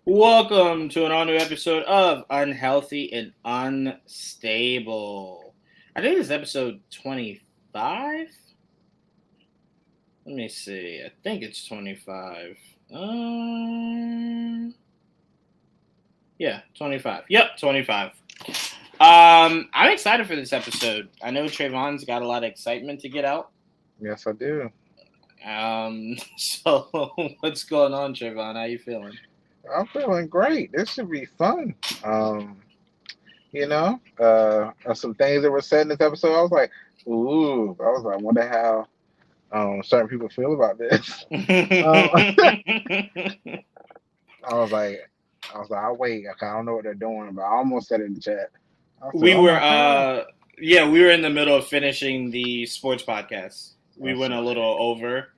Welcome to an all new episode of Unhealthy and Unstable. I think this is episode 25. Let me see. I think it's 25. Yeah, 25. Yep, 25. I'm excited for this episode. I know Trayvon's got a lot of excitement to get out. Yes, I do. So what's going on, Trayvon? How you feeling? I'm feeling great. This should be fun. Some things that were said in this episode. I was like, ooh. I wonder how certain people feel about this. Um, I was like, I'll wait. I don't know what they're doing, but I almost said it in the chat. I said, we oh were my god. we were in the middle of finishing the sports podcast. We That's went a right. little over.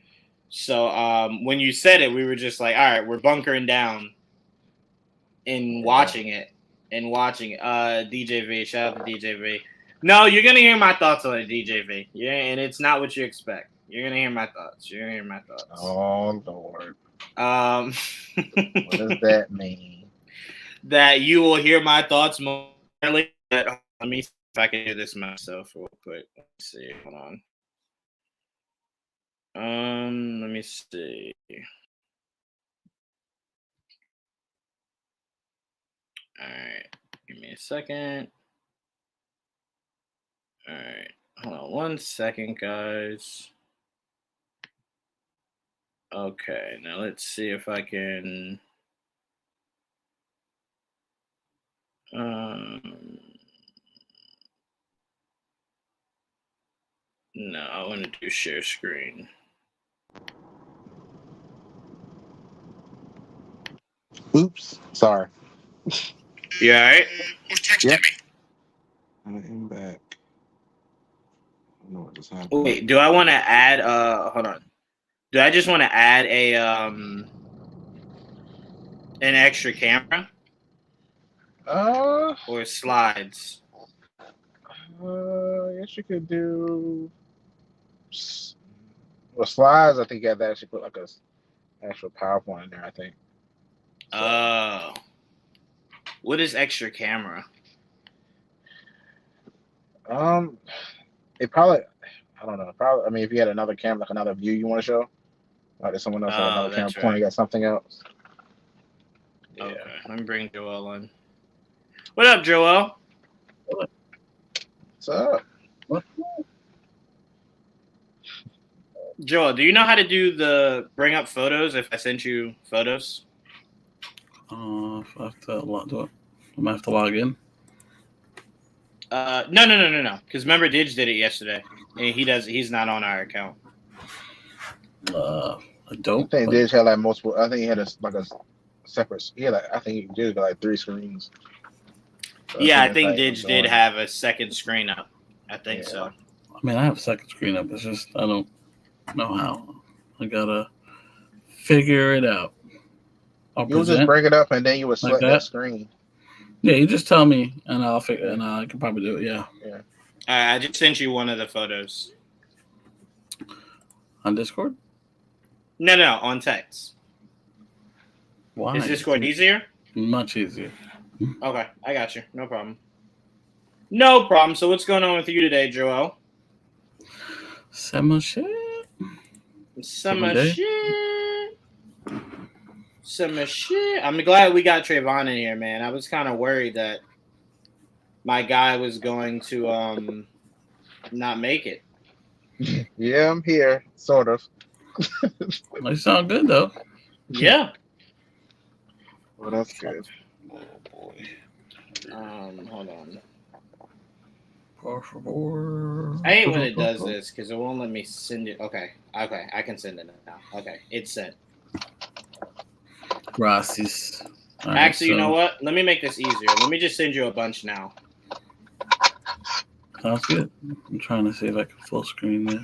So when you said it, we were just like, all right, we're bunkering down and Yeah. watching it and watching it. DJV, shout out to DJV. No, you're gonna hear my thoughts on it, DJV. Yeah, and it's not what you expect. You're gonna hear my thoughts. You're gonna hear my thoughts. Oh Lord. Um, What does that mean? that you will hear my thoughts momentarily. Let me see if I can do this myself real quick. Let's see. Hold on. Let me see. All right, give me a second. All right, hold on 1 second, guys. Okay, now let's see if I can. Um, no, I want to do share screen. Oops. Sorry. You all right? Yep. I am back. I don't know what just happened. Wait, do I want to add? Hold on. Do I just want to add a an extra camera Uh, or slides? Yes, you could do. Well, slides. I think you have to actually put like a actual PowerPoint in there. I think. So, Oh, what is extra camera? um, it probably. I don't know. Probably. I mean, if you had another camera, like another view you want to show, like if someone else had Oh, another camera that's right. pointing at something else. Yeah. Okay, let me bring Joel in. What up, Joel? So, Joel, do you know how to do the bring up photos if I sent you photos? If I have to log, do it. I might have to log in. No. Because remember, Didge did it yesterday, and he's not on our account. I I don't. think but- Dish had like multiple. I think he had a separate. Yeah, like I think he did like 3 screens. So Yeah, I it's think like Didge did doing- have a second screen up. I think Yeah. so. I mean, I have a second screen up. It's just I don't know how. I gotta figure it out. I'll You would just present break it up and then you would like select that that. screen. Yeah, you just tell me, and I'll figure, and I can probably do it. Yeah, I just sent you one of the photos. on Discord. No, on text. Why? Is Discord easier? Much easier. Okay, I got you. No problem. No problem. So what's going on with you today, Joel? Summer shit. Summer day. shit. Summer shit. I'm glad we got Trayvon in here, man. I was kind of worried that my guy was going to not make it. Yeah, I'm here, sort of. They sound good though. Yeah. Well, that's good. Oh boy. Hold on. Por favor. I hate when it does this because it won't let me send it. Okay, I can send it now. Okay, it's sent. Gracias. All right, Actually, you so- know what? Let me make this easier. Let me just send you a bunch now. Sounds good. I'm trying to see if I can full screen this.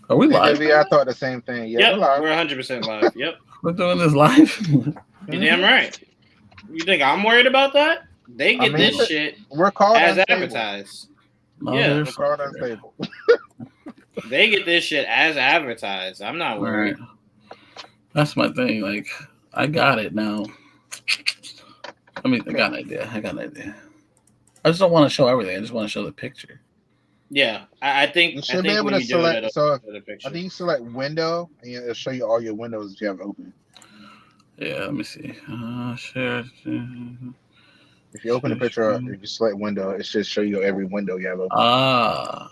Are we live? Maybe I thought the same thing. Yeah, Yep, we're live. we're 100% live. Yep, We're doing this live? you're damn right. You think I'm worried about that? They get I mean, this shit We're called as unstable. advertised. No, Yeah. there's We're called something there. unstable. They get this shit as advertised. I'm not All worried. right. That's my thing. Like, I got it now. I got an idea. I just don't want to show everything. I just want to show the picture. Yeah, I think You I should be think able when to you do it, select. So show the picture. I think you select window, and it'll show you all your windows that you have open. Yeah, let me see. Share. If you open the picture, if you select window, it should show you every window you have open.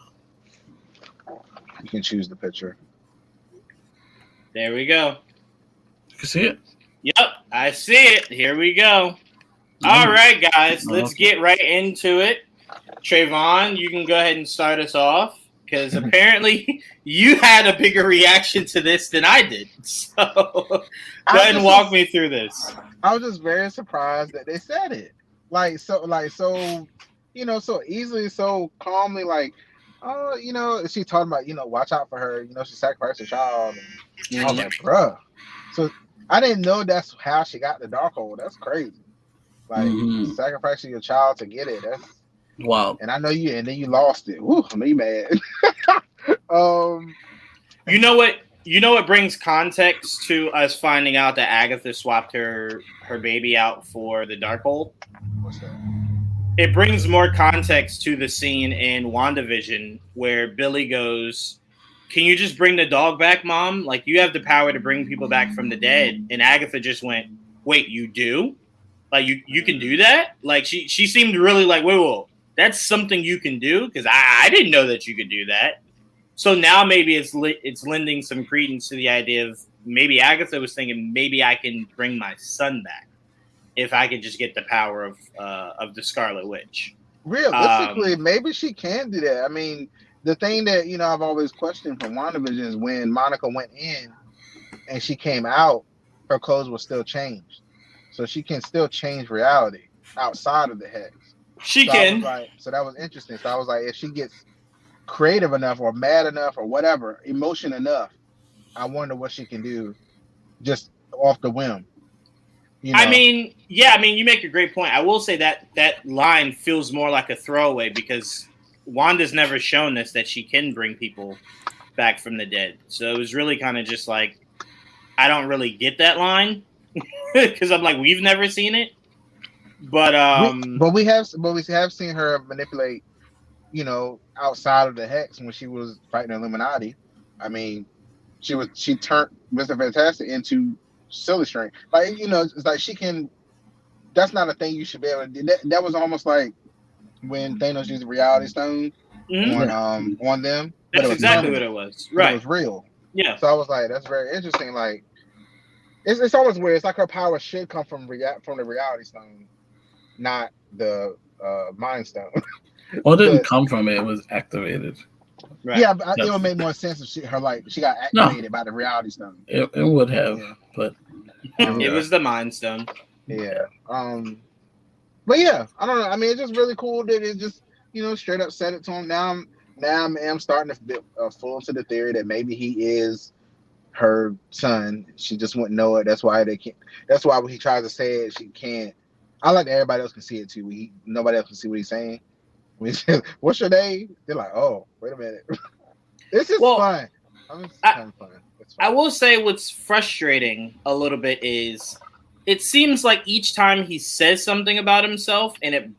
You can choose the picture. There we go. You can see it? Yep, I see it. Here we go. All right, guys, let's get right into it. Trayvon, you can go ahead and start us off because apparently you had a bigger reaction to this than I did. So go ahead and walk me through this. I was just very surprised that they said it. So easily, so calmly, she talking about, watch out for her, she sacrificed a child. And I was like, bruh. So I didn't know that's how she got the Darkhold. That's crazy. Like sacrificing your child to get it. That's wow. And I know and then you lost it. Woo, I know you mad. You know what brings context to us finding out that Agatha swapped her baby out for the Darkhold? What's that? It brings more context to the scene in WandaVision where Billy goes, "Can you just bring the dog back, Mom? Like, you have the power to bring people back from the dead." And Agatha just went, "Wait, you do? Like, you can do that?" Like, she seemed really like, whoa, that's something you can do? Because I didn't know that you could do that. So now maybe it's lending some credence to the idea of maybe Agatha was thinking, maybe I can bring my son back if I could just get the power of the Scarlet Witch. Realistically, maybe she can do that. I mean, the thing that, I've always questioned from WandaVision is when Monica went in and she came out, her clothes were still changed. So she can still change reality outside of the hex. She can. So that was interesting. So I was like, if she gets creative enough or mad enough or whatever, emotion enough, I wonder what she can do just off the whim. You make a great point. I will say that line feels more like a throwaway because Wanda's never shown us that she can bring people back from the dead. So it was really kind of just like, I don't really get that line because I'm like, we've never seen it. But we have seen her manipulate, outside of the hex when she was fighting Illuminati. I mean, she turned Mr. Fantastic into Silly String. Like, it's like she can. That's not a thing you should be able to do. That was almost like when Thanos used the Reality Stone on them. That's exactly what it was. Right, it was real. Yeah. So I was like, that's very interesting. Like, it's always weird. It's like her power should come from the Reality Stone, not the Mind Stone. Well, it didn't come from it. It was activated. Right. Yeah, but it would make more sense if she got activated by the Reality Stone. It would have, but it was the Mind Stone. Yeah. But yeah, I don't know. I mean, it's just really cool that it just straight up said it to him. Now I'm starting to fall into the theory that maybe he is her son. She just wouldn't know it. That's why That's why when he tries to say it, she can't. I like that everybody else can see it too. Nobody else can see what he's saying. When he says, "What's your name?" They're like, "Oh, wait a minute." This is fun. Fun. I will say what's frustrating a little bit is it seems like each time he says something about himself and it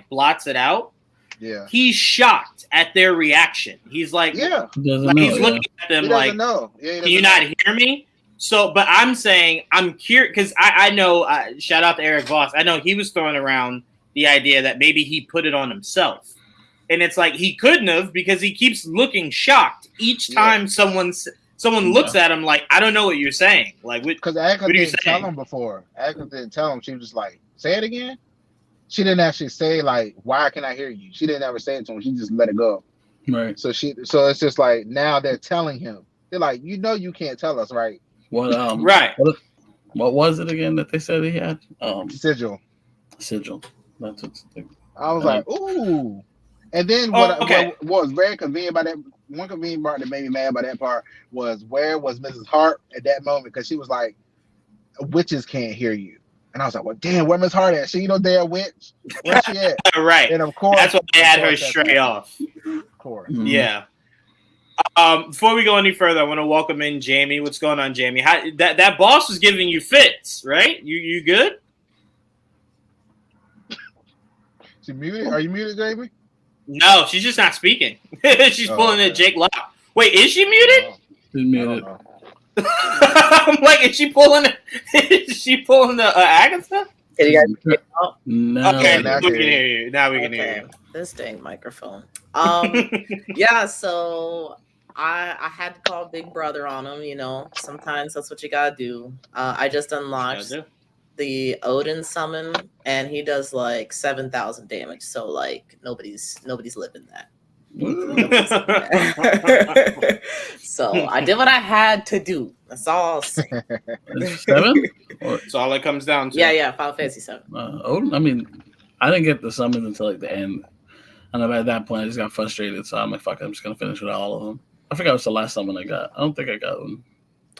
blots it out. Yeah, he's shocked at their reaction. He's like, he's looking at them like, "Can you not hear me?" So, but I'm saying I'm curious because I know. Shout out to Eric Voss. I know he was throwing around the idea that maybe he put it on himself. And it's like he couldn't have because he keeps looking shocked each time someone looks at him like, I don't know what you're saying. Like, because Agatha didn't tell him before. Agatha didn't tell him. She was just like, say it again. She didn't actually say like, why can I hear you? She didn't ever say it to him. She just let it go. Right. So it's just like now they're telling him. They're like, you can't tell us, right? What right. What was it again that they said he had? Sigil. That's what I was like, ooh. And then what was very convenient by that, one convenient part that made me mad by that part was where was Mrs. Hart at that moment? Because she was like, witches can't hear you. And I was like, well, damn, where Miss Hart at? She damn witch. Where she at? Right. And of course, that's what they had her stray off. Of course. Mm-hmm. Yeah. Before we go any further, I want to welcome in Jamie. What's going on, Jamie? That boss was giving you fits, right? You good? She muted? Are you muted, Jamie? No, she's just not speaking. She's pulling okay. a Jake Locke. Wait, is she muted? She's I muted. don't know. I'm like, is she pulling? Is she pulling the Agatha? Can you guys hear me out? No. Okay, now we I can can hear you. Now we can Okay, hear this dang microphone. you. Yeah, so I had to call Big Brother on him. You know, sometimes that's what you gotta do. I just unlocked the Odin summon, and he does like 7,000 damage. So like nobody's living that. So I did what I had to do. That's all I'll say. 7? Or, That's all it comes down to. Yeah, Final Fantasy 7. Odin? I mean, I didn't get the summons until like the end. And at that point, I just got frustrated. So I'm like, fuck it, I'm just going to finish with all of them. I forgot what's the last summon I got. I don't think I got one.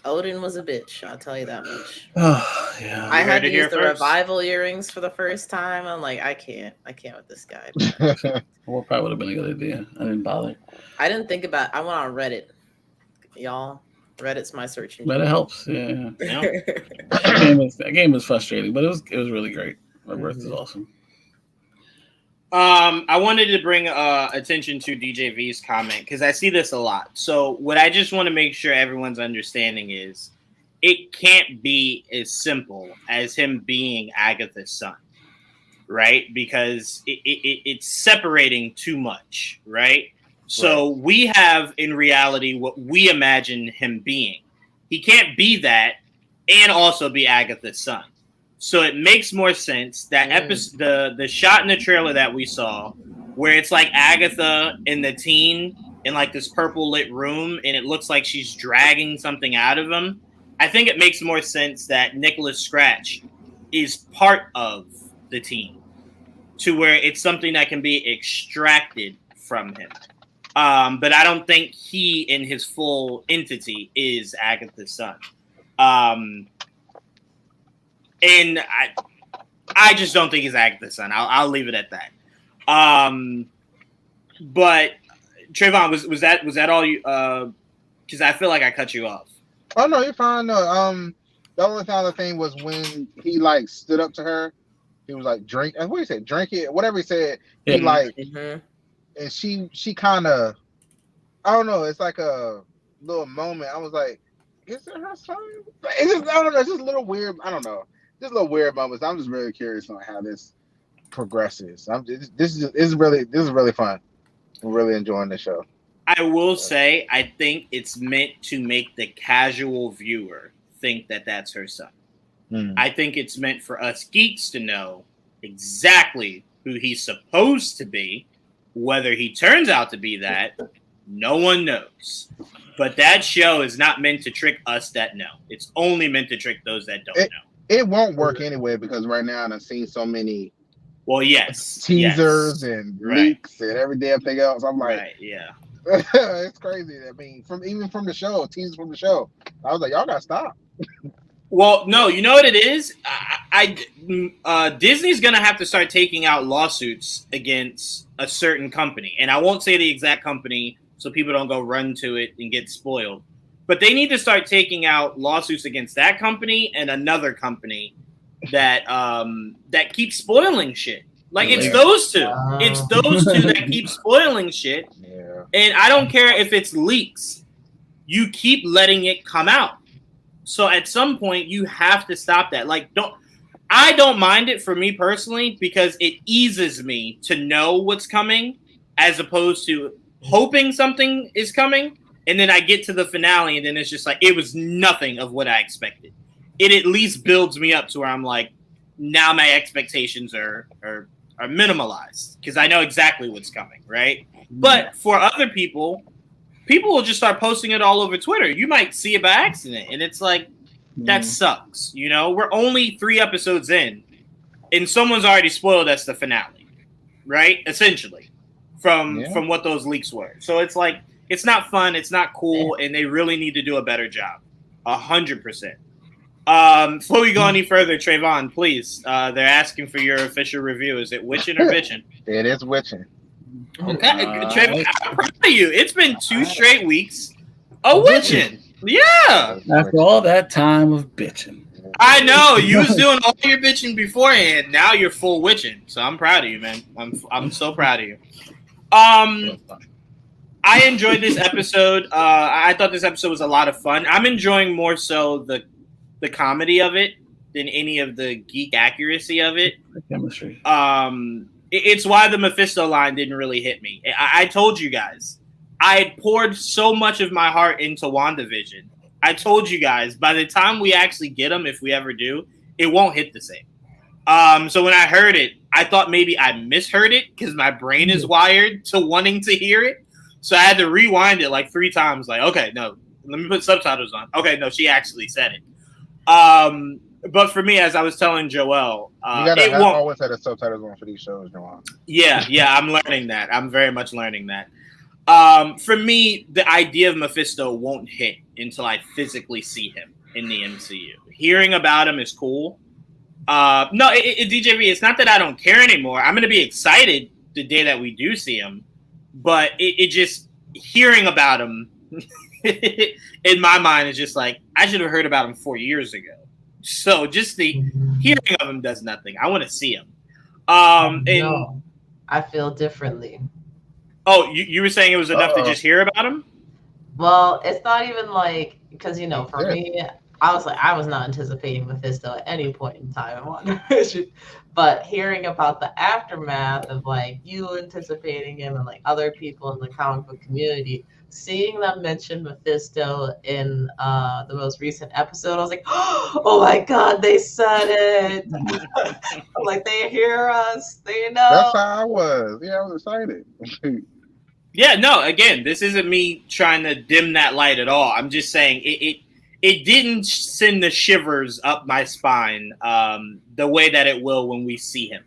Odin was a bitch, I'll tell you that much. Oh, yeah. I had to use the first. revival earrings for the first time. I'm like, I can't with this guy. Well, probably would have been a good idea. I didn't bother. I didn't think about. I went on Reddit, y'all. Reddit's my search engine. But it helps. Yeah. Yeah. That game was frustrating, but it was really great. My birth is awesome. I wanted to bring attention to DJ V's comment because I see this a lot. So what I just want to make sure everyone's understanding is it can't be as simple as him being Agatha's son, right? Because it's separating too much, right? So we have in reality what we imagine him being. He can't be that and also be Agatha's son. So it makes more sense that episode, the shot in the trailer that we saw, where it's like Agatha and the teen in like this purple lit room, and it looks like she's dragging something out of him. I think it makes more sense that Nicholas Scratch is part of the team, to where it's something that can be extracted from him. But I don't think he, in his full entity, is Agatha's son. And I just don't think he's Agatha's son. I'll leave it at that. But Trayvon, was that all you? Because I feel like I cut you off. Oh no, you're fine. No, the only other thing was when he like stood up to her. He was like, "Drink." And what did he say? Drink it. Whatever he said. He like, and she kind of, I don't know. It's like a little moment. I was like, "Is it her son?" It's just, I don't know. It's just a little weird. I don't know. Just a little weird moments. I'm just really curious on how this progresses. This is really fun. I'm really enjoying the show. I will say, I think it's meant to make the casual viewer think that that's her son. I think it's meant for us geeks to know exactly who he's supposed to be. Whether he turns out to be that, no one knows. But that show is not meant to trick us that know. It's only meant to trick those that don't know. It won't work anyway because right now I've seen so many teasers and leaks and every damn thing else. I'm like, it's crazy. I mean, even from the show, teasers from the show. I was like, y'all gotta stop. Well, no, you know what it is? Disney's gonna have to start taking out lawsuits against a certain company, and I won't say the exact company so people don't go run to it and get spoiled. But they need to start taking out lawsuits against that company and another company that that keeps spoiling shit. Like it's those two. It's those two that keep spoiling shit. Yeah. And I don't care if it's leaks. You keep letting it come out. So at some point you have to stop that. Like I don't mind it for me personally because it eases me to know what's coming as opposed to hoping something is coming. And then I get to the finale, and then it's just like, it was nothing of what I expected. It at least builds me up to where I'm like, now my expectations are minimalized because I know exactly what's coming, right? But for other people will just start posting it all over Twitter. You might see it by accident, and it's like, that sucks. You know, we're only 3 episodes in, and someone's already spoiled us the finale, right? Essentially, from what those leaks were. So it's like, it's not fun. It's not cool. And they really need to do a better job. 100%. Before we go any further, Trayvon, please. They're asking for your official review. Is it witching or bitching? It is witching. Okay, Trayvon, I'm proud of you. It's been 2 straight weeks of witching. Yeah. After all that time of bitching. I know you was doing all your bitching beforehand. Now you're full witching. So I'm proud of you, man. I'm so proud of you. I enjoyed this episode. I thought this episode was a lot of fun. I'm enjoying more so the comedy of it than any of the geek accuracy of it. The chemistry. It's why the Mephisto line didn't really hit me. I told you guys, I had poured so much of my heart into WandaVision. I told you guys, by the time we actually get them, if we ever do, it won't hit the same. So when I heard it, I thought maybe I misheard it because my brain is wired to wanting to hear it. So I had to rewind it like 3 times. Like, okay, no, let me put subtitles on. Okay, no, she actually said it. But for me, as I was telling Joel, you always had the subtitles on for these shows, Joel. Yeah, I'm learning that. I'm very much learning that. For me, the idea of Mephisto won't hit until I physically see him in the MCU. Hearing about him is cool. DJV, it's not that I don't care anymore. I'm going to be excited the day that we do see him. But it just, hearing about him, in my mind, is just like, I should have heard about him 4 years ago. So just the hearing of him does nothing. I want to see him. No, I feel differently. Oh, you were saying it was enough to just hear about him? Well, it's not even like, because, for me, I was not anticipating Mephisto at any point in time. But hearing about the aftermath of like you anticipating him and like other people in the comic book community, seeing them mention Mephisto in the most recent episode, I was like, oh my God, they said it. Like, they hear us, they know. That's how I was. Yeah, I was excited. Yeah, no, again, this isn't me trying to dim that light at all. I'm just saying it didn't send the shivers up my spine the way that it will when we see him.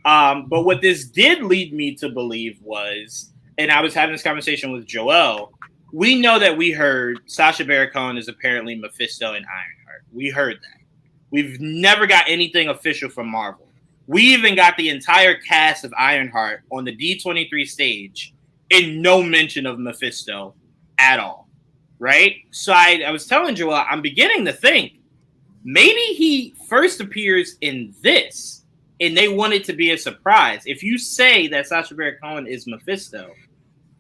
But what this did lead me to believe was, and I was having this conversation with Joel, we know that we heard Sacha Baron Cohen is apparently Mephisto and Ironheart. We heard that. We've never got anything official from Marvel. We even got the entire cast of Ironheart on the D23 stage and no mention of Mephisto at all. Right? So I was telling Joel, I'm beginning to think maybe he first appears in this and they want it to be a surprise. If you say that Sacha Baron Cohen is Mephisto,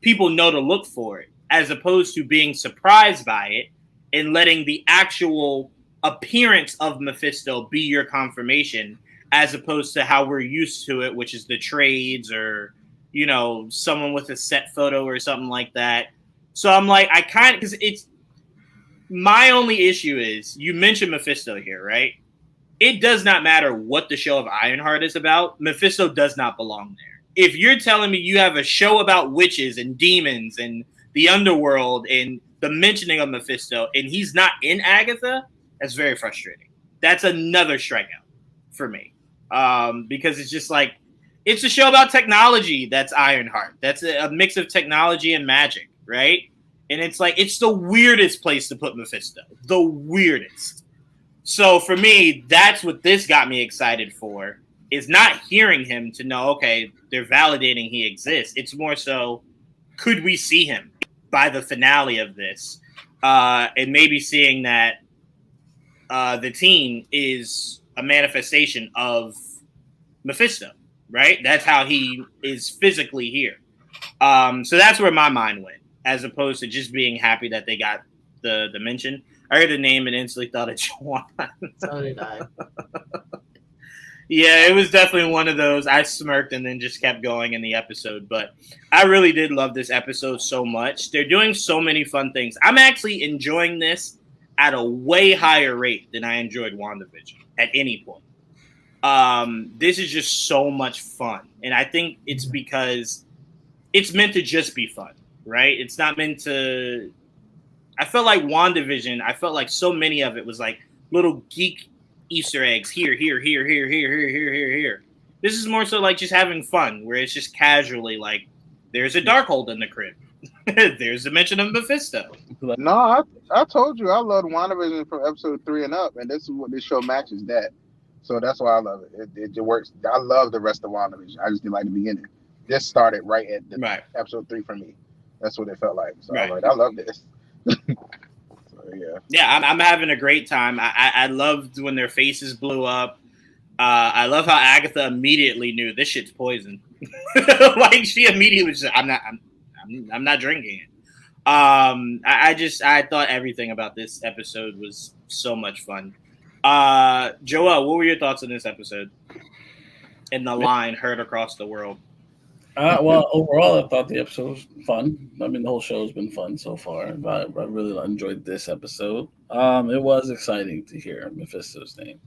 people know to look for it, as opposed to being surprised by it and letting the actual appearance of Mephisto be your confirmation, as opposed to how we're used to it, which is the trades or, someone with a set photo or something like that. So I'm like, because it's, my only issue is, you mentioned Mephisto here, right? It does not matter what the show of Ironheart is about. Mephisto does not belong there. If you're telling me you have a show about witches and demons and the underworld and the mentioning of Mephisto and he's not in Agatha, that's very frustrating. That's another strikeout for me. Because it's just like, it's a show about technology that's Ironheart. That's a mix of technology and magic, right? And it's like, it's the weirdest place to put Mephisto. The weirdest. So for me, that's what this got me excited for, is not hearing him to know, okay, they're validating he exists. It's more so, could we see him by the finale of this? And maybe seeing that the team is a manifestation of Mephisto, right? That's how he is physically here. So that's where my mind went, as opposed to just being happy that they got the mention. I heard the name and instantly thought of Juwan. So did I. Yeah, it was definitely one of those. I smirked and then just kept going in the episode. But I really did love this episode so much. They're doing so many fun things. I'm actually enjoying this at a way higher rate than I enjoyed WandaVision at any point. This is just so much fun. And I think it's because it's meant to just be fun, right? It's not meant to... I felt like WandaVision, I felt like so many of it was like little geek Easter eggs here. This is more so like just having fun, where it's just casually like, there's a Darkhold in the crib. There's a mention of Mephisto. No, I told you I loved WandaVision from episode 3 and up, and this is what this show matches that. So that's why I love it. It works. I love the rest of WandaVision. I just didn't like the beginning. this started right at the Right. episode 3 for me. That's what it felt like. So Right. I was like, I love this. So, yeah. Yeah, I'm having a great time. I loved when their faces blew up. I love how Agatha immediately knew this shit's poison. Like she immediately was just, I'm not drinking it. I thought everything about this episode was so much fun. Joel, what were your thoughts on this episode? And the line heard across the world. Well, overall, I thought the episode was fun. I mean, the whole show has been fun so far. But I really enjoyed this episode. It was exciting to hear Mephisto's name.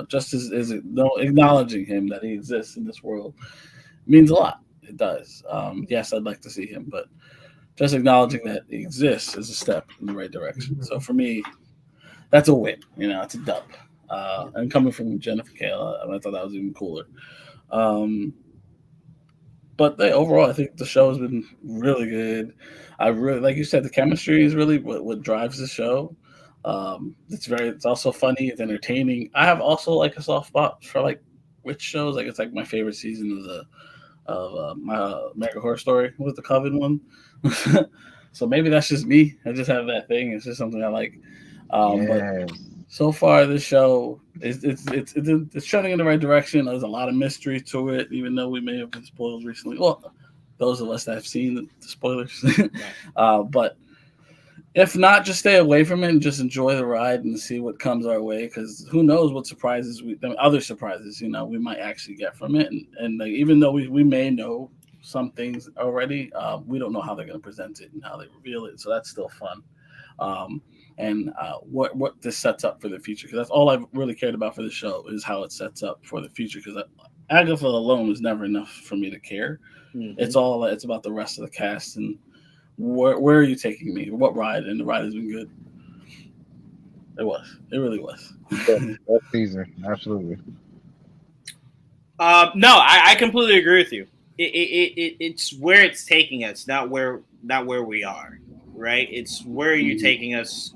Just as acknowledging him that he exists in this world means a lot. It does. Yes, I'd like to see him, but just acknowledging that he exists is a step in the right direction. So for me, that's a win. It's a dub. And coming from Jennifer Kayla, I thought that was even cooler. But overall, I think the show has been really good. I really, like you said, the chemistry is really what drives the show. It's also funny. It's entertaining. I have also like a soft spot for like witch shows. Like it's like my favorite season of my American Horror Story was the Coven one. So maybe that's just me. I just have that thing. It's just something I like. But so far, this show it's trending in the right direction. There's a lot of mystery to it, even though we may have been spoiled recently. Well, those of us that have seen the spoilers. But if not, just stay away from it and just enjoy the ride and see what comes our way. Because who knows what surprises other surprises we might actually get from it. And like, even though we may know some things already, we don't know how they're going to present it and how they reveal it. So that's still fun. And what this sets up for the future, because that's all I've really cared about for the show is how it sets up for the future. Because Agatha alone was never enough for me to care. Mm-hmm. It's about the rest of the cast and where are you taking me? What ride? And the ride has been good. It really was. That season, absolutely. No, I completely agree with you. It's where it's taking us, not where we are. Right? It's where are you taking us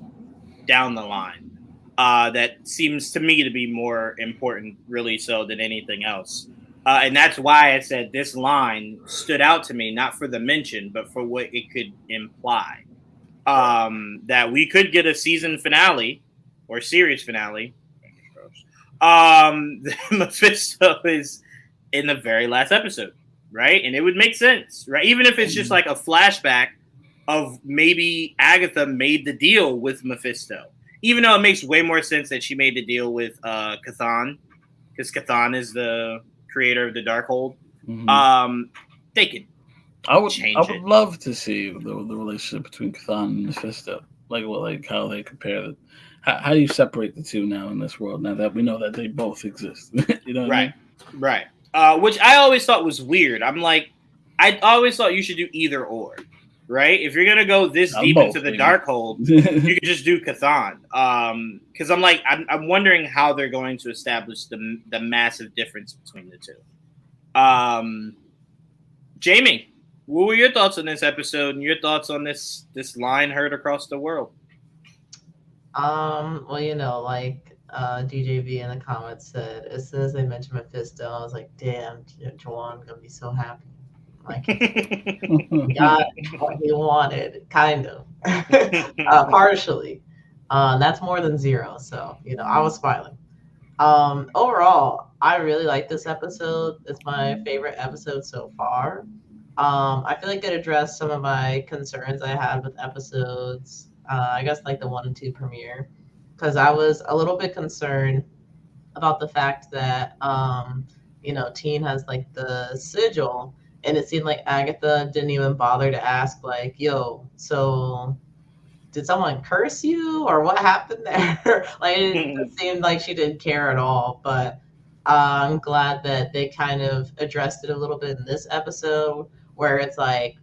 down the line? That seems to me to be more important, really, so than anything else. And that's why I said this line stood out to me, not for the mention, but for what it could imply. That we could get a season finale or series finale. Mephisto is in the very last episode, right? And it would make sense, right? Even if it's just like a flashback of maybe Agatha made the deal with Mephisto. Even though it makes way more sense that she made the deal with Chthon, because Chthon is the creator of the Darkhold. Mm-hmm. They could I would love to see the relationship between Chthon and Mephisto. Like how they compare it. How do you separate the two now in this world, now that we know that they both exist? You know what I mean? Right. Which I always thought was weird. I'm like, I always thought you should do either or. Right? If you're going to go this deep into the Darkhold, you could just do Chthon. Because I'm like, I'm wondering how they're going to establish the massive difference between the two. Jamie, what were your thoughts on this episode and your thoughts on this line heard across the world? Well, like DJV in the comments said, as soon as they mentioned Mephisto, I was like, damn, Juwan's going to be so happy. Like, got what he wanted, kind of, partially. That's more than zero. So, I was smiling. Overall, I really like this episode. It's my favorite episode so far. I feel like it addressed some of my concerns I had with episodes. I guess like the 1 and 2 premiere, because I was a little bit concerned about the fact that, Teen has like the sigil. And it seemed like Agatha didn't even bother to ask, like, yo, so did someone curse you or what happened there? Like, it seemed like she didn't care at all. But I'm glad that they kind of addressed it a little bit in this episode, where it's like,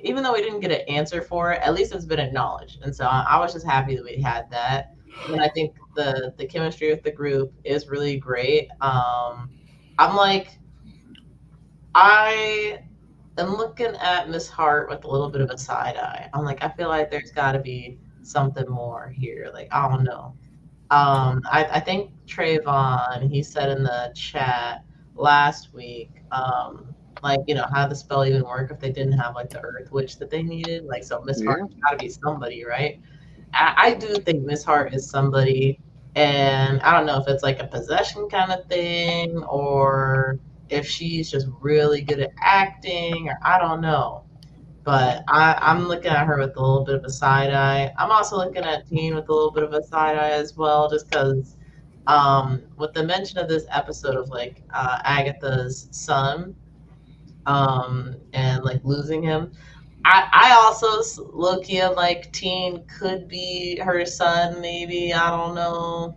even though we didn't get an answer for it, at least it's been acknowledged. And so I was just happy that we had that. And I think the chemistry with the group is really great. I'm looking at Miss Hart with a little bit of a side eye. I'm like, I feel like there's got to be something more here. Like, I don't know. I think Trayvon, he said in the chat last week, Like, how did the spell even work if they didn't have like the Earth Witch that they needed? Like, so Miss Yeah. Hart's got to be somebody, right? I do think Miss Hart is somebody, and I don't know if it's like a possession kind of thing or if she's just really good at acting, or I don't know. But I'm looking at her with a little bit of a side eye. I'm also looking at Teen with a little bit of a side eye as well, just because with the mention of this episode of like Agatha's son and like losing him. I also look at like Teen could be her son, maybe. I don't know.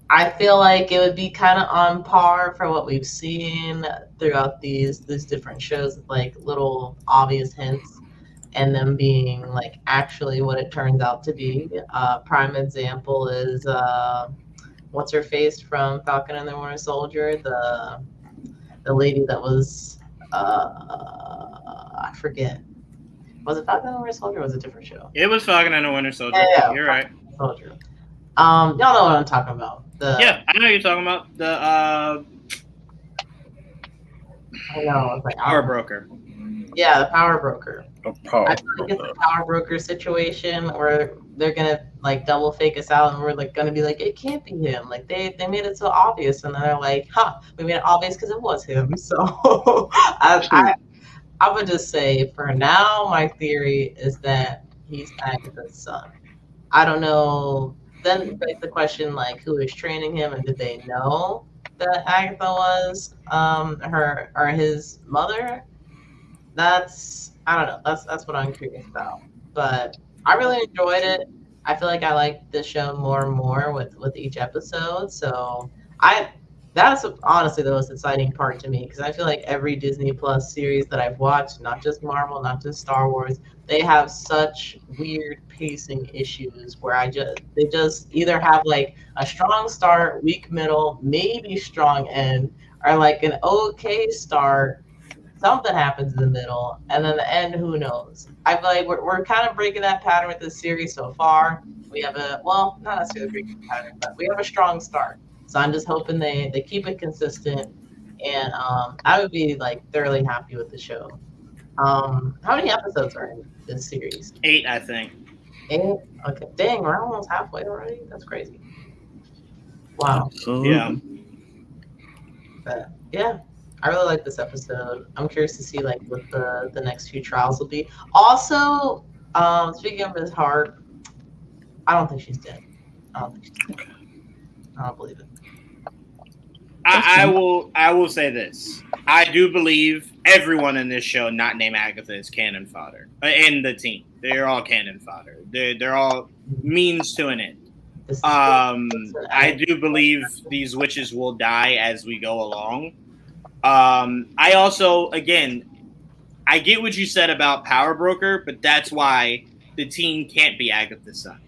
I feel like it would be kind of on par for what we've seen throughout these different shows, like little obvious hints, and them being like actually what it turns out to be. Prime example is what's her face from Falcon and the Winter Soldier, the lady that was I forget. Was it Falcon and the Winter Soldier or was it a different show? It was Falcon and the Winter Soldier. Yeah, You're right. Soldier. Y'all know what I'm talking about. Yeah, I know what you're talking about. The I know, it's like Power Broker. Yeah, the Power Broker. A power I feel like it's a Power Broker situation where they're gonna like double fake us out, and we're like gonna be like, it can't be him. Like they made it so obvious, and then they're like, we made it obvious because it was him. So I would just say for now, my theory is that he's Agatha's son. I don't know. Then begs the question, like, who is training him, and did they know that Agatha was her or his mother? I don't know. That's what I'm curious about. But I really enjoyed it. I feel like I like the show more and more with each episode. So that's honestly the most exciting part to me, because I feel like every Disney Plus series that I've watched, not just Marvel, not just Star Wars, they have such weird pacing issues where they just either have like a strong start, weak middle, maybe strong end, or like an okay start, something happens in the middle, and then the end, who knows? I feel like we're kind of breaking that pattern with this series so far. We have not necessarily breaking the pattern, but we have a strong start. So I'm just hoping they keep it consistent, and I would be like thoroughly happy with the show. How many episodes are in this series? 8, I think. 8? Okay, dang, we're almost halfway already. That's crazy. Wow. Yeah. But yeah, I really like this episode. I'm curious to see like what the next few trials will be. Also, speaking of Miss Hart, I don't think she's dead. I don't believe it. I will say this. I do believe everyone in this show not named Agatha is cannon fodder. In the team. They're all cannon fodder. They're all means to an end. I do believe these witches will die as we go along. I also, again, I get what you said about Power Broker, but that's why the team can't be Agatha's son.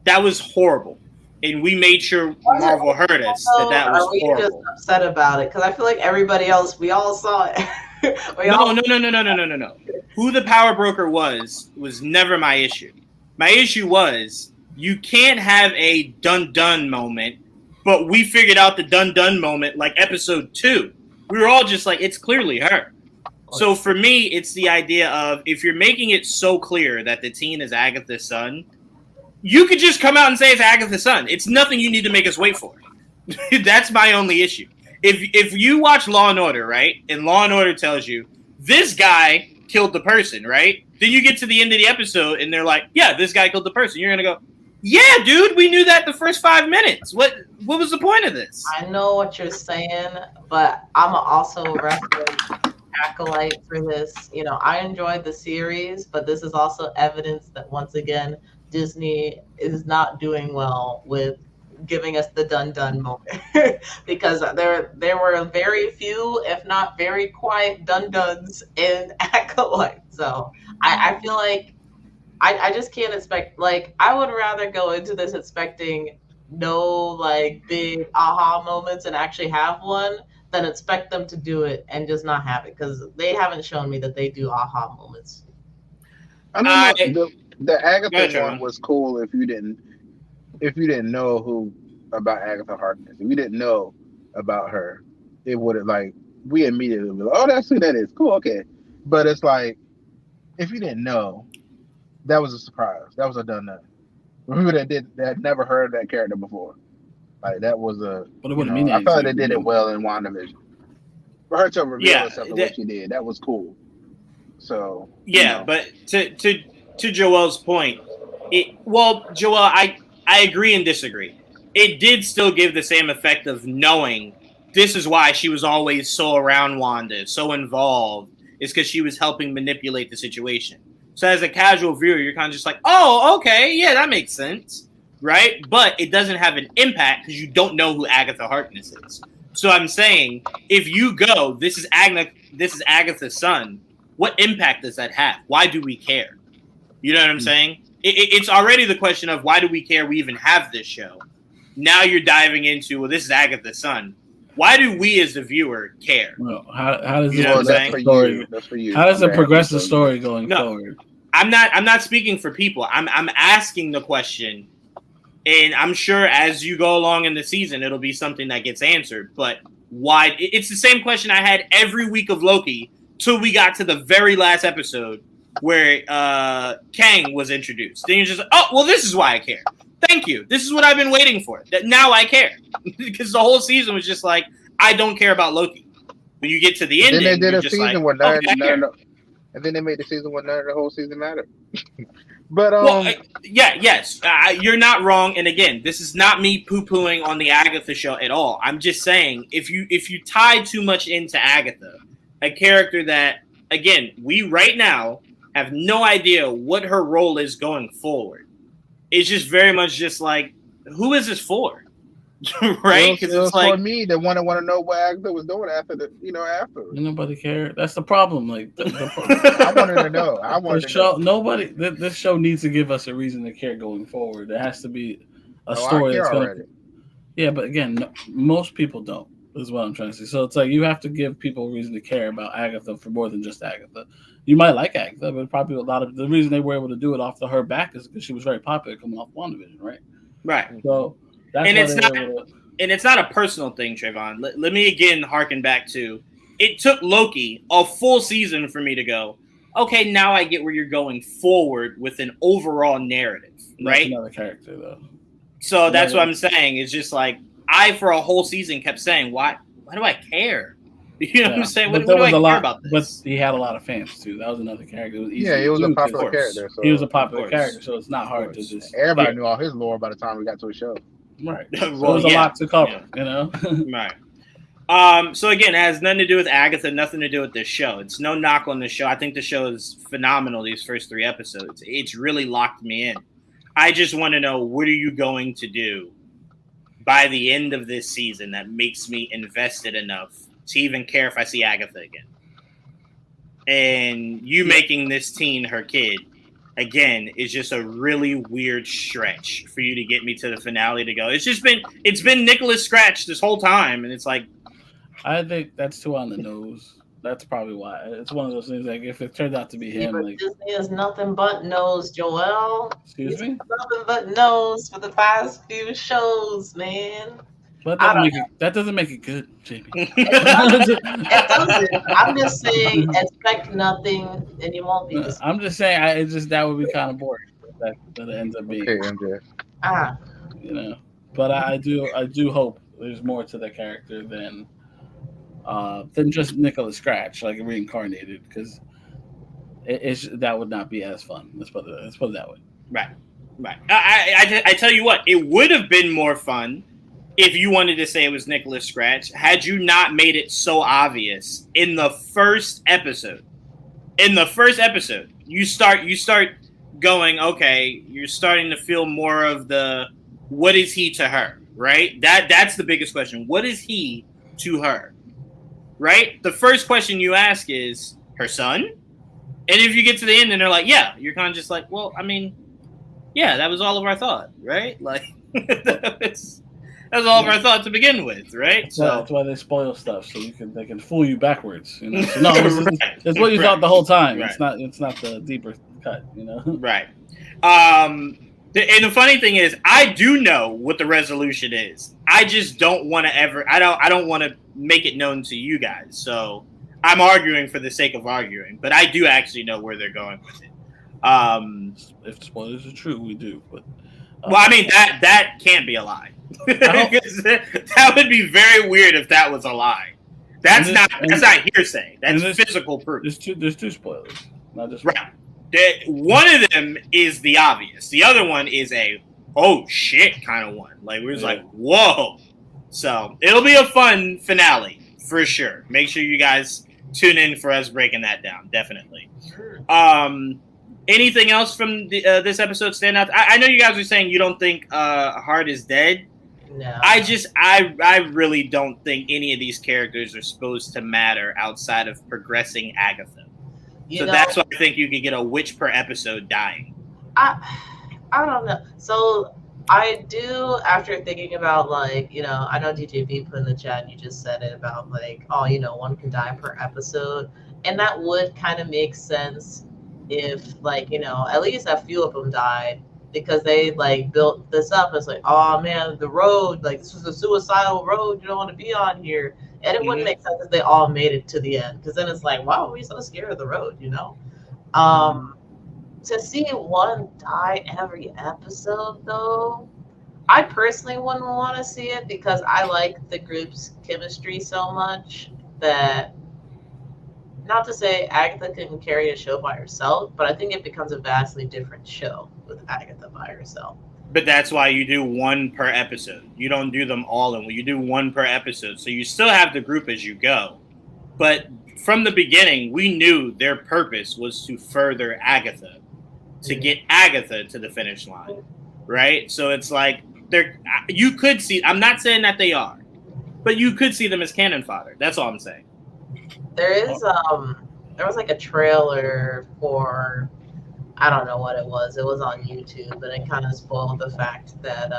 That was horrible. And we made sure Marvel heard us that was horrible. Are we just upset about it? Because I feel like everybody else, we all saw it. No. Who the Power Broker was never my issue. My issue was you can't have a dun-dun moment, but we figured out the dun-dun moment like episode 2. We were all just like, it's clearly her. So for me, it's the idea of if you're making it so clear that the teen is Agatha's son, you could just come out and say it's Agatha's son. It's nothing you need to make us wait for. That's my only issue. If you watch Law and Order, right, and Law and Order tells you this guy killed the person, right? Then you get to the end of the episode and they're like, yeah, this guy killed the person. You're gonna go, yeah, dude, we knew that the first 5 minutes. What was the point of this? I know what you're saying, but I'm also reference Acolyte for this. I enjoyed the series, but this is also evidence that once again Disney is not doing well with giving us the dun-dun moment because there were very few, if not very quiet dun-duns in Acolyte. So I feel like I just can't expect, like, I would rather go into this expecting no like big aha moments and actually have one than expect them to do it and just not have it, because they haven't shown me that they do aha moments. I don't know. The Agatha one was cool if you didn't know about Agatha Harkness. If you didn't know about her, it would have, like, we immediately be like, oh, that's who that is. Cool, okay. But it's like, if you didn't know, that was a surprise. That was a done nothing. People that never heard that character before, like that was a. But it wouldn't mean I felt anything. they did it well in WandaVision. For her to reveal herself and what she did, that was cool. So but to Joel's point, Joel, I agree and disagree. It did still give the same effect of knowing this is why she was always so around Wanda, so involved, is because she was helping manipulate the situation. So as a casual viewer, you're kind of just like, oh, okay, yeah, that makes sense, right? But it doesn't have an impact because you don't know who Agatha Harkness is. So I'm saying, if you go, this is Agatha's son, what impact does that have? Why do we care? You know what I'm saying? It's already the question of why do we care we even have this show? Now you're diving into, well, this is Agatha's son. Why do we as the viewer care? Well, how does that's for you. How does it progress the story going forward? I'm not speaking for people. I'm asking the question, and I'm sure as you go along in the season, it'll be something that gets answered. But why? It's the same question I had every week of Loki till we got to the very last episode where Kang was introduced. Then you're just like, oh, well, this is why I care. Thank you. This is what I've been waiting for. That now I care. Because the whole season was just like, I don't care about Loki. When you get to the ending, then they did you're a just season like, where and then they made the season where none of the whole season mattered. But yes, you're not wrong. And again, this is not me poo-pooing on the Agatha show at all. I'm just saying, if you tie too much into Agatha, a character that, again, we right now have no idea what her role is going forward. It's just very much just like, who is this for? Right? Because it's like for me, the one that want to know what Agatha was doing after. Nobody cared. That's the problem. Like, I wanted to know. Nobody. This show needs to give us a reason to care going forward. There has to be a story that's going to. Yeah, but again, most people don't. Is what I'm trying to say. So it's like you have to give people a reason to care about Agatha for more than just Agatha. You might like Agatha, but probably a lot of the reason they were able to do it off her back is because she was very popular coming off WandaVision, right? Right. So that's it's not a personal thing, Trayvon. Let me again harken back to it took Loki a full season for me to go, okay, now I get where you're going forward with an overall narrative, right? That's another character though. So that's what I'm saying. It's just like I for a whole season kept saying, why do I care? You know what I'm saying? What do I care about this? But he had a lot of fans too. That was another character. He was a popular character. So he was a popular character, so it's not hard to just. Everybody knew all his lore by the time we got to a show. Right. So it was a lot to cover, you know. Right. So again, it has nothing to do with Agatha, nothing to do with this show. It's no knock on the show. I think the show is phenomenal. These first 3 episodes, it's really locked me in. I just want to know, what are you going to do by the end of this season that makes me invested enough to even care if I see Agatha again? And you making this teen her kid, again, is just a really weird stretch for you to get me to the finale to go. It's been Nicholas Scratch this whole time, and it's like, I think that's too on the nose. That's probably why. It's one of those things, like, if it turns out to be him. But like, Disney is nothing but nose, Joel. Excuse me? Nothing but nose for the past few shows, man. But that doesn't make it good, Jamie. It doesn't. I'm just saying, expect nothing, and you won't be. I'm just saying, that would be kind of boring. That it ends up being. Okay, MJ. You know, but I do hope there's more to the character than just Nicholas Scratch, like reincarnated, because that would not be as fun. Let's put it that way. Right. I tell you what, it would have been more fun if you wanted to say it was Nicholas Scratch, had you not made it so obvious in the first episode. In the first episode, you start going, okay, you're starting to feel more of the, what is he to her, right? That's the biggest question. What is he to her, right? The first question you ask is, her son? And if you get to the end and they're like, yeah, you're kind of just like, well, I mean, yeah, that was all of our thought, right? Like, that's all of our thought to begin with, right? So that's why they spoil stuff, so they can fool you backwards. You know? So, no, it's what you thought the whole time. Right. It's not the deeper cut, you know. Right. And the funny thing is, I do know what the resolution is. I just don't want to ever. I don't want to make it known to you guys. So I'm arguing for the sake of arguing, but I do actually know where they're going with it. If spoilers are true, we do. But well, I mean that can't be a lie. That would be very weird if that was a lie. That's not hearsay. That's physical proof. There's two spoilers, not just right. One of them is the obvious. The other one is a oh shit kind of one. Like we're just like whoa. So it'll be a fun finale for sure. Make sure you guys tune in for us breaking that down. Definitely. Anything else from this episode stand out? I know you guys were saying you don't think Hart is dead. No. I really don't think any of these characters are supposed to matter outside of progressing Agatha. That's why I think you could get a witch per episode dying. I don't know. So I do, after thinking about I know DJB put in the chat and you just said it about one can die per episode. And that would kind of make sense if at least a few of them died. Because they built this up as oh man, the road, this was a suicidal road, you don't want to be on here. And it wouldn't make sense if they all made it to the end. Because then it's why are we so scared of the road, To see one die every episode though, I personally wouldn't want to see it because I like the group's chemistry so much that not to say Agatha couldn't carry a show by herself, but I think it becomes a vastly different show with Agatha by herself. But that's why you do one per episode. You don't do them all in. You do one per episode. So you still have the group as you go. But from the beginning, we knew their purpose was to further Agatha, to get Agatha to the finish line, right? So it's you could see, I'm not saying that they are, but you could see them as cannon fodder. That's all I'm saying. There is there was a trailer for, I don't know what it was. It was on YouTube, but it kind of spoiled the fact that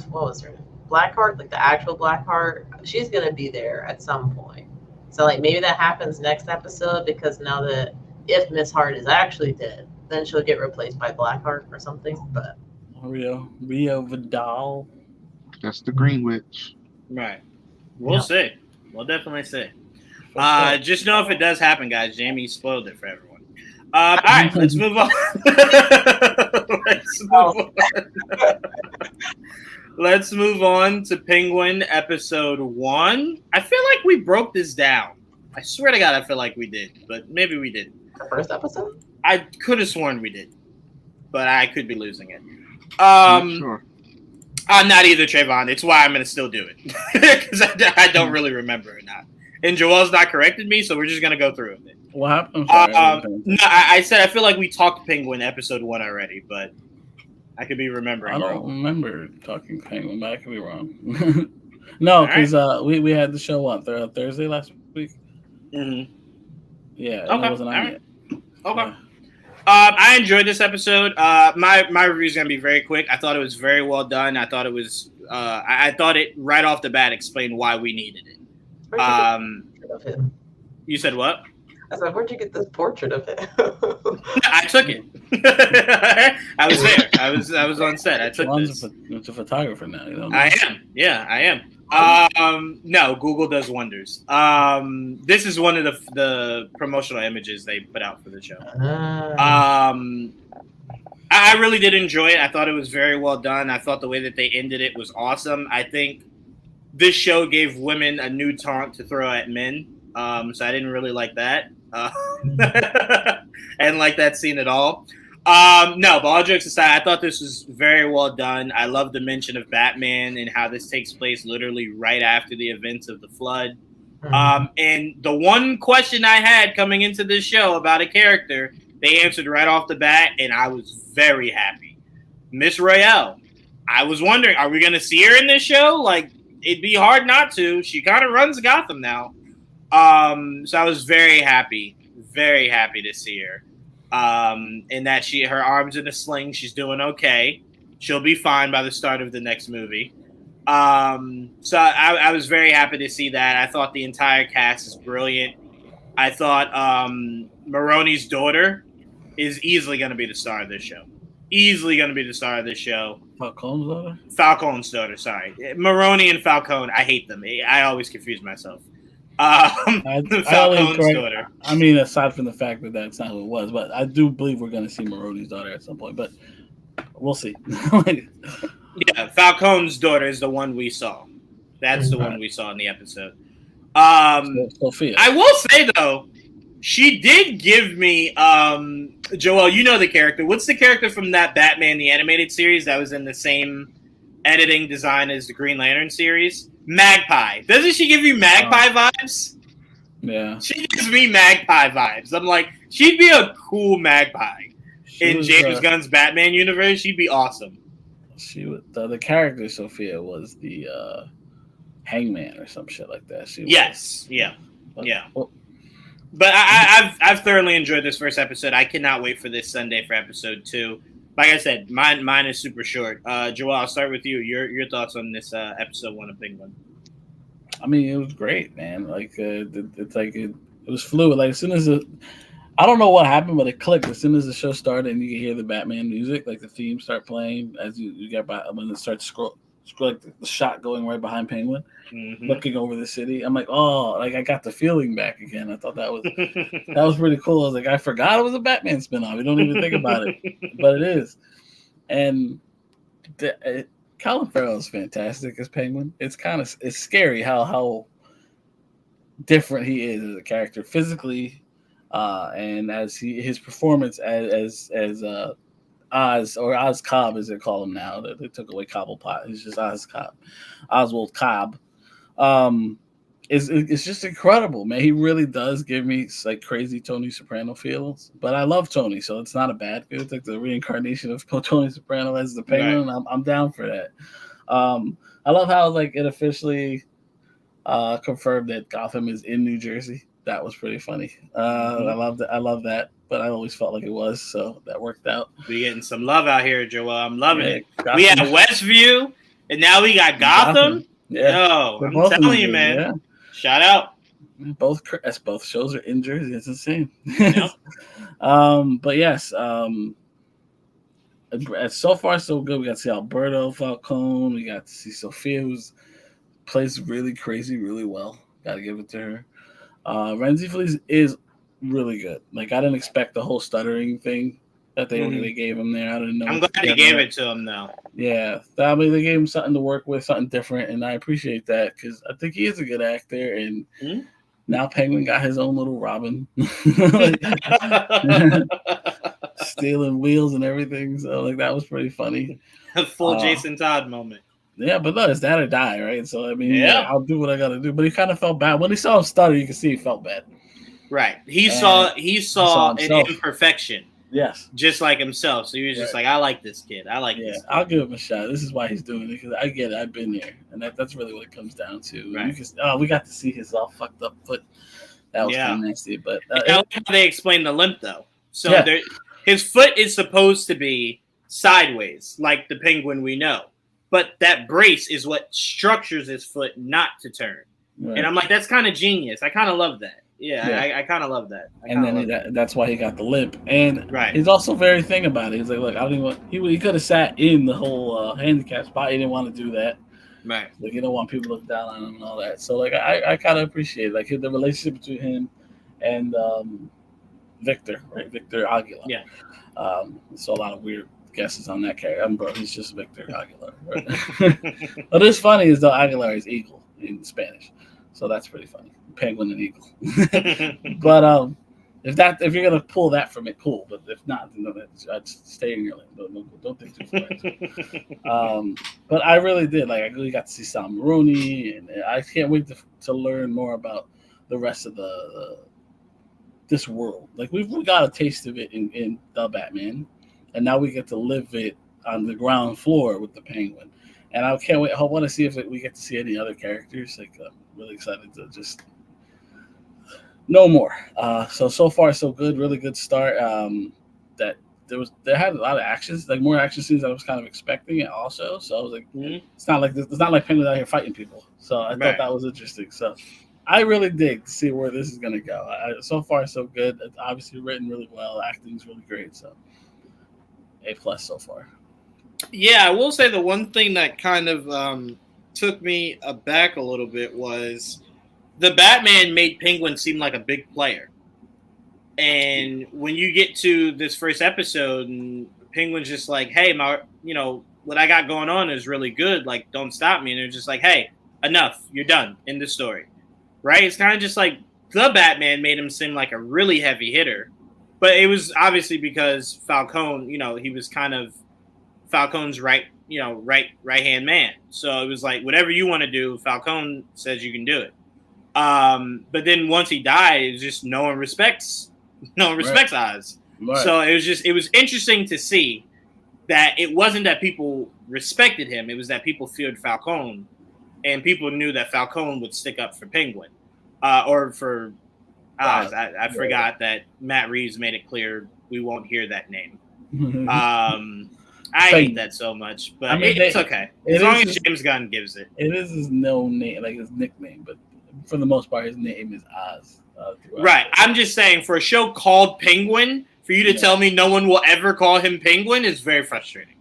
what was her Blackheart, the actual Blackheart, she's gonna be there at some point. So maybe that happens next episode because now that if Miss Hart is actually dead, then she'll get replaced by Blackheart or something. But Rio Vidal. That's the Green Witch. Right. We'll see. We'll definitely see. Just know if it does happen, guys, Jamie spoiled it for everyone. All right, let's move on. Let's move on to Penguin episode 1. I feel like we broke this down. I swear to God, I feel like we did, but maybe we didn't. The first episode? I could have sworn we did, but I could be losing it. Sure. I'm not either, Trayvon. It's why I'm going to still do it. Because I don't really remember it now. And Joel's not corrected me, so we're just going to go through with it. What happened? No, I said I feel like we talked Penguin episode 1 already, but I could be remembering. I don't remember talking Penguin, but I could be wrong. No, because we had the show on Thursday last week. Mm-hmm. Yeah, okay. It wasn't on yet. Okay. Yeah. I enjoyed this episode. My review is gonna be very quick. I thought it was very well done. I thought it was. I thought it right off the bat explained why we needed it. Of him? You said what? I said, where'd you get this portrait of him? I took it. I was there. I was on set. I took this. It's a photographer now. You know. I am. Yeah, I am. No, Google does wonders. This is one of the promotional images they put out for the show. I really did enjoy it. I thought it was very well done. I thought the way that they ended it was awesome. I think this show gave women a new taunt to throw at men. So I didn't really like that. I didn't like that scene at all. No, but all jokes aside, I thought this was very well done. I love the mention of Batman and how this takes place literally right after the events of the flood. And the one question I had coming into this show about a character, they answered right off the bat, and I was very happy. Miss Royale. I was wondering, are we going to see her in this show? Like, it'd be hard not to. She kind of runs Gotham now. So I was very happy to see her. And that her arm's in a sling. She's doing okay. She'll be fine by the start of the next movie. So I was very happy to see that. I thought the entire cast is brilliant. I thought Maroni's daughter is easily going to be the star of this show. easily going to be the star of this show. Falcone's daughter? Falcone's daughter, sorry. Maroni and Falcone, I hate them. I always confuse myself. Falcone's daughter. I mean, aside from the fact that that's not who it was, but I do believe we're going to see Maroni's daughter at some point, but we'll see. Yeah, Falcone's daughter is the one we saw. That's the one we saw in the episode. Sophia. I will say, though, she did give me, Joel, you know the character. What's the character from that Batman, the animated series that was in the same editing design as the Green Lantern series? Magpie. Doesn't she give you Magpie vibes? Yeah. She gives me Magpie vibes. I'm like, she'd be a cool Magpie. In James Gunn's Batman universe, she'd be awesome. She was the character Sophia was the Hangman or some shit like that. Yes. Yeah. But I've thoroughly enjoyed this first episode. I cannot wait for this Sunday for episode 2. Like I said, mine is super short. Joel, I'll start with you. Your thoughts on this episode 1 of Penguin? I mean, it was great, man. Like it's like it was fluid. Like as soon as I don't know what happened, but it clicked as soon as the show started, and you could hear the Batman music, like the theme start playing as you get by when it starts scroll like the shot going right behind Penguin, looking over the city. I'm like, oh, like I got the feeling back again. I thought that was pretty cool. I was like, I forgot it was a Batman spinoff. We don't even think about it, but it is. And Colin Farrell is fantastic as Penguin. It's scary how different he is as a character physically, and as his performance as Oz, or Oz Cobb as they call him now. They took away Cobblepot. He's just Oz Cobb, Oswald Cobb. It's just incredible, man. He really does give me like crazy Tony Soprano feels, but I love Tony, so it's not a bad feel. It's like the reincarnation of Tony Soprano as the Penguin. Right. I'm down for that. I love how like it officially confirmed that Gotham is in New Jersey. That was pretty funny. I love that. But I always felt like it was, so that worked out. We're getting some love out here, Joel. I'm loving it. Gotham. We had Westview, and now we got Gotham. Yeah, yo, I'm telling you, man. Yeah. Shout out. Both shows are in Jersey. It's insane. Yep. But yes, so far so good. We got to see Alberto Falcone. We got to see Sophia, who's plays really crazy, really well. Got to give it to her. Renzi Feliz is really good. Like I didn't expect the whole stuttering thing that they gave him there. I didn't know. I'm glad they gave it to him though. Yeah, I mean they gave him something to work with, something different, and I appreciate that because I think he is a good actor. And now Penguin got his own little Robin, stealing wheels and everything. So like that was pretty funny. A full Jason Todd moment. Yeah, but no, it's that or die, right? So I mean, I'll do what I got to do. But he kind of felt bad when he saw him stutter. You can see he felt bad. Right. He saw an imperfection. Yes. Just like himself. So he was just like, I like this kid. I like this kid. I'll give him a shot. This is why he's doing it because I get it. I've been there. And that's really what it comes down to. Right. We got to see his all fucked up foot. That was kind of nasty. But I like how they explained the limp, though. So his foot is supposed to be sideways, like the Penguin we know. But that brace is what structures his foot not to turn. Right. And I'm like, that's kind of genius. I kind of love that. Yeah. I kind of love that. And then that's why he got the limp. And he's also very thing about it. He's like, look, I don't even want. He could have sat in the whole handicap spot. He didn't want to do that. Right. Like he don't want people to look down on him and all that. So like I kind of appreciate like the relationship between him and Victor, right? Victor Aguilar. Yeah. So a lot of weird guesses on that character. Bro, he's just Victor Aguilar. Right? What is funny is though Aguilar is eagle in Spanish, so that's pretty funny. Penguin and eagle. But if you're gonna pull that from it, cool. But if not, then I'd stay in your lane. Don't think too far. But I really did. Like I really got to see Sal Maroni, and I can't wait to learn more about the rest of this world. Like we got a taste of it in the Batman. And now we get to live it on the ground floor with the Penguin. And I can't wait. I want to see if we get to see any other characters. Like I'm really excited to just know more. So far so good. Really good start. That there had a lot of actions, like more action scenes than I was kind of expecting it also. So I was like, it's not like Penguin out here fighting people. So I thought that was interesting. So I really dig to see where this is gonna go. So far so good. It's obviously written really well. Acting's really great. So. A+ so far. Yeah, I will say the one thing that kind of took me aback a little bit was the Batman made Penguin seem like a big player. And when you get to this first episode and Penguin's just like, hey, what I got going on is really good. Like, don't stop me. And they're just like, hey, enough. You're done in the story. Right? It's kind of just like the Batman made him seem like a really heavy hitter. But it was obviously because Falcone, he was kind of Falcone's right-hand man. So it was like, whatever you want to do, Falcone says you can do it. But then once he died, it was just no one respects Oz. Right. So it was interesting to see that it wasn't that people respected him. It was that people feared Falcone, and people knew that Falcone would stick up for Penguin, or for Oz. I forgot that Matt Reeves made it clear we won't hear that name. I hate that so much, but it's okay. As long as James Gunn gives it. It is his no name, like his nickname, but for the most part, his name is Oz. Right. I'm just saying, for a show called Penguin, for you to tell me no one will ever call him Penguin is very frustrating.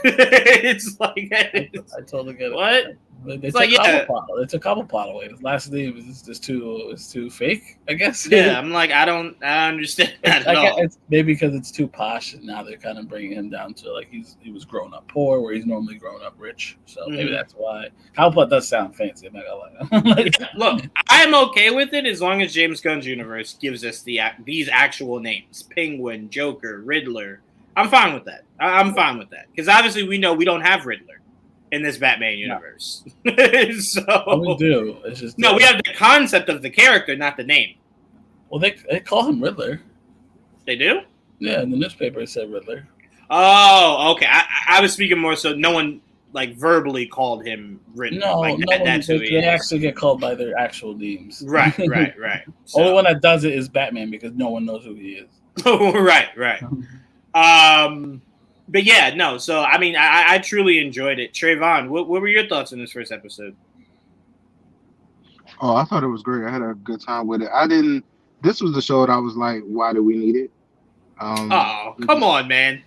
It's like I totally get it. What? It's like a Cobblepot away. His last name is just too fake, I guess. Yeah, I'm like, I don't understand that at all. It's maybe because it's too posh, and now they're kind of bringing him down to like he was grown up poor, where he's normally grown up rich. So maybe that's why. Cobblepot does sound fancy. I'm not gonna lie. Look, I'm okay with it as long as James Gunn's universe gives us these actual names: Penguin, Joker, Riddler. I'm fine with that. I'm fine with that because obviously we know we don't have Riddler in this Batman universe. So we do. It's just we have the concept of the character, not the name. Well, they call him Riddler. They do? Yeah, in the newspaper it said Riddler. Oh, okay. I was speaking more so no one like verbally called him Riddler. No, like, that's who they actually get called by their actual names. Right. So. Only one that does it is Batman because no one knows who he is. Right. But yeah, no. So I mean, I truly enjoyed it. Trayvon, what were your thoughts on this first episode? Oh, I thought it was great. I had a good time with it. This was the show that I was like, why do we need it? Come on, man.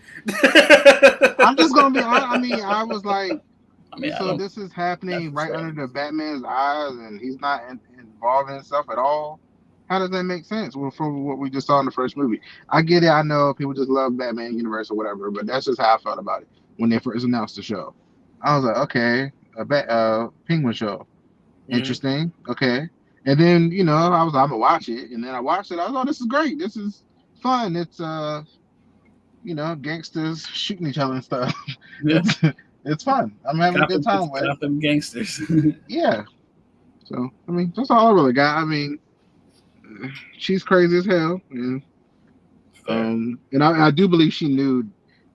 I'm just gonna be honest. I mean, I was like, so this is happening right under the Batman's eyes, and he's not involved in stuff at all. How does that make sense? Well, from what we just saw in the first movie, I get it. I know people just love Batman universe or whatever, but that's just how I felt about it when they first announced the show. I was like, okay, a Penguin show, interesting, okay. And then I was like, I'm gonna watch it, and then I watched it. I was like, oh, this is great. This is fun. It's gangsters shooting each other and stuff. Yeah. It's fun. I'm having a good time with it. Them gangsters. Yeah. So I mean, that's all I really got. I mean. She's crazy as hell, and I do believe she knew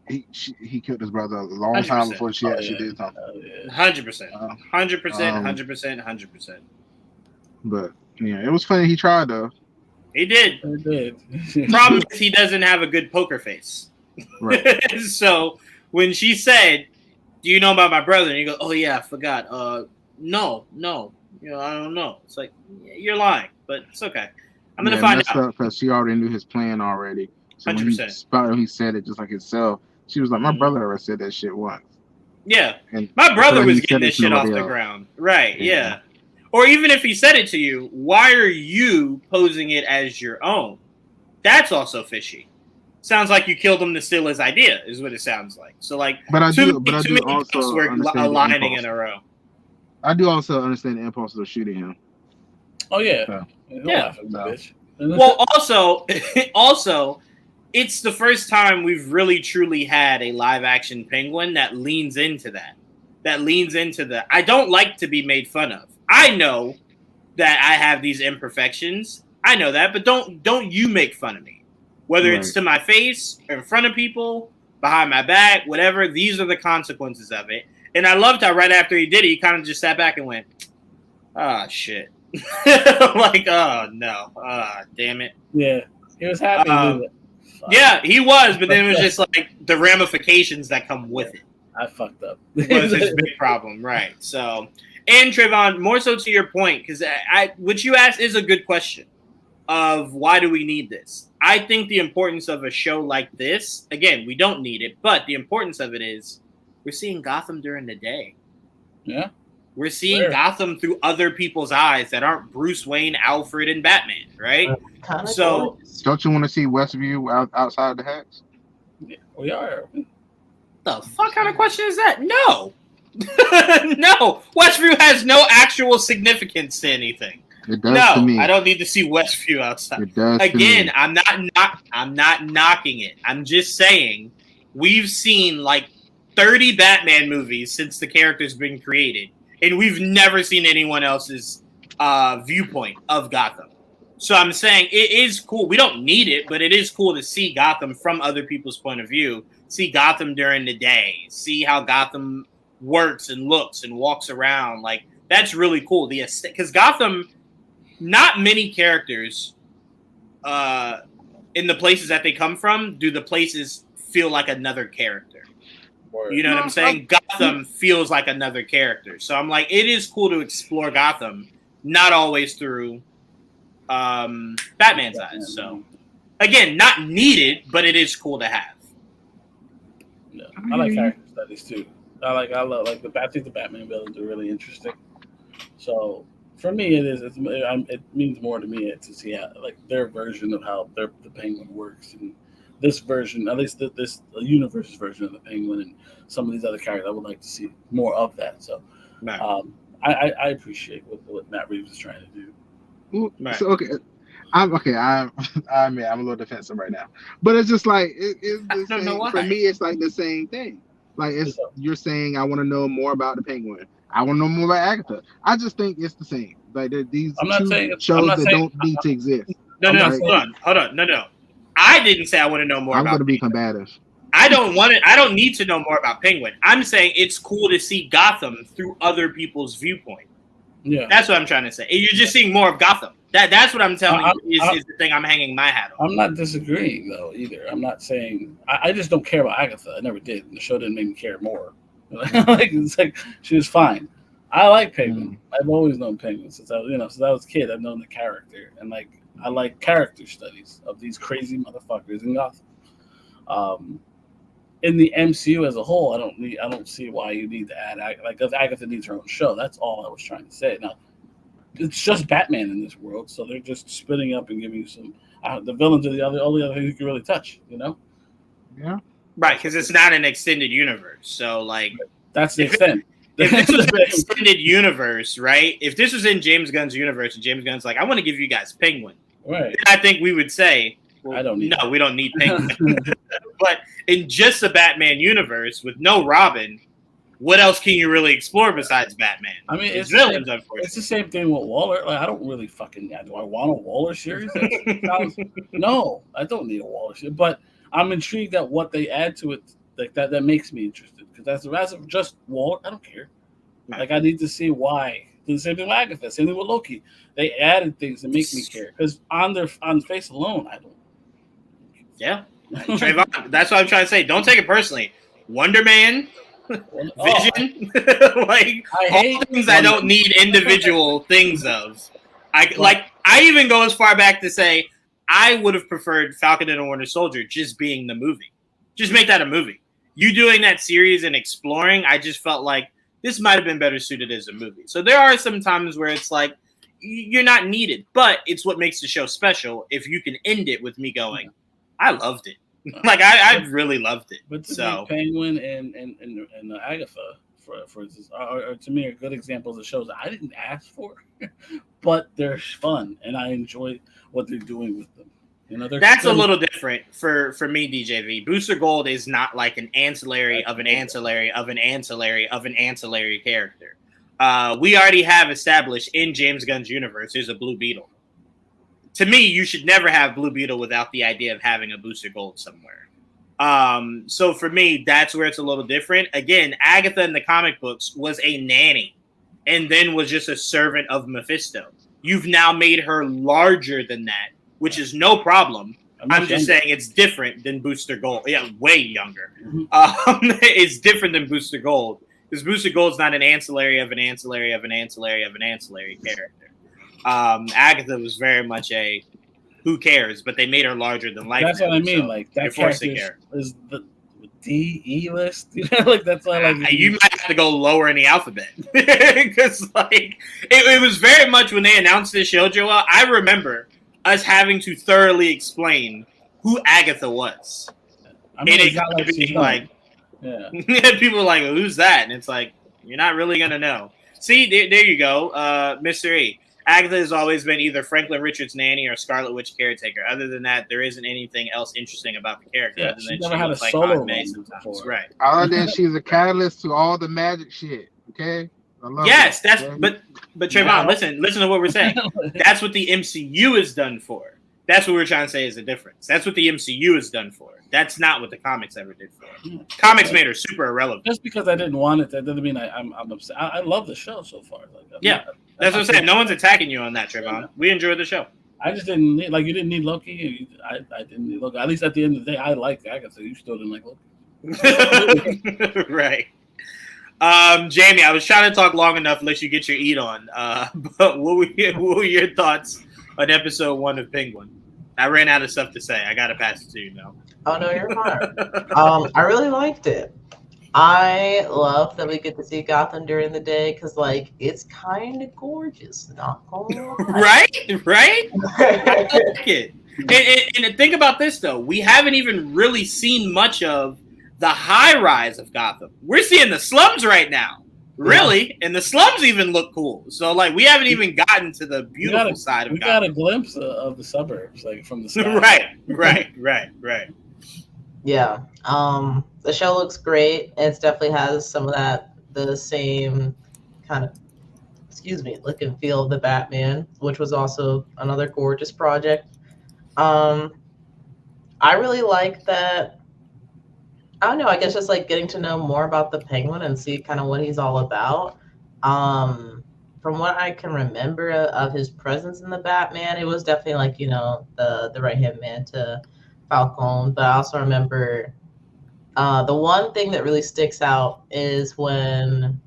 he killed his brother a long 100%. Time before she actually did something. 100%, 100%. But yeah, it was funny. He tried though. He did. Problem is he doesn't have a good poker face. Right. So when she said, "Do you know about my brother?" and you go, "Oh yeah, I forgot." No. I don't know. It's like you're lying, but it's okay. I'm gonna find out because she already knew his plan already. So 100%. When he said it just like himself, she was like, "My brother ever said that shit once." Yeah, and my brother was getting this shit off the ground, right? Yeah. Or even if he said it to you, why are you posing it as your own? That's also fishy. Sounds like you killed him to steal his idea, is what it sounds like. So like, but I do also we're aligning in a row. I do also understand the impulse of shooting him. Oh yeah, so, yeah. Well, also, it's the first time we've really truly had a live action Penguin that leans into that. I don't like to be made fun of. I know that I have these imperfections. I know that, but don't you make fun of me. Whether it's to my face, or in front of people, behind my back, whatever. These are the consequences of it. And I loved how right after he did it, he kind of just sat back and went, "Ah, shit." Like, oh no, damn it. Yeah, he was happy with it. Yeah, he was, but then it was just like the ramifications that come with it. I fucked up. Was his big problem, right? So, and Trayvon, more so to your point, because what you asked is a good question. of why do we need this. I think the importance of a show like this, again, we don't need it, but the importance of it is we're seeing Gotham during the day. Yeah. We're seeing Gotham through other people's eyes that aren't Bruce Wayne, Alfred, and Batman, right? So, don't you want to see Westview outside the Hacks? Yeah, we are. The fuck kind of question is that? No. No. Westview has no actual significance to anything. It does to me. I don't need to see Westview outside. It does Again, to me. I'm not knocking it. I'm just saying we've seen like 30 Batman movies since the character's been created, and we've never seen anyone else's viewpoint of Gotham. So I'm saying it is cool. We don't need it, but it is cool to see Gotham from other people's point of view. See Gotham during the day. See how Gotham works and looks and walks around. Like, that's really cool. Because Gotham, not many characters in the places that they come from do the places feel like another character. You know what I'm saying? Gotham feels like another character. So I'm like, it is cool to explore Gotham, not always through Batman's eyes. So again, not needed, but it is cool to have. Yeah. I like character studies too. I think the Batman villains are really interesting. So for me, it means more to me to see how, like, their version of how the Penguin works, and this version, at least this universe's version of the Penguin, and some of these other characters. I would like to see more of that. So I appreciate what Matt Reeves is trying to do. Right. So I'm a little defensive right now, but it's just like for me, it's like the same thing. Like, you're saying, I want to know more about the Penguin. I want to know more about Agatha. I just think it's the same. Like, these shows that don't need to exist. Hold on. No. I didn't say I want to know more. I'm going to be combative. I don't need to know more about Penguin. I'm saying it's cool to see Gotham through other people's viewpoint. Yeah, that's what I'm trying to say. You're just seeing more of Gotham. That's what I'm telling you is the thing I'm hanging my hat on. I'm not disagreeing though either. I'm not saying I just don't care about Agatha. I never did. The show didn't make me care more. It's like she was fine. I like Penguin. I've always known Penguin since I was a kid. I've known the character, and like I like character studies of these crazy motherfuckers in Gotham. In the MCU as a whole, I don't see why you need to add because Agatha needs her own show. That's all I was trying to say. Now, it's just Batman in this world, so they're just splitting up and giving you some. The villains are the only other thing you can really touch, Yeah. Right, because it's not an extended universe. So, like, that's the extent. If this was an extended universe, right? If this was in James Gunn's universe, and James Gunn's like, I want to give you guys Penguin, right? I think we would say, well, we don't need Penguin. But in just the Batman universe with no Robin, what else can you really explore besides Batman? I mean, it's villains, unfortunately. It's the same thing with Waller. Like, I don't really do I want a Waller series? No, I don't need a Waller series. But I'm intrigued at what they add to it. Like that makes me interested, because as of just Waller, I don't care. Right. Like, I need to see why. The same thing with Agatha, same thing with Loki. They added things that make me care, because on face alone, I don't. Yeah, Trayvon, that's what I'm trying to say. Don't take it personally. Wonder Man, Vision, like all things I don't need individual things of. I even go as far back to say I would have preferred Falcon and the Winter Soldier just being the movie. Just make that a movie. You doing that series and exploring, I just felt like this might have been better suited as a movie. So there are some times where it's like you're not needed, but it's what makes the show special if you can end it with me going, I loved it. Like, I really loved it. But Penguin and Agatha for instance, are to me are good examples of shows that I didn't ask for, but they're fun and I enjoy what they're doing with them. That's a little different for me, DJV. Booster Gold is not like an ancillary of an ancillary of an ancillary of an ancillary character. We already have established in James Gunn's universe there's a Blue Beetle. To me, you should never have Blue Beetle without the idea of having a Booster Gold somewhere. So for me, that's where it's a little different. Again, Agatha in the comic books was a nanny and then was just a servant of Mephisto. You've now made her larger than that, which is no problem. I'm just saying it's different than Booster Gold. Yeah, way younger. It's different than Booster Gold, because Booster Gold's not an ancillary of an ancillary of an ancillary of an ancillary character. Agatha was very much who cares? But they made her larger than life. That's what I mean. So like that forcing character is the D-E list. You know, like that's why like you might have to go lower in the alphabet because like it was very much when they announced this show, Joel. I remember us having to thoroughly explain who Agatha was. I mean, and it's not like she's being like, yeah. people are like, who's that? And it's like, you're not really gonna know. See, there you go, Mr. E. Agatha has always been either Franklin Richards' nanny or Scarlet Witch caretaker. Other than that, there isn't anything else interesting about the character. Yeah, other than never had a like solo Aunt May run sometimes. before. Right. Other than she's a catalyst to all the magic shit. Okay. I love Yes, that. that's but Trayvon, listen to what we're saying. That's what the MCU is done for. That's what we're trying to say is the difference. That's what the MCU is done for. That's not what the comics ever did for. Comics made her super irrelevant. Just because I didn't want it, that doesn't mean I'm upset. I love the show so far. Like, That's what I'm saying. No one's attacking you on that, Trayvon. We enjoyed the show. I just didn't need, like, you didn't need Loki. I didn't need Loki. At least at the end of the day, I liked Agatha. You still didn't like Loki. Right. Jamie, I was trying to talk long enough to let you get your eat on. But what were your thoughts on episode 1 of Penguin? I ran out of stuff to say. I got to pass it to you now. Oh, no, you're fine. I really liked it. I love that we get to see Gotham during the day because, like, it's kind of gorgeous. Not gonna lie. Right? I like it. And think about this, though. We haven't even really seen much of the high rise of Gotham. We're seeing the slums right now. Really? And the slums even look cool. So, like, we haven't even gotten to the beautiful side of Gotham. We got a glimpse of the suburbs, like, from the sky. Right. Yeah. The show looks great. It definitely has some of the same kind of, look and feel of the Batman, which was also another gorgeous project. I really like that. I don't know. I guess just like getting to know more about the Penguin and see kind of what he's all about. From what I can remember of his presence in the Batman, it was definitely like, the right-hand man to Falcone. But I also remember the one thing that really sticks out is when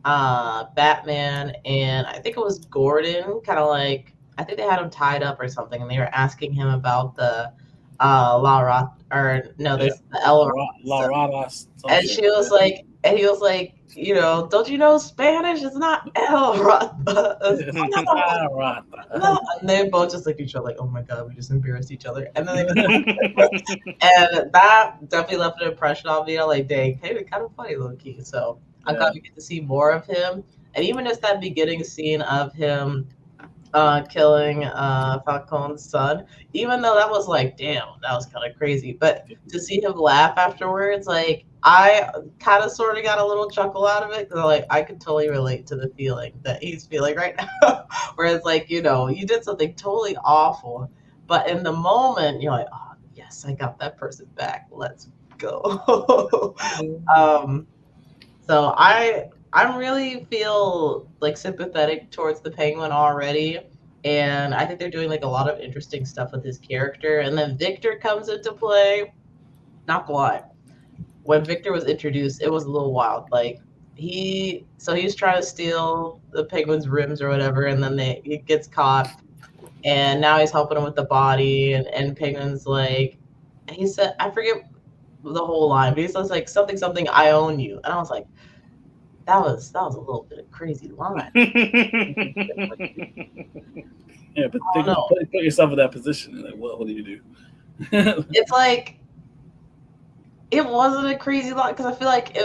Batman and I think it was Gordon kind of like, I think they had him tied up or something, and they were asking him about the La Ratas. And he was like, don't you know Spanish? It's not El Rata. And they both just looked at each other like, oh my God, we just embarrassed each other. And then and that definitely left an impression on me. I'm like, dang, hey, it's kind of funny, low key. So I'm glad we get to see more of him. And even just that beginning scene of him killing Falcone's son, even though that was like, damn, that was kind of crazy. But to see him laugh afterwards, like, I kind of sort of got a little chuckle out of it because like I could totally relate to the feeling that he's feeling right now. Whereas like, you did something totally awful, but in the moment you're like, oh yes, I got that person back. Let's go. So I really feel like sympathetic towards the Penguin already. And I think they're doing like a lot of interesting stuff with his character. And then Victor comes into play. Not gonna lie. When Victor was introduced, it was a little wild. Like he's trying to steal the Penguin's rims or whatever, and then he gets caught. And now he's helping him with the body, and Penguin's like, he said, I forget the whole line, but he says like something, I own you. And I was like, that was a little bit of crazy line. Yeah, but put yourself in that position. Like, what do you do? It's like, it wasn't a crazy line because I feel like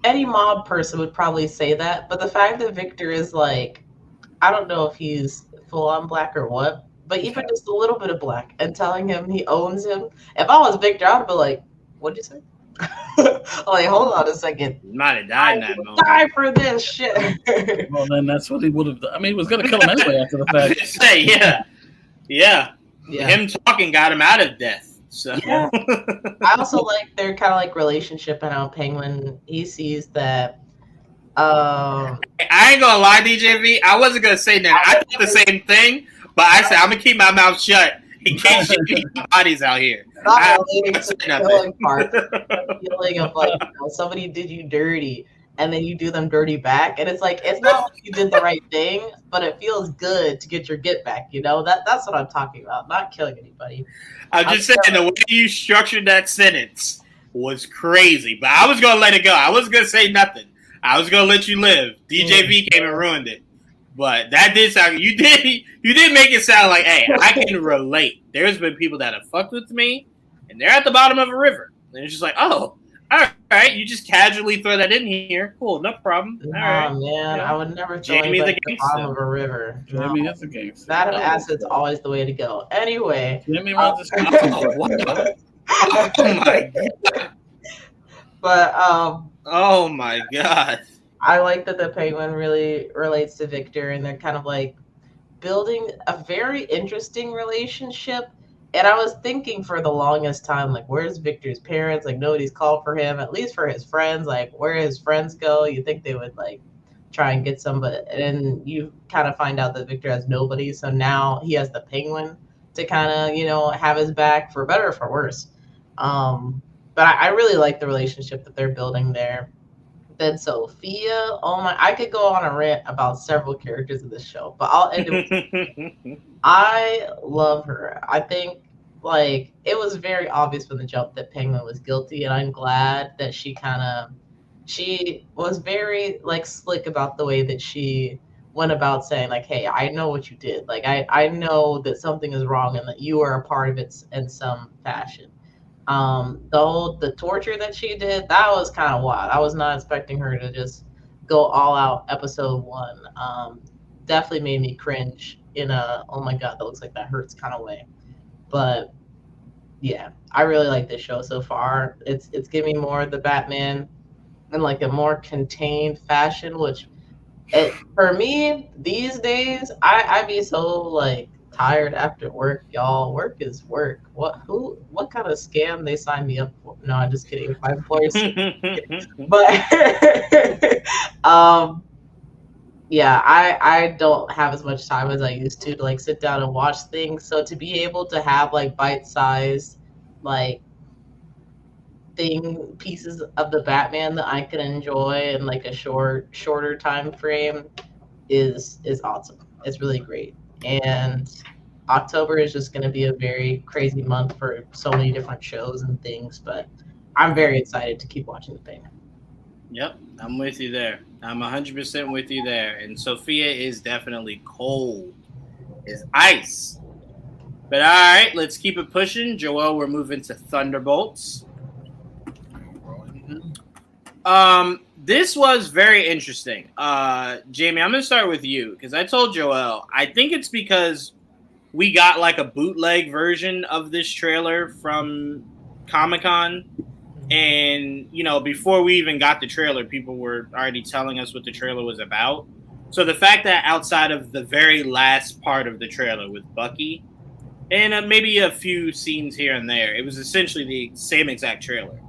any mob person would probably say that. But the fact that Victor is like, I don't know if he's full on black or what, but even just a little bit of black and telling him he owns him. If I was Victor, I would be like, what'd you say? Like, hold on a second. You might have died in that moment. Die for this shit. Well, then that's what he would have done. I mean, he was going to kill him anyway after the fact. Say, yeah. Him talking got him out of death. So yeah. I also like their kind of like relationship and how Penguin, he sees that. I ain't gonna lie, DJV. I wasn't gonna say that. I thought the same thing, but I said I'm gonna keep my mouth shut in case you bodies out here. Not relating to the killing part. The feeling of like, somebody did you dirty. and then you do them dirty back, and it's like it's not like you did the right thing, but it feels good to get your get back. That's what I'm talking about. Not killing anybody. I'm just saying the way you structured that sentence was crazy, but I was gonna let it go. I wasn't gonna say nothing. I was gonna let you live. DJV came and ruined it, but that did sound. You did make it sound like, hey, I can relate. There's been people that have fucked with me, and they're at the bottom of a river, and it's just like, oh, all right, you just casually throw that in here. Cool, no problem. All right, man, I would never throw anybody at the bottom of a river. Jamie is a gangster. That acid's always the way to go. Anyway, Jamie wants to oh my god. But oh my god. I like that the Penguin really relates to Victor, and they're kind of like building a very interesting relationship. And I was thinking for the longest time, like, where's Victor's parents? Like, nobody's called for him, at least for his friends. Like, where his friends go? You think they would, like, try and get somebody. And you kind of find out that Victor has nobody. So now he has the Penguin to kind of, have his back, for better or for worse. But I really like the relationship that they're building there. Then Sophia, oh my, I could go on a rant about several characters of this show, but I'll end it with I love her. I think, like, it was very obvious from the jump that Penguin was guilty, and I'm glad that she was very, like, slick about the way that she went about saying, like, hey, I know what you did. Like, I know that something is wrong and that you are a part of it in some fashion. The torture that she did, that was kind of wild. I was not expecting her to just go all out episode 1. Definitely made me cringe in a, oh my god, that looks like that hurts kind of way. But yeah, I really like this show so far. It's giving more of the Batman in like a more contained fashion, which for me these days, I be so like tired after work, y'all. Work is work. What kind of scam they signed me up for? No, I'm just kidding. My employers. But yeah, I don't have as much time as I used to like sit down and watch things. So to be able to have like bite-sized like pieces of the Batman that I can enjoy in like a shorter time frame is awesome. It's really great. And October is just going to be a very crazy month for so many different shows and things, but I'm very excited to keep watching the thing. Yep, I'm with you there. I'm 100% with you there. And Sophia is definitely cold as ice. But all right, let's keep it pushing. Joel, we're moving to Thunderbolts. This was very interesting. Jamie, I'm going to start with you because I told Joel, I think it's because we got like a bootleg version of this trailer from Comic-Con. And, before we even got the trailer, people were already telling us what the trailer was about. So the fact that outside of the very last part of the trailer with Bucky and maybe a few scenes here and there, it was essentially the same exact trailer.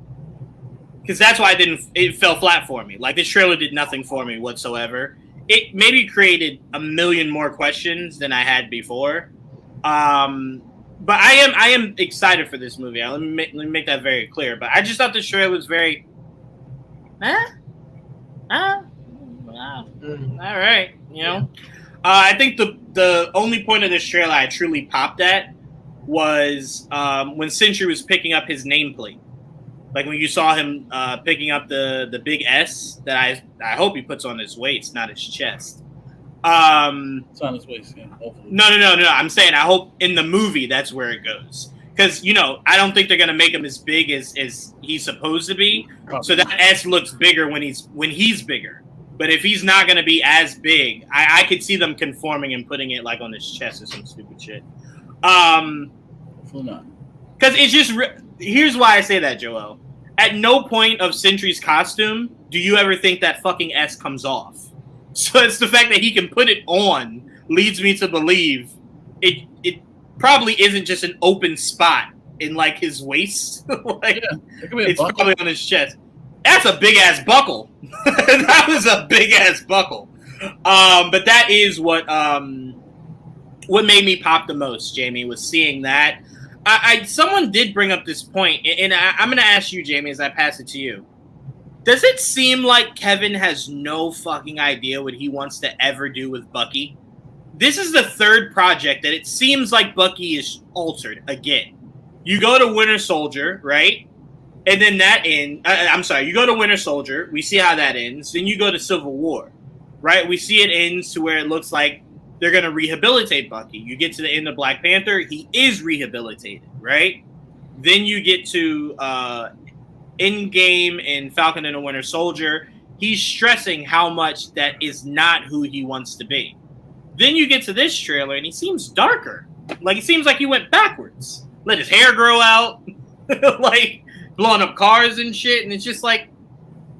Because that's why it fell flat for me. Like, this trailer did nothing for me whatsoever. It maybe created a million more questions than I had before. But I am excited for this movie. Let me make that very clear. But I just thought this trailer was very, all right, I think the only point of this trailer I truly popped at was when Sentry was picking up his nameplate. Like when you saw him picking up the big S that I hope he puts on his waist, not his chest. It's on his waist, yeah. Hopefully. No. I'm saying I hope in the movie that's where it goes. Because, I don't think they're going to make him as big as he's supposed to be. Probably. So that S looks bigger when he's bigger. But if he's not going to be as big, I could see them conforming and putting it like on his chest or some stupid shit. Hopefully not. Because it's just... Here's why I say that, Joel. At no point of Sentry's costume do you ever think that fucking S comes off. So it's the fact that he can put it on leads me to believe it probably isn't just an open spot in like his waist. It's probably on his chest. That's a big ass buckle. That was a big ass buckle. But that is what made me pop the most, Jamie, was seeing that. Someone did bring up this point, and I'm going to ask you, Jamie, as I pass it to you. Does it seem like Kevin has no fucking idea what he wants to ever do with Bucky? This is the third project that it seems like Bucky is altered again. You go to Winter Soldier, right? And then that ends. You go to Winter Soldier. We see how that ends. Then you go to Civil War, right? We see it ends to where it looks like they're going to rehabilitate Bucky. You get to the end of Black Panther. He is rehabilitated, right? Then you get to Endgame and Falcon and the Winter Soldier. He's stressing how much that is not who he wants to be. Then you get to this trailer and he seems darker. Like, it seems like he went backwards. Let his hair grow out. Like, blowing up cars and shit. And it's just like,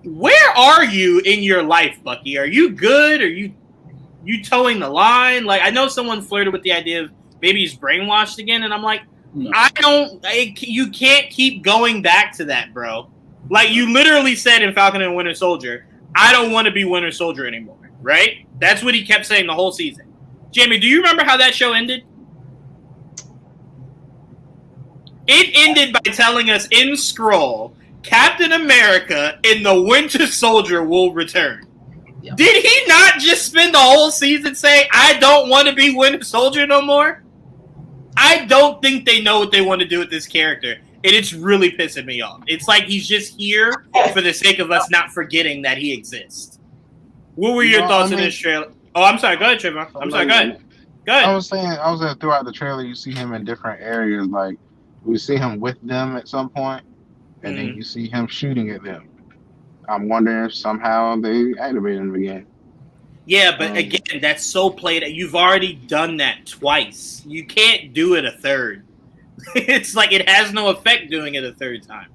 where are you in your life, Bucky? Are you good? Are you towing the line? Like, I know someone flirted with the idea of maybe he's brainwashed again. And I'm like, no. You can't keep going back to that, bro. Like, you literally said in Falcon and Winter Soldier, I don't want to be Winter Soldier anymore, right? That's what he kept saying the whole season. Jamie, do you remember how that show ended? It ended by telling us in Skrull, Captain America and the Winter Soldier will return. Yep. Did he not just spend the whole season saying, I don't want to be Winter Soldier no more? I don't think they know what they want to do with this character, and it's really pissing me off. It's like he's just here for the sake of us not forgetting that he exists. What were your thoughts on this trailer? Oh, I'm sorry. Go ahead, Trevor. I'm sorry. Go ahead. I was saying, throughout the trailer, you see him in different areas. Like, we see him with them at some point, and then you see him shooting at them. I'm wondering if somehow they activated him again. Yeah, but again, that's so played. You've already done that twice. You can't do it a third. It's like it has no effect doing it a third time.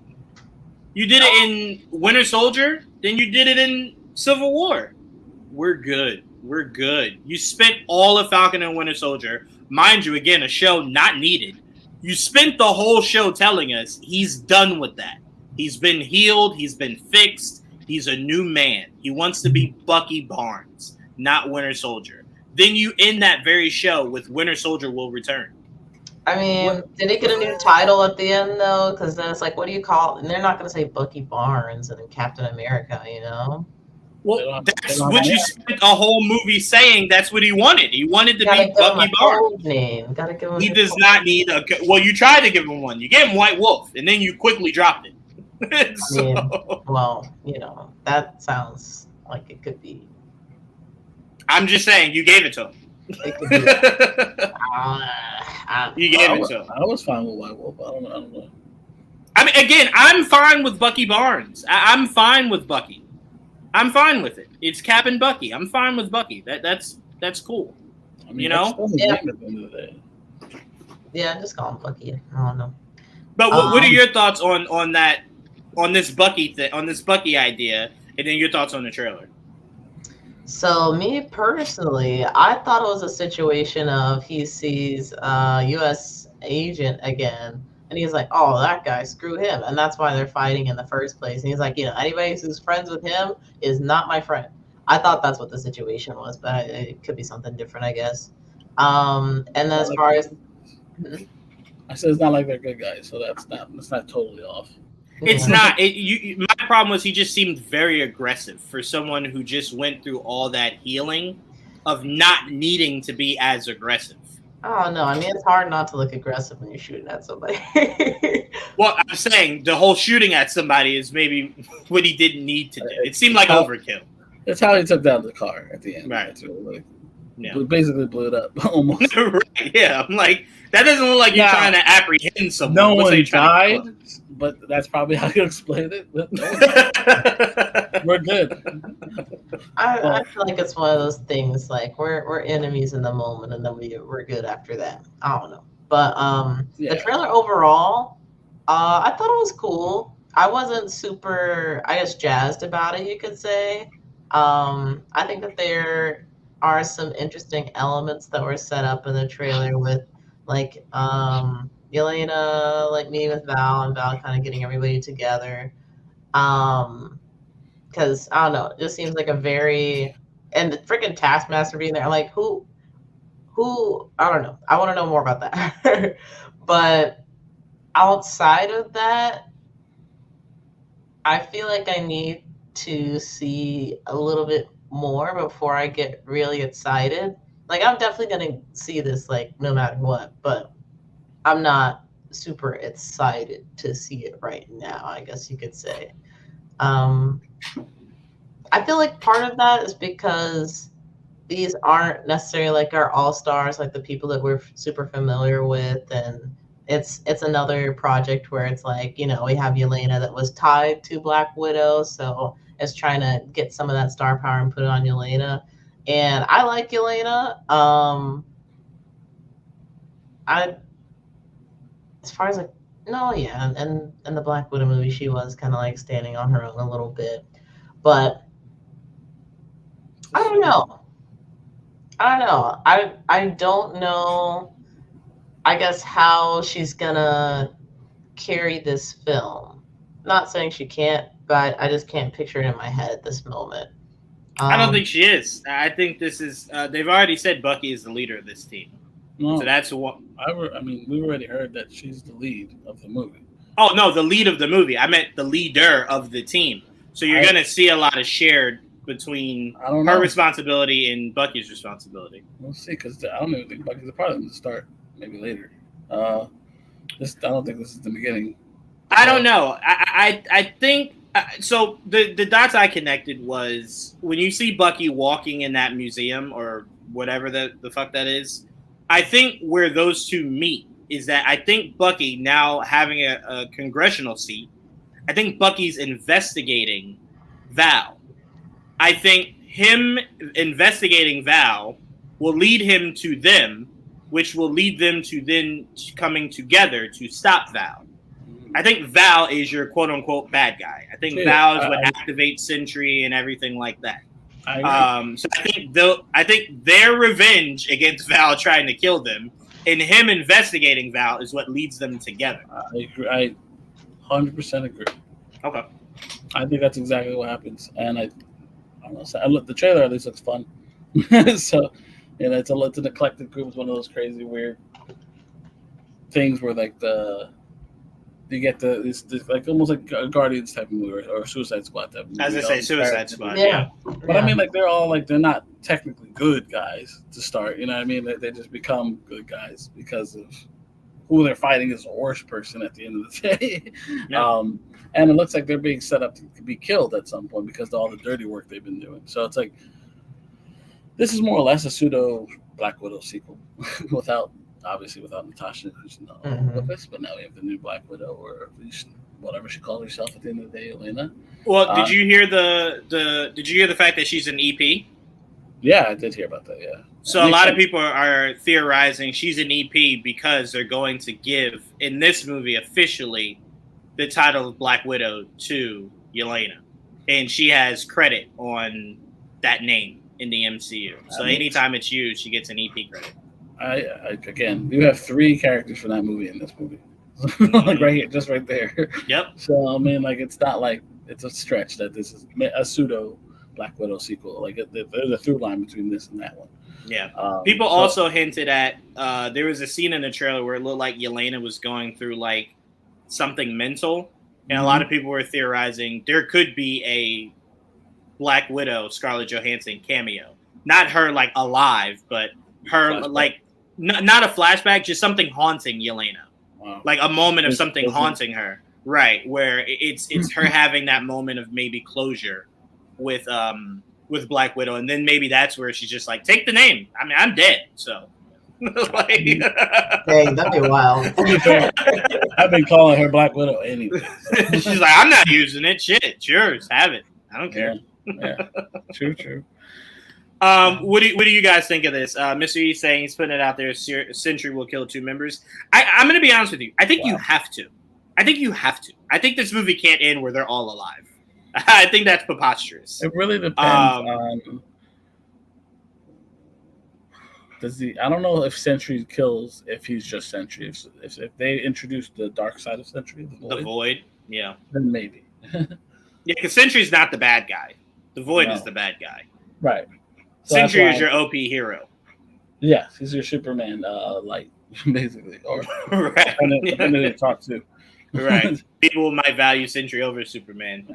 You did it in Winter Soldier, then you did it in Civil War. We're good. We're good. You spent all of Falcon and Winter Soldier. Mind you, again, a show not needed. You spent the whole show telling us he's done with that. He's been healed. He's been fixed. He's a new man. He wants to be Bucky Barnes, not Winter Soldier. Then you end that very show with Winter Soldier will return. I mean, did he get a new title at the end, though? Because then it's like, what do you call it? And they're not going to say Bucky Barnes and then Captain America, you know? Well, that's what you spent a whole movie saying. That's what he wanted. He wanted to be Bucky Barnes. Gotta give him he does not need a... Well, you tried to give him one. You gave him White Wolf, and then you quickly dropped it. I mean, well, you know, that sounds like it could be. I'm just saying, you gave it to him. It could be. You gave it to him. I was fine with White Wolf. I don't know. I mean, again, I'm fine with Bucky Barnes. I'm fine with Bucky. I'm fine with it. It's Cap and Bucky. I'm fine with Bucky. That's cool. I mean, you know? Yeah. Yeah, just call him Bucky. I don't know. But what are your thoughts on that, on this Bucky thing, on this Bucky idea, and then your thoughts on the trailer? So me personally, I thought it was a situation of he sees a U.S. agent again, and he's like, "Oh, that guy, screw him," and that's why they're fighting in the first place. And he's like, "You know, anybody who's friends with him is not my friend." I thought that's what the situation was, but it could be something different, I guess. And then as far as I said, it's not like they're good guys, so that's not totally off. It's not. My problem was he just seemed very aggressive for someone who just went through all that healing of not needing to be as aggressive. Oh, no. I mean, it's hard not to look aggressive when you're shooting at somebody. Well, I'm saying the whole shooting at somebody is maybe what he didn't need to do. It seemed like overkill. That's how he took down the car at the end. Right. Yeah. We basically blew it up almost. Right. Yeah. I'm like, that doesn't look like you're trying to apprehend someone. No one died, but that's probably how you explain it. We're good. I feel like it's one of those things like we're enemies in the moment, and then we're good after that. I don't know, but the trailer overall, I thought it was cool. I wasn't super, I guess, jazzed about it, you could say. I think that there are some interesting elements that were set up in the trailer with like Yelena like meeting with Val and Val kind of getting everybody together. Because I don't know, it just seems like a very, and the freaking Taskmaster being there, like who I don't know. I want to know more about that. But outside of that, I feel like I need to see a little bit more before I get really excited. Like, I'm definitely gonna see this, like, no matter what, but I'm not super excited to see it right now, I guess you could say. I feel like part of that is because these aren't necessarily like our all-stars, like the people that we're super familiar with, and it's another project where it's like, you know, we have Yelena that was tied to Black Widow, so it's trying to get some of that star power and put it on Yelena. And I like Yelena. I as far as like no, yeah, and the Black Widow movie, she was kind of like standing on her own a little bit, but I don't know. I don't know. I guess how she's gonna carry this film. Not saying she can't, but I just can't picture it in my head at this moment. I don't think she is. I think this is. They've already said Bucky is the leader of this team. No, so that's what. I mean, we already heard that she's the lead of the movie. Oh no, the lead of the movie. I meant the leader of the team. So you're gonna see a lot of shared between her responsibility and Bucky's responsibility. We'll see, because I don't even think Bucky's a part of them to start. Maybe later. I don't think this is the beginning. I don't know. I think so. The dots I connected was when you see Bucky walking in that museum or whatever the fuck that is. I think where those two meet is that I think Bucky, now having a congressional seat, I think Bucky's investigating Val. I think him investigating Val will lead him to them, which will lead them to then coming together to stop Val. I think Val is your quote-unquote bad guy. I think Val is what activates Sentry and everything like that. So I think their revenge against Val trying to kill them and him investigating Val is what leads them together. I agree. I 100% agree. Okay. I think that's exactly what happens, and I don't know. The trailer at least looks fun. So, it's an eclectic group. It's one of those crazy, weird things where like you get this like almost like a Guardians type of movie or Suicide Squad type of movie. As I say, Suicide Squad. Yeah. But I mean, like they're all like they're not technically good guys to start. You know what I mean? They just become good guys because of who they're fighting is the worst person at the end of the day. Yeah. And it looks like they're being set up to be killed at some point because of all the dirty work they've been doing. So it's like this is more or less a pseudo Black Widow sequel without Natasha, who's not with us, but now we have the new Black Widow, or at least whatever she calls herself at the end of the day, Elena. Well, did you hear the fact that she's an EP? Yeah, I did hear about that. Yeah. So a lot of people are theorizing she's an EP because they're going to give in this movie officially the title of Black Widow to Yelena, and she has credit on that name in the MCU. So anytime it's used, she gets an EP credit. Again, you have 3 characters from that movie in this movie, like right here, just right there. Yep. So I mean, like it's not like it's a stretch that this is a pseudo Black Widow sequel. Like there's a through line between this and that one. Yeah. People also hinted at there was a scene in the trailer where it looked like Yelena was going through like something mental, and a lot of people were theorizing there could be a Black Widow Scarlett Johansson cameo, not her like alive, but her flashback. Like not a flashback, just something haunting Yelena. Wow. Like a moment of something haunting her, right? Where it's her having that moment of maybe closure with Black Widow, and then maybe that's where she's just like, take the name. I mean, I'm dead, so. Like, dang, that'd be wild. I've been calling her Black Widow anyway. She's like, I'm not using it. Shit, it's yours. Have it. I don't care. Yeah. True. What do you guys think of this? Mr. E saying he's putting it out there. Sentry will kill 2 members. I'm going to be honest with you. I think you have to. I think this movie can't end where they're all alive. I think that's preposterous. It really depends on. I don't know if Sentry kills if he's just Sentry. If they introduce the dark side of Sentry, the Void, yeah, then maybe. Yeah, because Sentry's not the bad guy. The Void is the bad guy. Right. So Sentry is your OP hero. Yeah, he's your Superman light, basically. Or right. And they talk to. Right. People might value Sentry over Superman.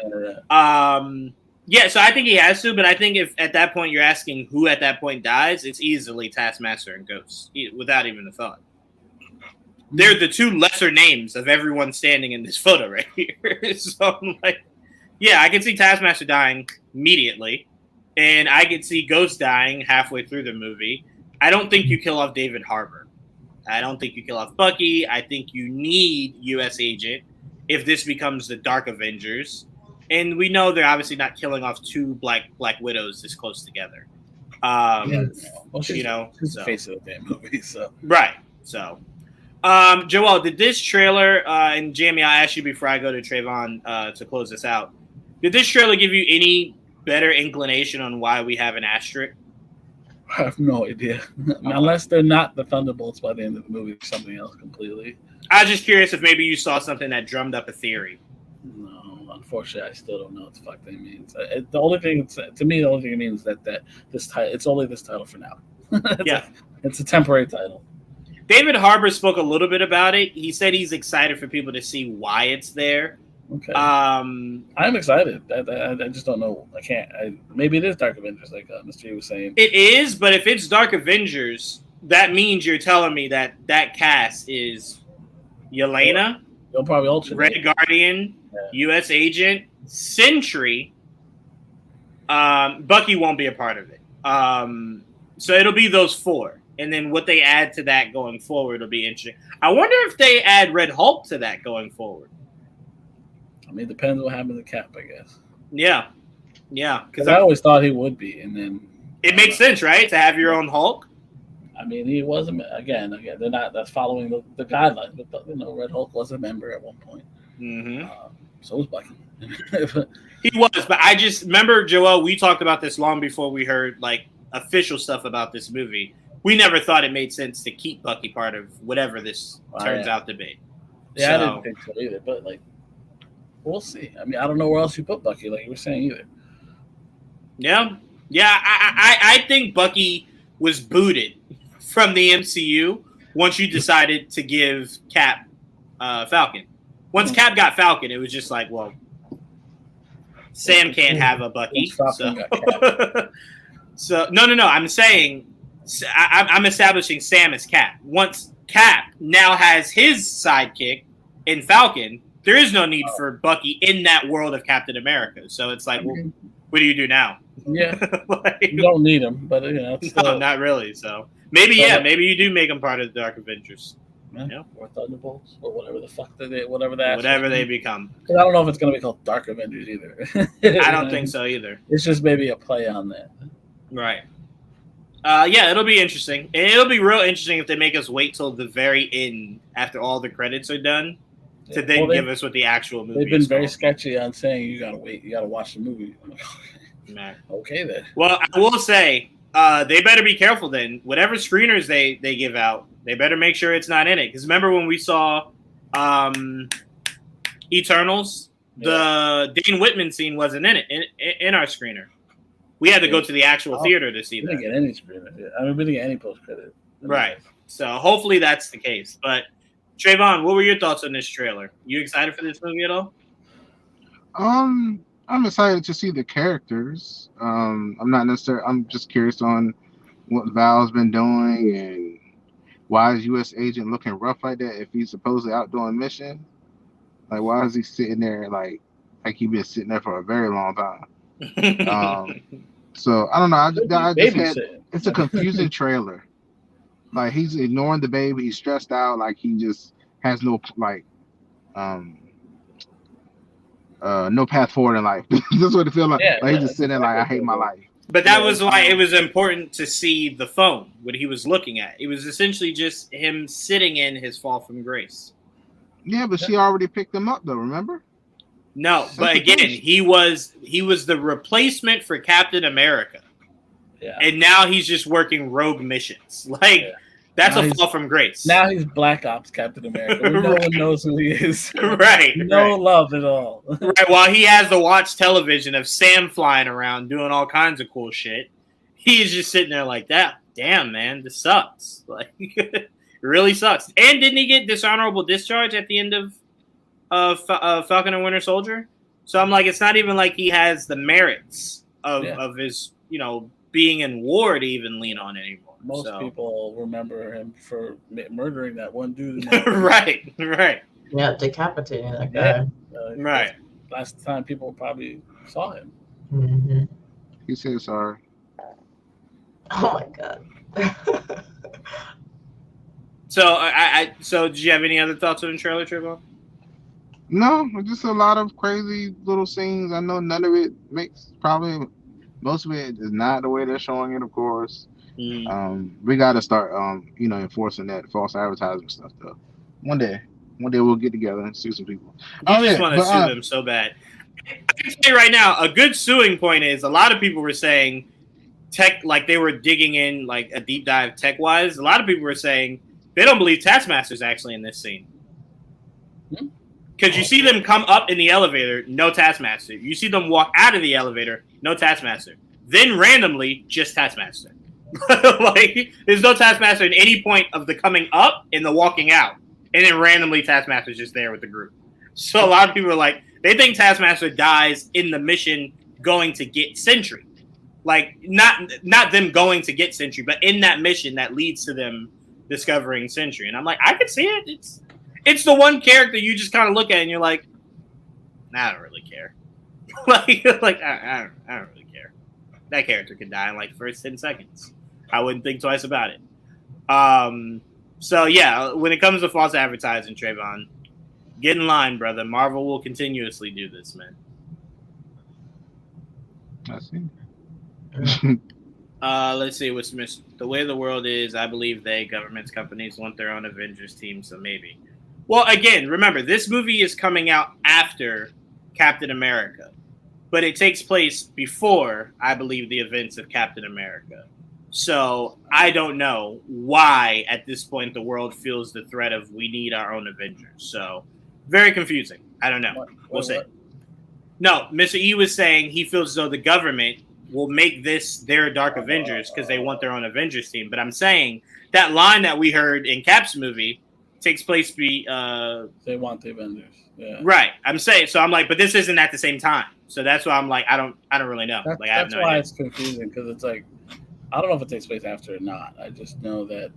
Yeah, so I think he has to, but I think if at that point you're asking who at that point dies, it's easily Taskmaster and Ghost, without even a thought. They're the two lesser names of everyone standing in this photo right here. So I'm like, yeah, I can see Taskmaster dying immediately, and I can see Ghost dying halfway through the movie. I don't think you kill off David Harbour. I don't think you kill off Bucky. I think you need U.S. Agent if this becomes the Dark Avengers. And we know they're obviously not killing off two Black Widows this close together. Well, You know, she's so. the face of the damn movie, so. Right. So, Joel, did this trailer, and Jamie, I'll ask you before I go to Trayvon to close this out. Did this trailer give you any better inclination on why we have an asterisk? I have no idea. Unless they're not the Thunderbolts by the end of the movie, something else completely. I was just curious if maybe you saw something that drummed up a theory. No, unfortunately, I still don't know what the fuck that means. The only thing to me, the only thing it means is that this title, it's only this title for now. It's a temporary title. David Harbour spoke a little bit about it. He said he's excited for people to see why it's there. Okay. I'm excited. I just don't know. I can't. Maybe it is Dark Avengers, like Mr. G was saying. It is, but if it's Dark Avengers, that means you're telling me that cast is Yelena, You'll probably alternate. Red Guardian, U.S. Agent, Sentry. Bucky won't be a part of it. So it'll be those four. And then what they add to that going forward will be interesting. I wonder if they add Red Hulk to that going forward. I mean, it depends what happens to Cap, I guess. Yeah. Because I always thought he would be, and then it makes sense, right, to have your own Hulk. I mean, he wasn't. Again, they're not. That's following the guidelines. But Red Hulk was a member at one point. Mm-hmm. So was Bucky. He was, but I just remember, Joel. We talked about this long before we heard like official stuff about this movie. We never thought it made sense to keep Bucky part of whatever this turns out to be. Yeah, I didn't think so either. But like, we'll see. I mean, I don't know where else you put Bucky, like you were saying either. Yeah. I think Bucky was booted from the MCU once you decided to give Cap Falcon. Once Cap got Falcon, it was just like, well, Sam can't have a Bucky. So no. I'm saying I'm establishing Sam as Cap. Once Cap now has his sidekick in Falcon, there is no need for Bucky in that world of Captain America. So it's like, well, what do you do now? Yeah, you don't need him, but no, not really. So maybe you do make him part of the Dark Avengers. Yeah. Or Thunderbolts, or whatever the fuck whatever they become. I don't know if it's going to be called Dark Avengers either. I don't think so either. It's just maybe a play on that. Right. Yeah, it'll be interesting. And it'll be real interesting if they make us wait till the very end after all the credits are done to then give us what the actual movie is. They've been very sketchy on saying you got to wait, you got to watch the movie. I'm like, okay then. Well, I will say they better be careful then. Whatever screeners they give out, they better make sure it's not in it. Because remember when we saw Eternals, the Dane Whitman scene wasn't in it in our screener. We had to go to the actual theater to see that. We didn't get any screener. I mean, we didn't get any post credit. Right. So hopefully that's the case. But Trayvon, what were your thoughts on this trailer? You excited for this movie at all? I'm excited to see the characters. I'm not necessarily. I'm just curious on what Val's been doing and why is U.S. Agent looking rough like that if he's supposedly out doing a mission. Like, why is he sitting there like he's been sitting there for a very long time? So I don't know. I just had, it's a confusing trailer. Like he's ignoring the baby. He's stressed out. Like he just has no no path forward in life. That's what it feels like. Like he's just sitting there like, I hate my life. But that was why it was important to see the phone, what he was looking at. It was essentially just him sitting in his fall from grace. Yeah, but she already picked him up though, remember? No, but again, he was the replacement for Captain America. Yeah. And now he's just working rogue missions. Like that's now a fall from grace. Now he's Black Ops Captain America. No one knows who he is. Right. No love at all. Right. While he has to watch television of Sam flying around doing all kinds of cool shit, he's just sitting there like that. Damn, man, this sucks. Like it really sucks. And didn't he get dishonorable discharge at the end of Falcon and Winter Soldier? So I'm like, it's not even like he has the merits of his, being in war to even lean on anymore. Most people remember him for murdering that one dude. Right. Yeah, decapitating that guy. Right. Last time people probably saw him. Mm-hmm. He said sorry. Oh my god. So did you have any other thoughts on the trailer, Trayvon? No, just a lot of crazy little scenes. I know none of it makes probably most of it is not the way they're showing it, of course. We got to start, enforcing that false advertisement stuff though. One day we'll get together and sue some people. I just want to sue them so bad. I can tell you right now, a good suing point is a lot of people were saying tech, like they were digging in like a deep dive tech wise. A lot of people were saying they don't believe Taskmaster's actually in this scene. Because you see them come up in the elevator, no Taskmaster. You see them walk out of the elevator, no Taskmaster. Then randomly, just Taskmaster. Like, there's no Taskmaster at any point of the coming up and the walking out. And then randomly, Taskmaster's just there with the group. So a lot of people are like, they think Taskmaster dies in the mission going to get Sentry. Like, not them going to get Sentry, but in that mission that leads to them discovering Sentry. And I'm like, I could see it. It's the one character you just kind of look at and you're like, nah, I don't really care. I don't really care. That character could die in like the first 10 seconds. I wouldn't think twice about it. So yeah, when it comes to false advertising, Trayvon, get in line, brother. Marvel will continuously do this, man. I see. Let's see what's missing. The way the world is, I believe governments, companies want their own Avengers team, so maybe. Well, again, remember, this movie is coming out after Captain America, but it takes place before, I believe, the events of Captain America. So I don't know why, at this point, the world feels the threat of we need our own Avengers. So very confusing. I don't know. We'll see. No, Mr. E was saying he feels as though the government will make this their Dark Avengers because they want their own Avengers team. But I'm saying that line that we heard in Cap's movie takes place they want the Avengers. Yeah. Right. I'm saying, so I'm like, but this isn't at the same time. So that's why I'm like, I don't really know. I have no idea. It's confusing because it's like, I don't know if it takes place after or not. I just know that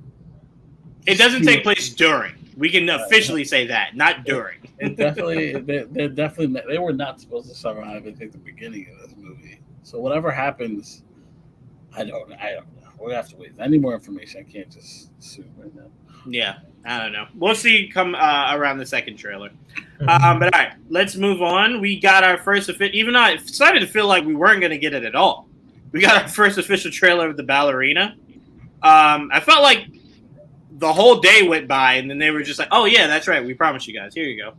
it doesn't take place during. We can officially say that, not during. They were not supposed to survive at the beginning of this movie. So whatever happens, I don't know. We'll have to wait. I need more information. I can't just assume right now. Yeah, I don't know. We'll see come around the second trailer. But all right, let's move on. We got our first official, even though I started to feel like we weren't going to get it at all. We got our first official trailer of The Ballerina. I felt like the whole day went by, and then they were just like, oh, yeah, that's right. We promised you guys. Here you go.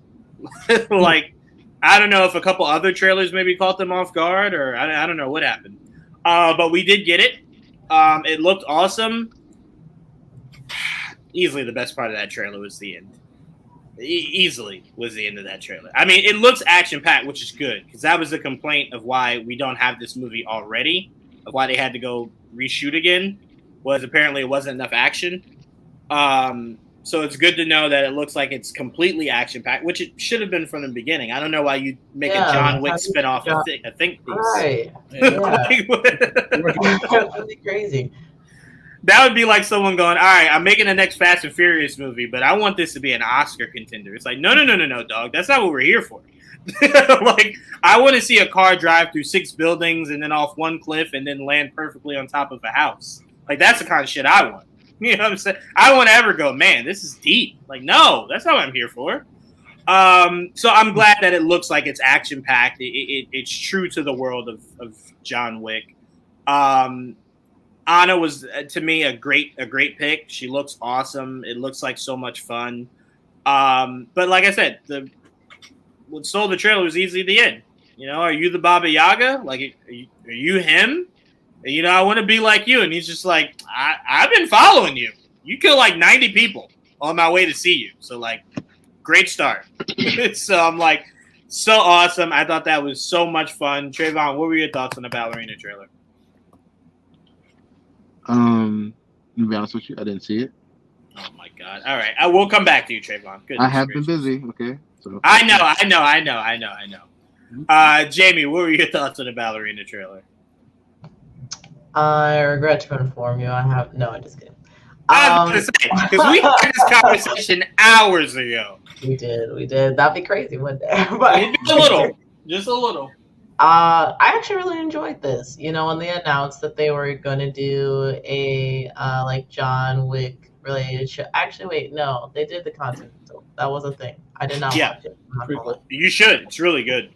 Like, I don't know if a couple other trailers maybe caught them off guard, or I don't know what happened. But we did get it. It looked awesome. Easily the best part of that trailer was the end. Easily was the end of that trailer. I mean, it looks action-packed, which is good, because that was the complaint of why we don't have this movie already, of why they had to go reshoot again, was apparently it wasn't enough action. So it's good to know that it looks like it's completely action-packed, which it should have been from the beginning. I don't know why you make a John Wick spinoff a think piece. Right. Yeah. That's really crazy. That would be like someone going, all right, I'm making the next Fast and Furious movie, but I want this to be an Oscar contender. It's like, no, dog. That's not what we're here for. Like, I want to see a car drive through 6 buildings and then off one cliff and then land perfectly on top of a house. Like, that's the kind of shit I want. You know what I'm saying? I don't want to ever go, man, this is deep. Like, no, that's not what I'm here for. So I'm glad that it looks like it's action-packed. It's true to the world of John Wick. Anna was, to me, a great pick. She looks awesome. It looks like so much fun. But like I said, what stole the trailer was easily the end. You know, are you the Baba Yaga? Like, are you him? And, you know, I want to be like you. And he's just like, I've been following you. You killed like 90 people on my way to see you. So, like, great start. So I'm like, so awesome. I thought that was so much fun. Trayvon, what were your thoughts on the Ballerina trailer? To be honest with you, I didn't see it. Oh my god! All right, I will come back to you, Trayvon. I have been busy. Okay, so I know. Jamie, what were your thoughts on the ballerina trailer? I regret to inform you, I have no. I'm just kidding. I was going to say, because we had this conversation hours ago. We did. That'd be crazy one day. But just a little. I actually really enjoyed this. You know, when they announced that they were going to do a like John Wick related show. Actually, wait, no, they did the Continental. That was a thing. I did not watch it. You should. It's really good.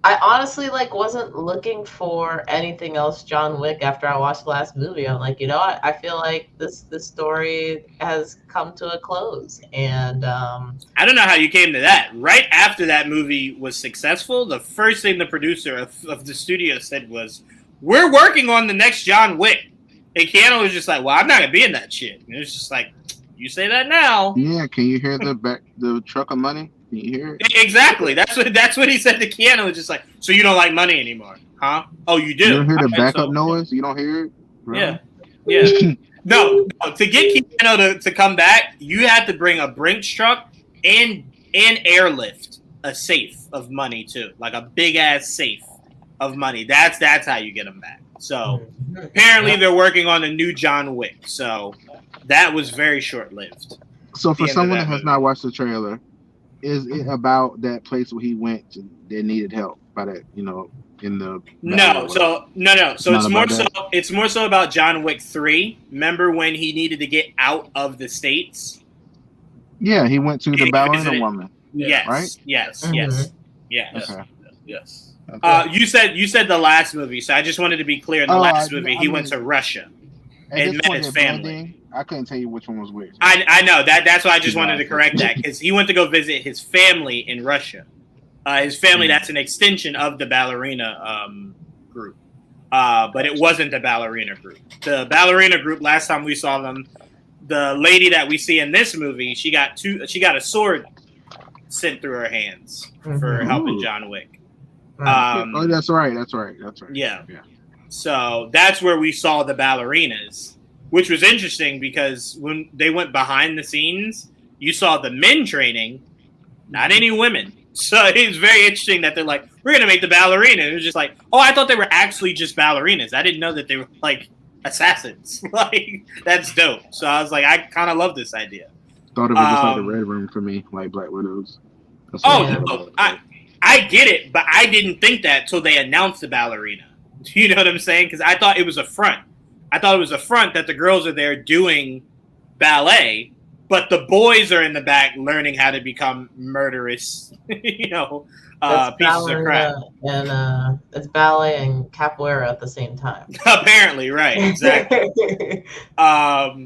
I honestly wasn't looking for anything else John Wick after I watched the last movie. I'm like, you know what? I feel like this story has come to a close, and I don't know how you came to that. Right after that movie was successful, the first thing the producer of the studio said was, "We're working on the next John Wick." And Keanu was just like, "Well, I'm not gonna be in that shit." And it was just like, "You say that now." Yeah, can you hear the truck of money? Can you hear it? Exactly. That's what he said to Keanu. Was just like, "So you don't like money anymore, huh? Oh, you do." You don't hear the backup noise? You don't hear it? Bro? Yeah. No. To get Keanu to come back, you had to bring a Brinks truck and airlift a safe of money too, like a big ass safe of money. That's how you get him back. So apparently they're working on a new John Wick. So that was very short lived. So for someone that has not watched the trailer, is it about that place where he went that needed help by that, in the No. So it's more so about John Wick 3. Remember when he needed to get out of the States? Yeah, he went to the ballerina woman. Yes. Right? Yes. Mm-hmm. Yes. Okay. Yes. Okay. You said the last movie, so I just wanted to be clear. In the last movie, he went to Russia and met his family. I couldn't tell you which one was which. I know that's why I just wanted to correct that, because he went to go visit his family in Russia. His family, that's an extension of the ballerina group, but it wasn't the ballerina group. The ballerina group, last time we saw them, the lady that we see in this movie, she got a sword sent through her hands for helping John Wick. Oh, that's right. Yeah. So that's where we saw the ballerinas, which was interesting because when they went behind the scenes, you saw the men training, not any women. So it's very interesting that they're like, we're going to make the ballerina. It was just like, oh, I thought they were actually just ballerinas. I didn't know that they were like assassins. Like, that's dope. So I was like, I kind of love this idea. Thought it was just like the Red Room for me, like Black Widows. I get it, but I didn't think that till they announced the ballerina. You know what I'm saying? Because I thought it was a front. I thought it was a front that the girls are there doing ballet, but the boys are in the back learning how to become murderous, pieces of crap. And it's ballet and capoeira at the same time. Apparently, right? Exactly. But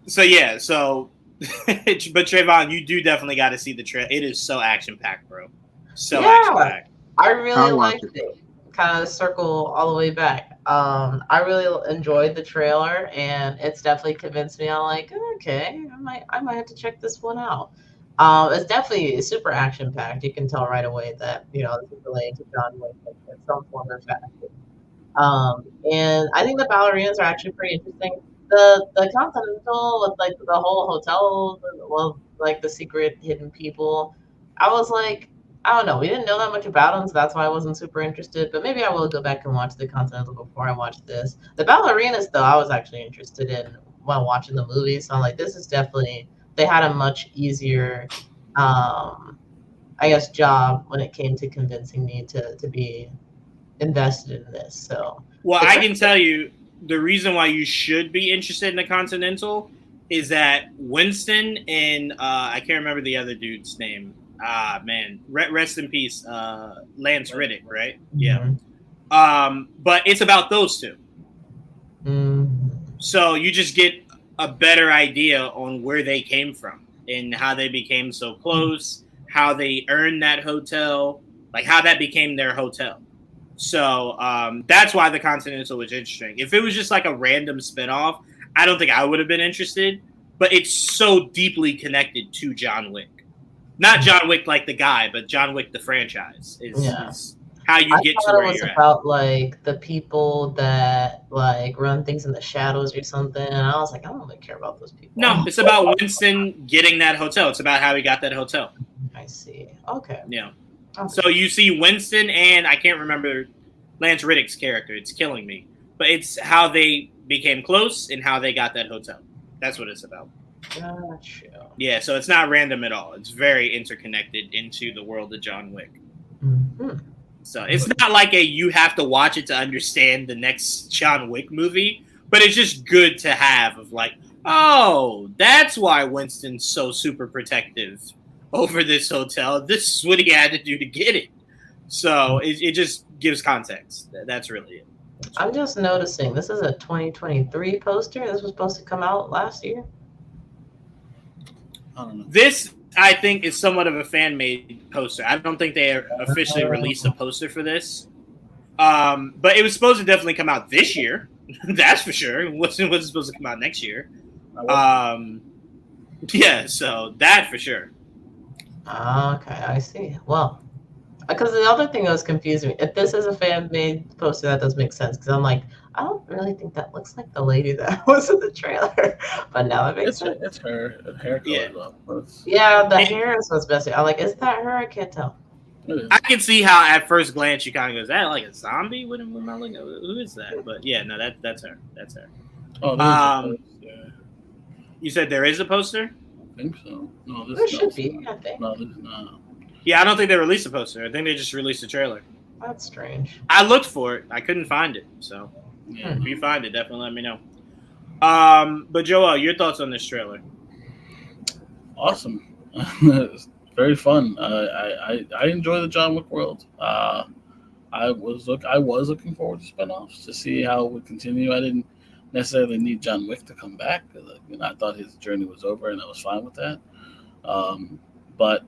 Trayvon, you do definitely got to see the trailer. It is so action packed, bro. So action packed. I really liked it. Kind of circle all the way back. I really enjoyed the trailer, and it's definitely convinced me. I'm like, okay, I might have to check this one out. It's definitely super action packed. You can tell right away that this is related to John Wick in some form or fashion. And I think the ballerinas are actually pretty interesting. The Continental with the whole hotel, the secret hidden people. I was like, I don't know. We didn't know that much about them, so that's why I wasn't super interested. But maybe I will go back and watch the Continental before I watch this. The ballerinas, though, I was actually interested in while watching the movie. So I'm like, this is definitely, they had a much easier, job when it came to convincing me to be invested in this. So, well, I can tell you the reason why you should be interested in the Continental is that Winston and I can't remember the other dude's name. Man, rest in peace, Lance Reddick, right? Mm-hmm. Yeah. But it's about those two. Mm-hmm. So you just get a better idea on where they came from and how they became so close, how they earned that hotel, like how that became their hotel. So that's why the Continental was interesting. If it was just like a random spinoff, I don't think I would have been interested, but it's so deeply connected to John Wick. Not John Wick like the guy, but John Wick the franchise is how you get to where you're at. About the people that run things in the shadows or something, and I was like, I don't really care about those people. No, it's about Winston getting that hotel. It's about how he got that hotel. I see. Okay. Yeah. So you see Winston and I can't remember Lance Reddick's character. It's killing me. But it's how they became close and how they got that hotel. That's what it's about. Gotcha. Yeah, so it's not random at all. It's very interconnected into the world of John Wick. Mm-hmm. So it's not like you have to watch it to understand the next John Wick movie, but it's just good to have of like, oh, that's why Winston's so super protective over this hotel. This is what he had to do to get it. So it just gives context. That's really it. I'm just noticing this is a 2023 poster. This was supposed to come out last year. I don't know. This, I think, is somewhat of a fan-made poster. I don't think they officially released a poster for this. But it was supposed to definitely come out this year. That's for sure. It wasn't supposed to come out next year. Yeah, so that for sure. Okay, I see. Well, because the other thing that was confusing me, if this is a fan-made poster, that does make sense. Because I'm like, I don't really think that looks like the lady that was in the trailer. But now it makes sense. It's her hair color. Yeah. Yeah, the hair is what's messy. I'm like, is that her? I can't tell. I can see how at first glance you kind of go, is that like a zombie? What am I looking at? Who is that? But yeah, no, that's her. That's her. Oh, yeah. You said there is a poster? I think so. No, this There should be, I think. No, this is not. Yeah, I don't think they released a poster. I think they just released a trailer. That's strange. I looked for it. I couldn't find it. So Yeah. if you find it, definitely let me know. But Joel, your thoughts on this trailer? Awesome. It's very fun. I enjoy the John Wick world. I was looking forward to spinoffs to see how it would continue. I didn't necessarily need John Wick to come back. I thought his journey was over, and I was fine with that. But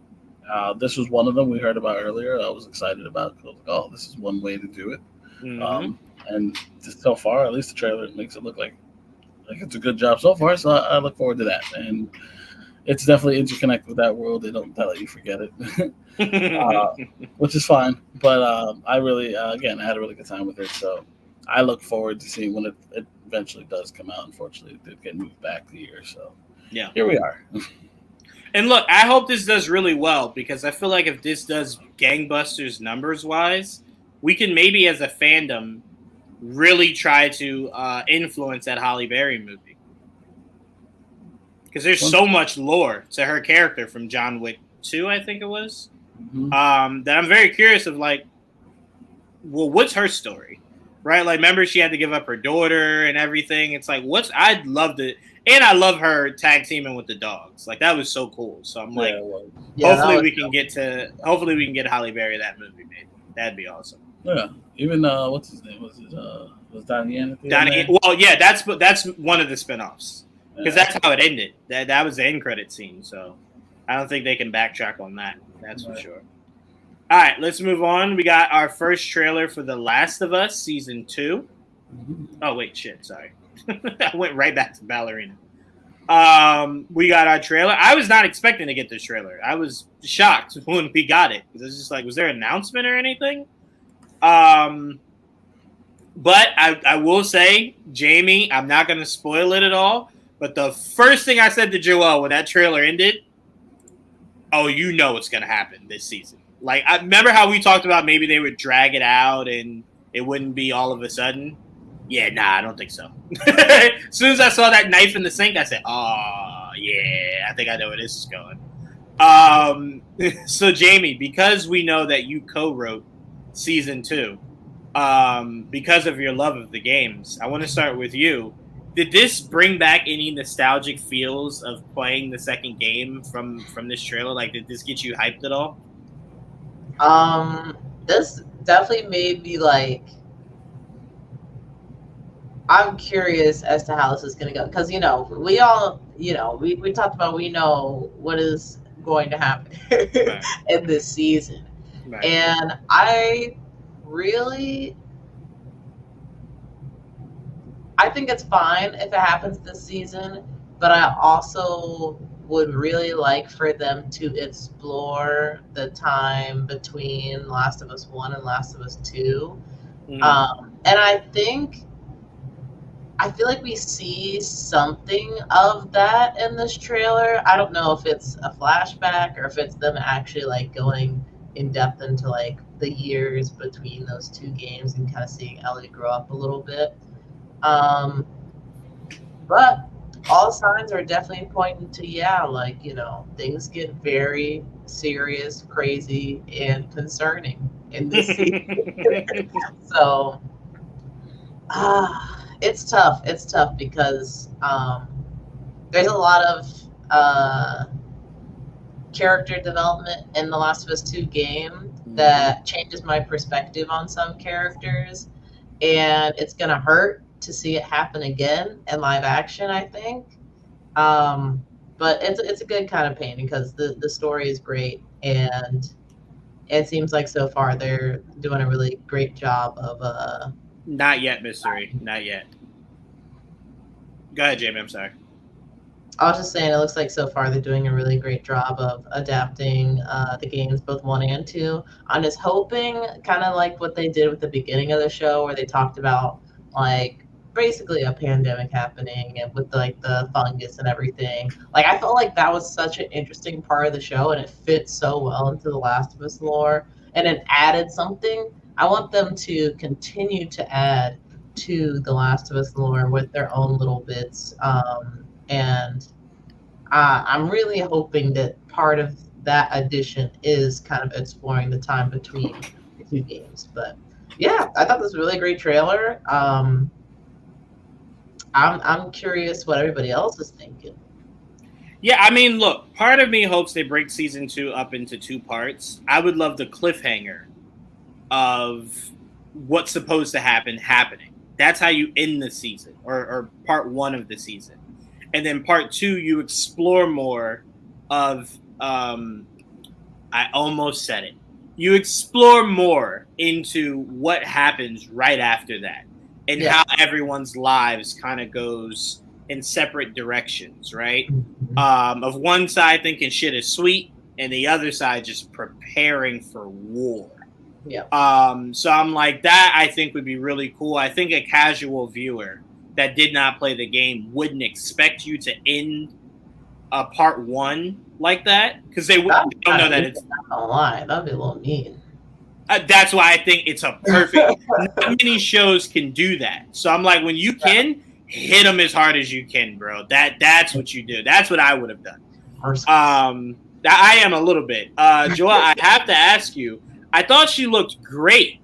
this was one of them we heard about earlier. I was excited about. I was like, oh, this is one way to do it. Mm-hmm. And just so far, at least the trailer makes it look like it's a good job so far. So I look forward to that. And it's definitely interconnected with that world. They don't let you forget it, which is fine. But I really, again, I had a really good time with it. So I look forward to seeing when it eventually does come out. Unfortunately, it did get moved back the year. So yeah, here we are. And look, I hope this does really well because I feel like if this does gangbusters numbers-wise, we can maybe as a fandom really try to influence that Halle Berry movie. Because there's so much lore to her character from John Wick 2, I think it was, that I'm very curious of, like, well, what's her story? Right? Like, remember she had to give up her daughter and everything. It's like, I'd love to... And I love her tag teaming with the dogs. Like, that was so cool. So I'm like, hopefully we can get Halle Berry that movie made. That'd be awesome. Yeah. Even what's his name? Was Donnie Yen? Well, yeah, that's one of the spinoffs. Because that's how it ended. That was the end credit scene. So I don't think they can backtrack on that. That's for sure. All right, let's move on. We got our first trailer for The Last of Us Season 2. Oh, wait, shit, sorry. I went right back to Ballerina. We got our trailer. I was not expecting to get this trailer. I was shocked when we got it. It was just like, was there an announcement or anything? But I will say, Jamie, I'm not going to spoil it at all. But the first thing I said to Joel when that trailer ended, oh, you know what's going to happen this season. Like, I remember how we talked about maybe they would drag it out and it wouldn't be all of a sudden. Yeah, nah, I don't think so. As soon as I saw that knife in the sink, I said, oh, yeah, I think I know where this is going. So, Jamie, because we know that you co-wrote Season 2, because of your love of the games, I want to start with you. Did this bring back any nostalgic feels of playing the second game from this trailer? Like, did this get you hyped at all? This definitely made me like, I'm curious as to how this is going to go. Because, we all, we talked about, we know what is going to happen in this season. Right. And I think it's fine if it happens this season, but I also would really like for them to explore the time between Last of Us 1 and Last of Us 2. And I feel like we see something of that in this trailer. I don't know if it's a flashback or if it's them actually like going in depth into like the years between those two games and kind of seeing Ellie grow up a little bit. But all signs are definitely pointing to, like, things get very serious, crazy, and concerning in this season. So it's tough. It's tough because there's a lot of character development in The Last of Us 2 game that changes my perspective on some characters, and it's gonna hurt to see it happen again in live action, I think. But it's a good kind of pain because the story is great, and it seems like so far they're doing a really great job of Not yet, Mystery. Not yet. Go ahead, Jamie. I'm sorry. I was just saying, it looks like so far they're doing a really great job of adapting the games, both 1 and 2. I'm just hoping, kind of like what they did with the beginning of the show, where they talked about like basically a pandemic happening and with like the fungus and everything. Like, I felt like that was such an interesting part of the show, and it fits so well into the Last of Us lore, and it added something. I want them to continue to add to the Last of Us lore with their own little bits. And I'm really hoping that part of that addition is kind of exploring the time between the two games. But yeah, I thought this was a really great trailer. I'm curious what everybody else is thinking. Yeah, I mean, look, part of me hopes they break season 2 up into 2 parts. I would love the cliffhanger of what's supposed to happen happening. That's how you end the season, or part 1 of the season. And then part 2, you explore more of, I almost said it. You explore more into what happens right after that, and how everyone's lives kind of goes in separate directions, right? Of one side thinking shit is sweet, and the other side just preparing for war. Yeah. So I'm like, that I think would be really cool. I think a casual viewer that did not play the game wouldn't expect you to end part 1 like that, because they don't know that it's. Not gonna lie, that'd be a little mean. That's why I think it's a perfect. Not many shows can do that. So I'm like, when you can, hit them as hard as you can, bro. That's what you do. That's what I would have done. I am a little bit. Joel, I have to ask you. I thought she looked great,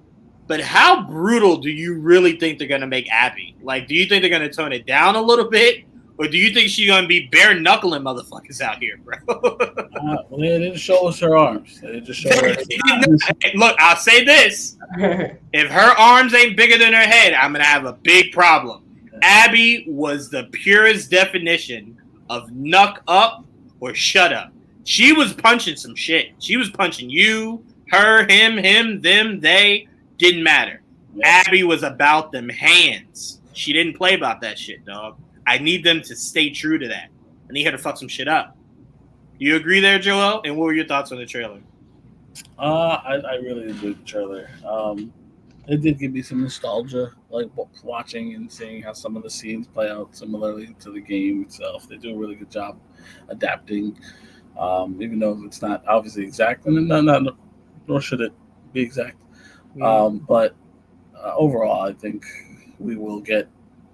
but how brutal do you really think they're going to make Abby? Like, do you think they're going to tone it down a little bit? Or do you think she's going to be bare-knuckling motherfuckers out here, bro? Well, they didn't show us her arms. They just showed her. Look, I'll say this. If her arms ain't bigger than her head, I'm going to have a big problem. Abby was the purest definition of knuck up or shut up. She was punching some shit. She was punching you, her, him, them, they. Didn't matter. Yeah. Abby was about them hands. She didn't play about that shit, dog. I need them to stay true to that. I need her to fuck some shit up. Do you agree there, Joel? And what were your thoughts on the trailer? I really enjoyed the trailer. It did give me some nostalgia, like watching and seeing how some of the scenes play out similarly to the game itself. They do a really good job adapting, even though it's not obviously exact, and nor should it be exact. But overall, I think we will get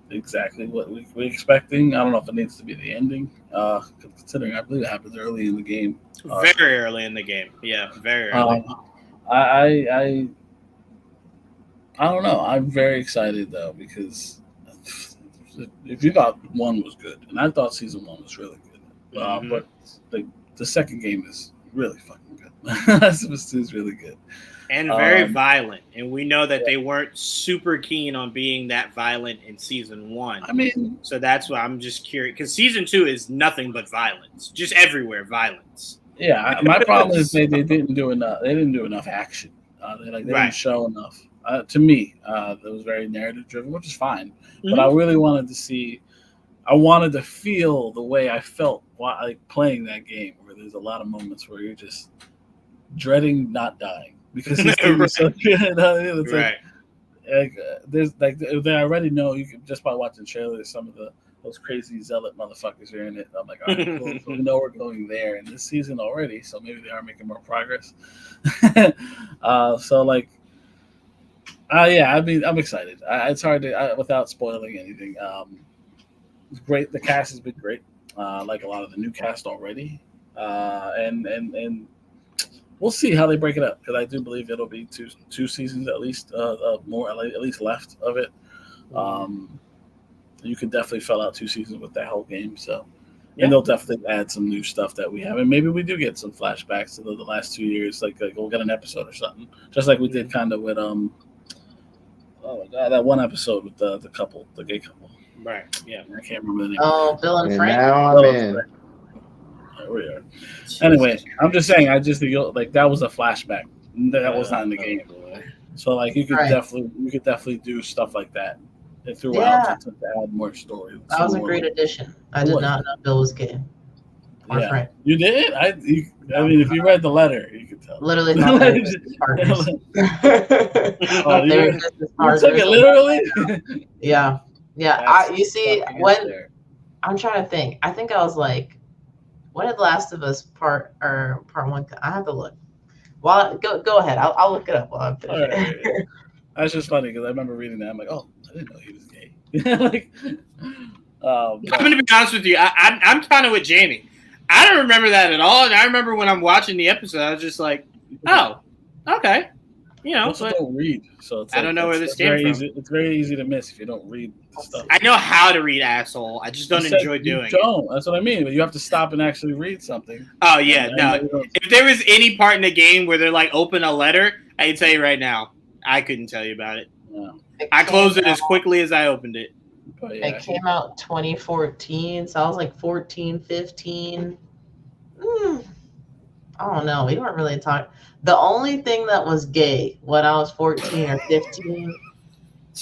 exactly what we're expecting. I don't know if it needs to be the ending, considering I believe it happens early in the game. Very early in the game. Yeah, very early. I don't know. I'm very excited, though, because if you thought 1 was good, and I thought season 1 was really good, but the second game is really fucking good. Last of Us 2 is really good. And very violent. And we know that they weren't super keen on being that violent in season 1. I mean, so that's why I'm just curious. Because season 2 is nothing but violence. Just everywhere, violence. Yeah, my problem is they didn't do enough. They didn't do enough action. They didn't show enough. To me, it was very narrative driven, which is fine. Mm-hmm. But I really wanted to see. I wanted to feel the way I felt while like playing that game, where there's a lot of moments where you're just dreading not dying. Because this game is so good. It's like, there's like they already know you can just by watching trailers. Some of those crazy zealot motherfuckers are in it. I'm like, all right, cool. So we know we're going there in this season already, so maybe they are making more progress. So like, yeah, I mean, I'm excited. It's hard to without spoiling anything. It's great. The cast has been great. Like a lot of the new cast already, and we'll see how they break it up because I do believe it'll be two seasons at least, more at least left of it. You could definitely fill out 2 seasons with that whole game. So, and they'll definitely add some new stuff that we have, and maybe we do get some flashbacks to the last 2 years. Like we'll get an episode or something, just like we did kind of with oh my god, that one episode with the couple, the gay couple. Right. Yeah. I can't remember the name. Oh, Bill and Frank. Now I'm in. There we are. Anyway, I'm just saying. I just think like that was a flashback. That was not in the game. So like you could definitely do stuff like that throughout to add more story. That was a great addition. I did not know Bill was gay. Yeah. Frank. You did? I mean, if you read the letter, you could tell. Literally thought they were business partners. You took it literally? Yeah. Yeah. You see, when I'm trying to think, I think I was like, when did Last of Us part 1? I have to look. Well, go ahead. I'll look it up while I'm finishing. Right. That's just funny because I remember reading that. I'm like, oh, I didn't know he was gay. Like, I'm going to be honest with you. I'm kind of with Jamie. I don't remember that at all. And I remember when I'm watching the episode, I was just like, oh, okay. You know, but don't read. So it's I don't know where this came from. It's very easy to miss if you don't read the stuff. I know how to read, asshole. I just don't enjoy doing it. That's what I mean. But you have to stop and actually read something. Oh, yeah. No. If there was any part in the game where they're like, open a letter, I can tell you right now, I couldn't tell you about it. No. I closed it as quickly as I opened it. But yeah, it came out 2014, so I was like 14, 15. I don't know. We weren't really talking. The only thing that was gay when I was 14 or 15,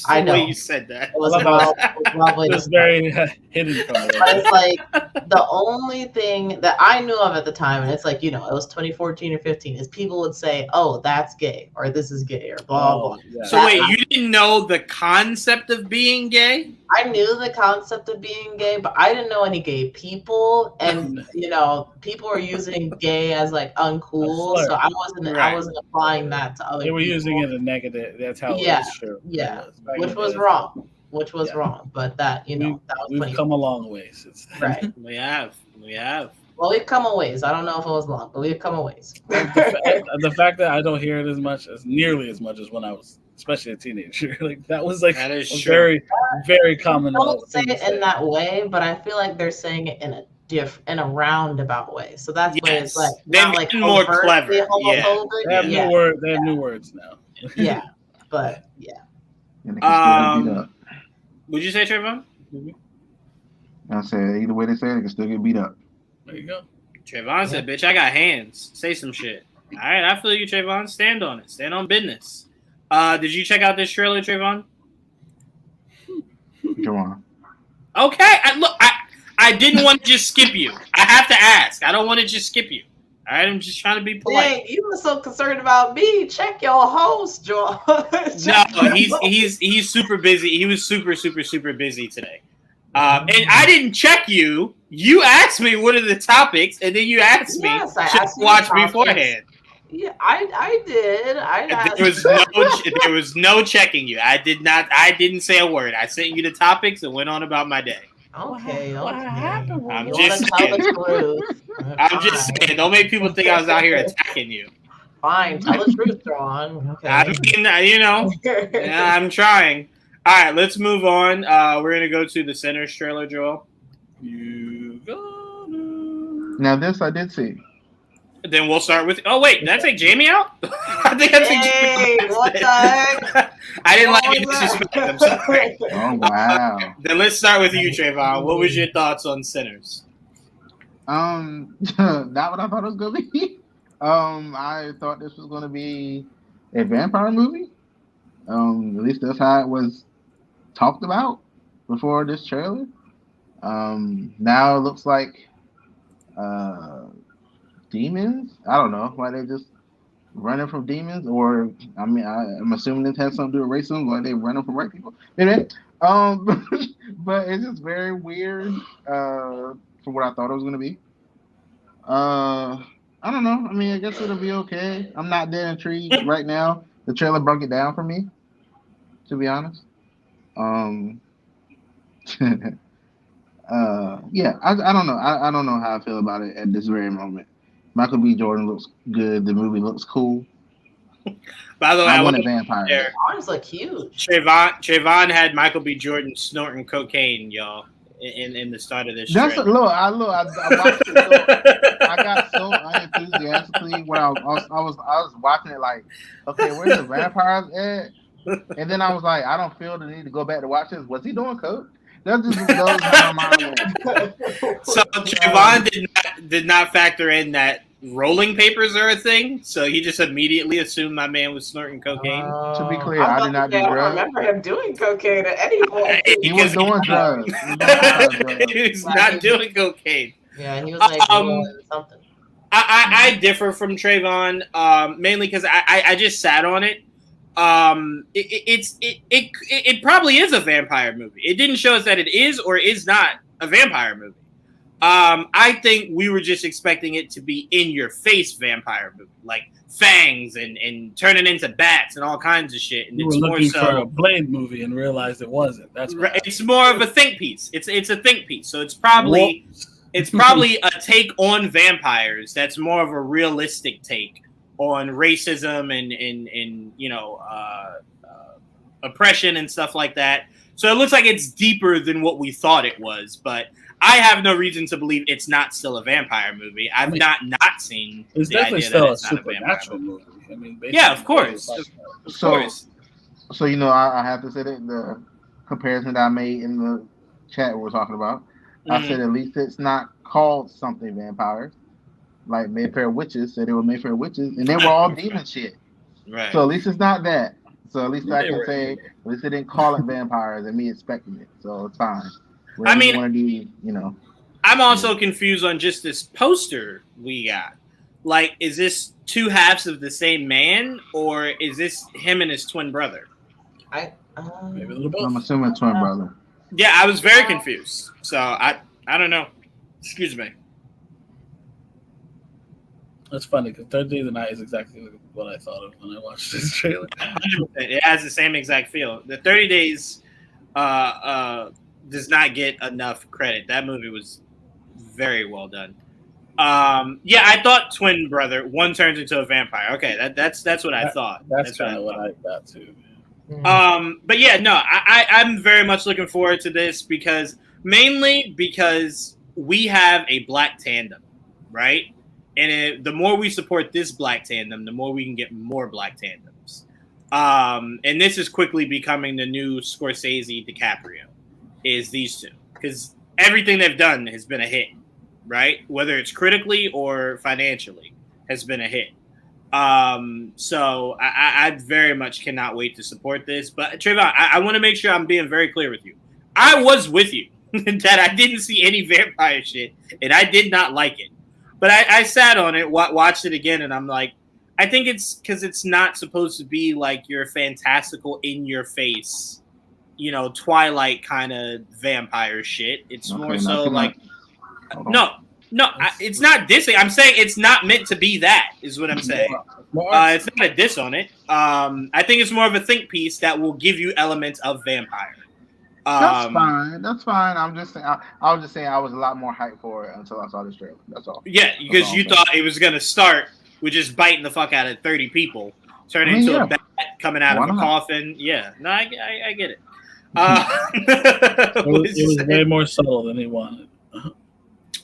I know you said that. It was about it's very hidden from it. But it's like the only thing that I knew of at the time, and it's like, you know, it was 2014 or 15, is people would say, oh, that's gay, or this is gay, or blah, blah. Yeah. So wait, you didn't know the concept of being gay? I knew the concept of being gay, but I didn't know any gay people, and you know, people were using gay as like uncool, so I wasn't applying that to other people. They were using it in a negative. That's how it was true. Yeah. Which was wrong. But that, you know, that was we've come a long way since then. Right. We have. Well, we've come a ways. I don't know if it was long, but we've come a ways. The fact that I don't hear it nearly as much as when I was, especially a teenager, like that was like a very, very common. Don't say it in that way, but I feel like they're saying it in a roundabout way. So that's why it's like they're like more clever. They have new words now. Yeah, but yeah. Would you say, Trayvon? I said either way they say it, they can still get beat up. There you go. Trayvon said, bitch, I got hands. Say some shit. All right, I feel you, Trayvon. Stand on it. Stand on business. Did you check out this trailer, Trayvon? Come on. Okay. I didn't want to just skip you. I have to ask. I don't want to just skip you. All right, I'm just trying to be polite. Dang, you were so concerned about me. Check your host, Joel. No, he's super busy. He was super busy today. And I didn't check you. You asked me what are the topics, and then you asked me to watch beforehand. Yeah, I did. There was no checking you. I didn't say a word. I sent you the topics and went on about my day. Okay. What happened? I'm just saying. Don't make people think I was out here attacking you. Fine, tell the truth, Ron. Okay. I mean, you know, I'm trying. All right, let's move on. We're gonna go to the Sinners trailer, Joel. You gonna... Now this I did see. Then we'll start with. Oh wait, did I take Jamie out? I think I took Jamie out. What the heck? I didn't like any disrespect. I'm sorry. Oh wow. Then let's start with you, Trayvon. What was your thoughts on Sinners? Not what I thought it was gonna be. I thought this was gonna be a vampire movie. At least that's how it was talked about before this trailer. Now it looks like demons. I don't know why they just running from demons, or I mean, I'm assuming this has something to do with racism, like they running from white people. Anyway, but it's just very weird for what I thought it was gonna be. I don't know. I mean, I guess it'll be okay. I'm not that intrigued right now. The trailer broke it down for me, to be honest. Yeah, I don't know. I don't know how I feel about it at this very moment. Michael B. Jordan looks good. The movie looks cool. By the way, I want a vampire. Their arms look huge. Trayvon had Michael B. Jordan snorting cocaine, y'all, in the start of this. That's trailer. look. I watched it. I got so unenthusiastically when I was watching it. Like, okay, where's the vampires at? And then I was like, I don't feel the need to go back to watch this. Was he doing coke? That just goes how my mind went. So Trayvon did not factor in that rolling papers are a thing, so he just immediately assumed my man was snorting cocaine. To be clear, I did not do I don't drugs. remember him doing cocaine at any point. He was doing drugs. He was not doing cocaine. Yeah, and he was like doing something. I differ from Trayvon, mainly because I just sat on it. It probably is a vampire movie. It didn't show us that it is or is not a vampire movie. I think we were just expecting it to be in your face vampire movie, like fangs and turning into bats and all kinds of shit. And You were looking for a Blade movie and realized it wasn't. That's right. It's more of a think piece. It's a think piece. So it's probably a take on vampires that's more of a realistic take on racism and you know oppression and stuff like that. So it looks like it's deeper than what we thought it was, but I have no reason to believe it's not still a vampire movie. I've not seen. It's definitely still a supernatural movie. I mean, yeah, of course. Of course. So you know, I have to say that the comparison that I made in the chat we're talking about, I said at least it's not called something vampires. Like Mayfair Witches said, they were Mayfair Witches, and they were all demon shit. Right. So at least it's not that. So at least I can say, at least they didn't call it vampires and me expecting it. So it's fine. I mean, you know. I'm also confused on just this poster we got. Like, is this two halves of the same man, or is this him and his twin brother? Maybe a little bit. I'm assuming twin brother. Yeah, I was very confused. So I don't know. Excuse me. That's funny because 30 Days of Night is exactly what I thought of when I watched this trailer. 100%. It has the same exact feel. The 30 Days does not get enough credit. That movie was very well done. Yeah, I thought twin brother. One turns into a vampire. Okay, that's what I thought. That's kind of what I thought too. But yeah, no, I'm very much looking forward to this mainly because we have a black tandem, right? And the more we support this black tandem, the more we can get more black tandems. And this is quickly becoming the new Scorsese DiCaprio, is these two. Because everything they've done has been a hit, right? Whether it's critically or financially, has been a hit. So I very much cannot wait to support this. But Trayvon, I want to make sure I'm being very clear with you. I was with you that I didn't see any vampire shit, and I did not like it. But I sat on it, watched it again, and I'm like, I think it's because it's not supposed to be like your fantastical, in-your-face, you know, Twilight kind of vampire shit. It's more so like, it's not dissing. I'm saying it's not meant to be that, is what I'm saying. It's not a diss on it. I think it's more of a think piece that will give you elements of vampire. That's fine. That's fine. I'm just saying. I was just saying I was a lot more hyped for it until I saw this trailer. That's all. Yeah, because you thought it was gonna start with just biting the fuck out of 30 people, turn into a bat coming out of a coffin. Yeah, no, I get it. It was way more subtle than he wanted.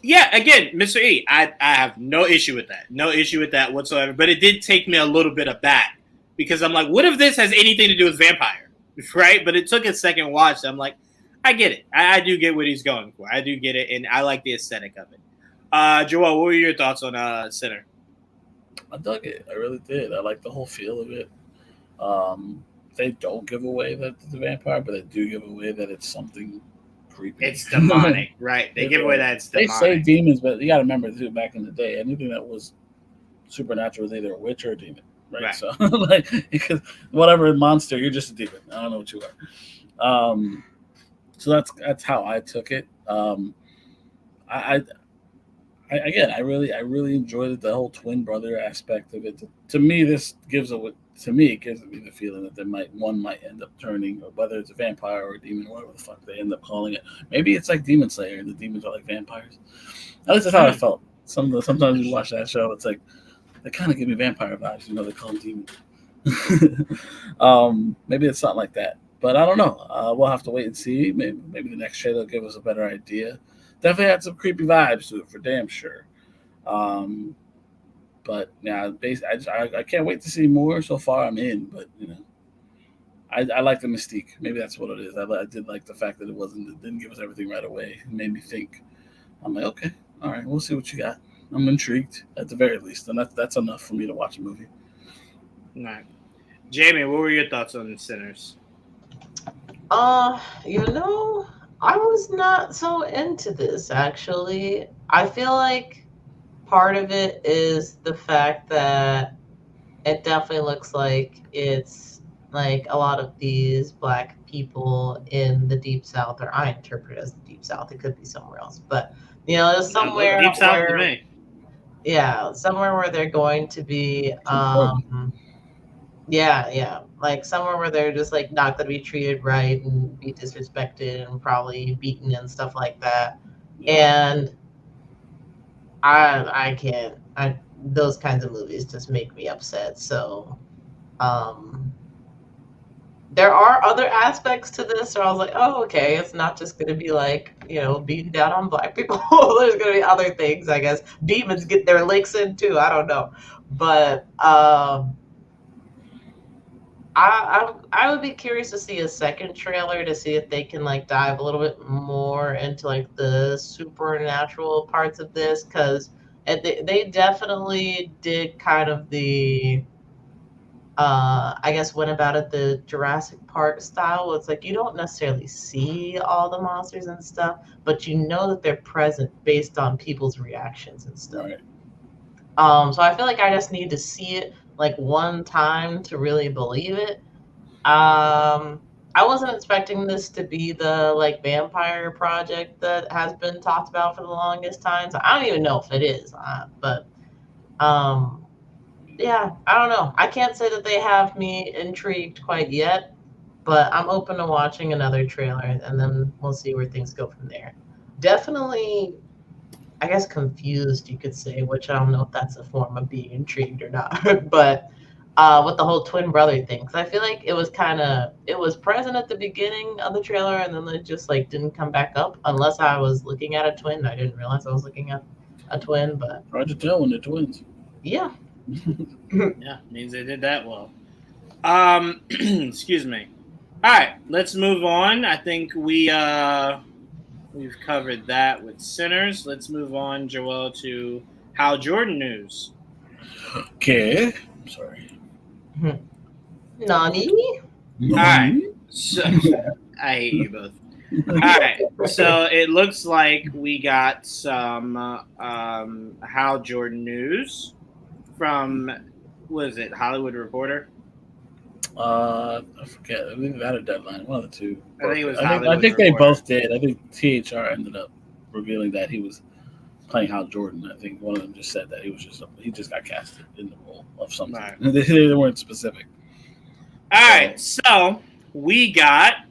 Yeah, again, Mr. E, I have no issue with that. No issue with that whatsoever. But it did take me a little bit aback because I'm like, what if this has anything to do with vampire? Right? But it took a second watch. So I'm like, I get it. I do get what he's going for. I do get it. And I like the aesthetic of it. Joel, what were your thoughts on Sinner? I dug it. I really did. I like the whole feel of it. They don't give away that it's a vampire, but they do give away that it's something creepy. It's demonic, right? They give away that it's demonic. They say demons, but you got to remember too. Back in the day, anything that was supernatural was either a witch or a demon. right? Right. So like, because whatever monster, you're just a demon. I don't know what you are. So that's how I took it. I, again, I really enjoyed the whole twin brother aspect of it. To me, this gives it gives me the feeling that one might end up turning, or whether it's a vampire or a demon, or whatever the fuck they end up calling it. Maybe it's like Demon Slayer, and the demons are like vampires. At least that's how I felt. Sometimes we watch that show, it's like they kind of give me vampire vibes. They call them demons. Maybe it's something like that, but I don't know. We'll have to wait and see. Maybe the next trailer will give us a better idea. Definitely had some creepy vibes to it, for damn sure. But yeah, I can't wait to see more. So far, I'm in, but I like the mystique. Maybe that's what it is. I did like the fact that it didn't give us everything right away. It made me think. I'm like, okay, all right, we'll see what you got. I'm intrigued at the very least, and that's enough for me to watch a movie. All right, Jamie, what were your thoughts on Sinners? I was not so into this, actually. I feel like part of it is the fact that it definitely looks like it's like a lot of these Black people in the Deep South, or I interpret it as the Deep South. It could be somewhere else, but there's somewhere Deep South where, to me. yeah, somewhere where they're going to be, like somewhere where they're just like not going to be treated right and be disrespected and probably beaten and stuff like that. And I can't. Those kinds of movies just make me upset. So, there are other aspects to this where I was like, oh, okay, it's not just going to be like, beating down on Black people. There's going to be other things, I guess. Demons get their licks in too. I don't know. But I would be curious to see a second trailer to see if they can like dive a little bit more into like the supernatural parts of this, because they definitely did kind of the I guess went about it the Jurassic Park style. It's like you don't necessarily see all the monsters and stuff, but you know that they're present based on people's reactions and stuff. Right. So I feel like I just need to see it like one time to really believe it. I wasn't expecting this to be the like vampire project that has been talked about for the longest time. So I don't even know if it is, but yeah, I don't know. I can't say that they have me intrigued quite yet, but I'm open to watching another trailer, and then we'll see where things go from there. Definitely, I guess confused, you could say, which I don't know if that's a form of being intrigued or not, but with the whole twin brother thing, because I feel like it was present at the beginning of the trailer, and then it just like didn't come back up unless I was looking at a twin. I didn't realize I was looking at a twin, but hard to tell when they're twins. Yeah. Yeah, means they did that well. Excuse me. All right, let's move on. I think we've covered that with Sinners. Let's move on, Joel, to Hal Jordan news. Okay. I'm sorry. Nani? All right. So I hate you both. All right. So it looks like we got some Hal Jordan news from, what is it, Hollywood Reporter? I forget. I think they had a deadline. One of the two. I think it was. I think they both did. I think THR ended up revealing that he was playing Hal Jordan. I think one of them just said that he just got casted in the role of something. Right. They weren't specific. All right, so we got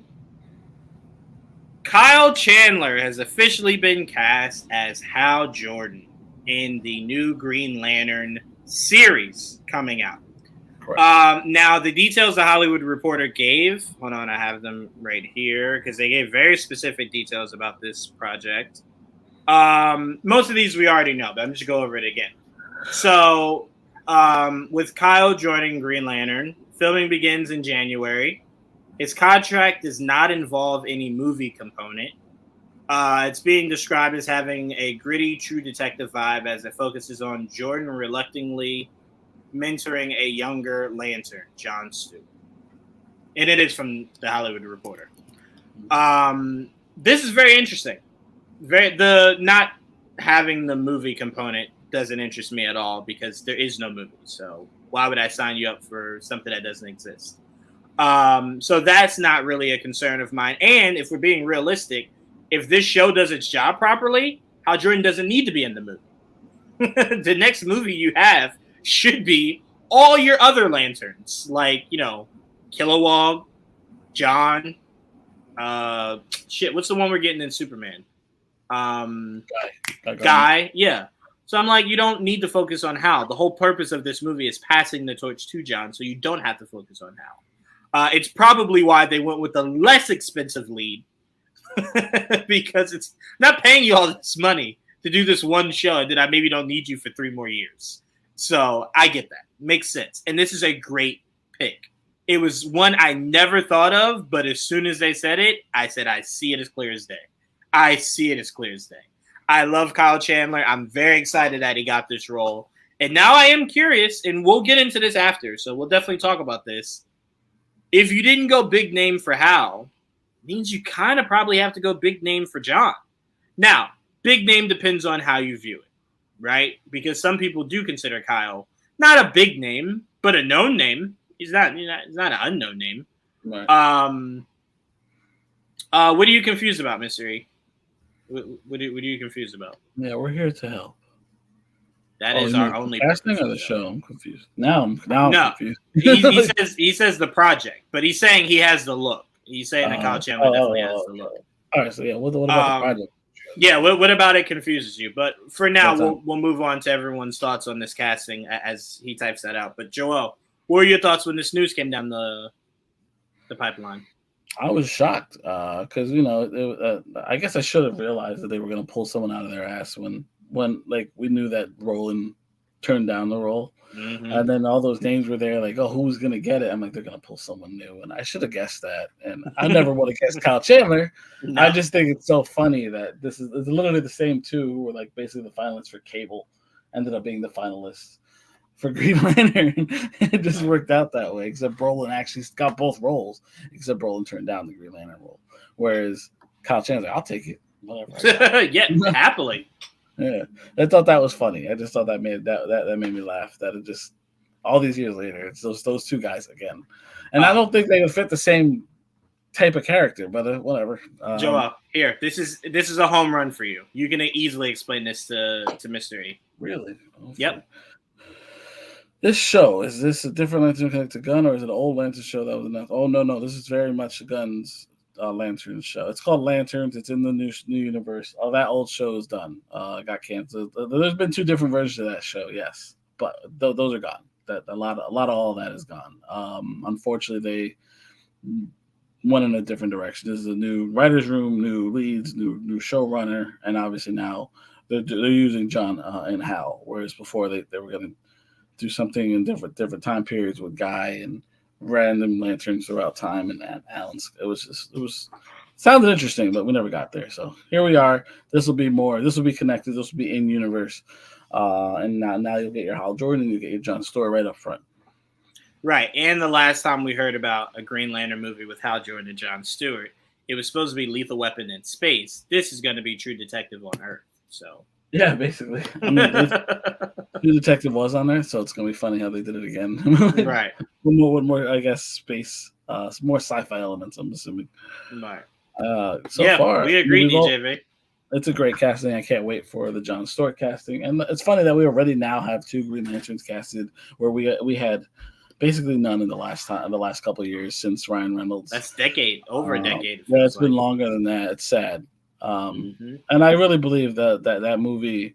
Kyle Chandler has officially been cast as Hal Jordan in the new Green Lantern series coming out. Now, the details the Hollywood Reporter gave, hold on, I have them right here, because they gave very specific details about this project. Most of these we already know, but I'm just going to go over it again. So, with Kyle joining Green Lantern, filming begins in January. His contract does not involve any movie component. It's being described as having a gritty, true detective vibe as it focuses on Jordan reluctantly mentoring a younger Lantern, John Stewart. And it is from the Hollywood Reporter. This is very interesting. Not having the movie component doesn't interest me at all because there is no movie. So Why would I sign you up for something that doesn't exist? So that's not really a concern of mine. And if we're being realistic, if this show does its job properly, Hal Jordan doesn't need to be in the movie. The next movie you have should be all your other Lanterns, like, Kilowog, John, what's the one we're getting in Superman? Guy, yeah. So I'm like, you don't need to focus on Hal. The whole purpose of this movie is passing the torch to John, so you don't have to focus on Hal. It's probably why they went with the less expensive lead, because it's not paying you all this money to do this one show, and then I maybe don't need you for 3 more years. So I get that. Makes sense. And this is a great pick. It was one I never thought of, but as soon as they said it, I said, I see it as clear as day. I see it as clear as day. I love Kyle Chandler. I'm very excited that he got this role. And now I am curious, and we'll get into this after, so we'll definitely talk about this. If you didn't go big name for Hal, it means you kind of probably have to go big name for John. Now, big name depends on how you view it, right? Because some people do consider Kyle not a big name, but a known name. He's not an unknown name. Right. What are you confused about, Mystery? What are you confused about? Yeah, we're here to help. That is our only casting or the show. I'm confused. Now I'm confused. he says the project, but he's saying he has the look. He's saying that Kyle Chandler definitely has the look. All right, so yeah, what about the project? Yeah, what about it confuses you? But for now, we'll move on to everyone's thoughts on this casting as he types that out. But Joel, what were your thoughts when this news came down the pipeline? I was shocked because I guess I should have realized that they were going to pull someone out of their ass when like we knew that Roland turned down the role, and then all those names were there. Like, oh, who's going to get it? I'm like, they're going to pull someone new, and I should have guessed that. And I never would have guessed Kyle Chandler. No. I just think it's so funny that it's literally the same two who were like basically the finalists for Cable ended up being the finalists for Green Lantern. It just worked out that way, except Brolin actually got both roles, except Brolin turned down the Green Lantern role. Whereas Kyle Chandler, I'll take it. Whatever. Yeah, happily. Yeah. I thought that was funny. I just thought that made me laugh. That it just all these years later, it's those two guys again. And I don't think they would fit the same type of character, but whatever. Joel, here, this is a home run for you. You can easily explain this to Mystery. Really? Okay. Yep. This show, is this a different Lantern connected to Gunn, or is it an old Lantern show that was announced? Oh, no. This is very much Gunn's Lantern show. It's called Lanterns. It's in the new universe. Oh, that old show is done. Got canceled. There's been 2 different versions of that show, yes. But those are gone. That a lot of all that is gone. Unfortunately, they went in a different direction. This is a new writer's room, new leads, new showrunner, and obviously now they're using John and Hal, whereas before they were going to do something in different time periods with Guy and random Lanterns throughout time and Alan's. It sounded interesting, but we never got there. So here we are. This will be connected. This will be in universe. And now you'll get your Hal Jordan and you get your John Stewart right up front. Right. And the last time we heard about a Green Lantern movie with Hal Jordan and John Stewart, it was supposed to be Lethal Weapon in space. This is going to be True Detective on Earth. So yeah, basically. I mean, True Detective was on there, so it's going to be funny how they did it again. Right. With more, I guess, space, more sci-fi elements, I'm assuming. Right. So far, we agree, DJV. It's a great casting. I can't wait for the John Stewart casting. And it's funny that we already now have 2 Green Lanterns casted, where we had basically none in the last couple of years since Ryan Reynolds. That's over a decade. Yeah, it's been longer than that. It's sad. And I really believe that movie,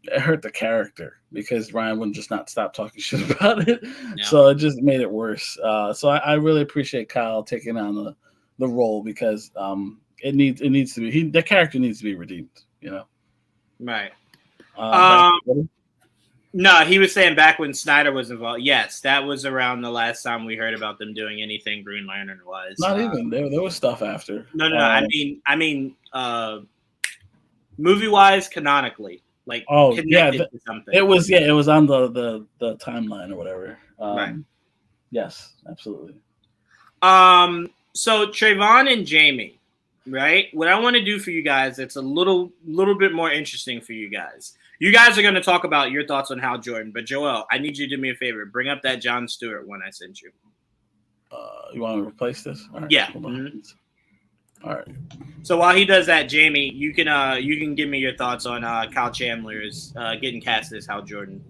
it hurt the character because Ryan wouldn't just not stop talking shit about it. No. So it just made it worse. So I really appreciate Kyle taking on the role because it needs to be the character needs to be redeemed, Right. No, he was saying back when Snyder was involved. Yes, that was around the last time we heard about them doing anything Green Lantern wise. Not even there was stuff after. No. I mean, movie wise, canonically, like connected to something. It was on the timeline or whatever. Right. Yes, absolutely. So Trayvon and Jamie, right? What I want to do for you guys, it's a little bit more interesting for you guys. You guys are going to talk about your thoughts on Hal Jordan, but Joel, I need you to do me a favor. Bring up that Jon Stewart one I sent you. You want to replace this? All right, yeah. All right. So while he does that, Jamie, you can give me your thoughts on Kyle Chandler's getting cast as Hal Jordan.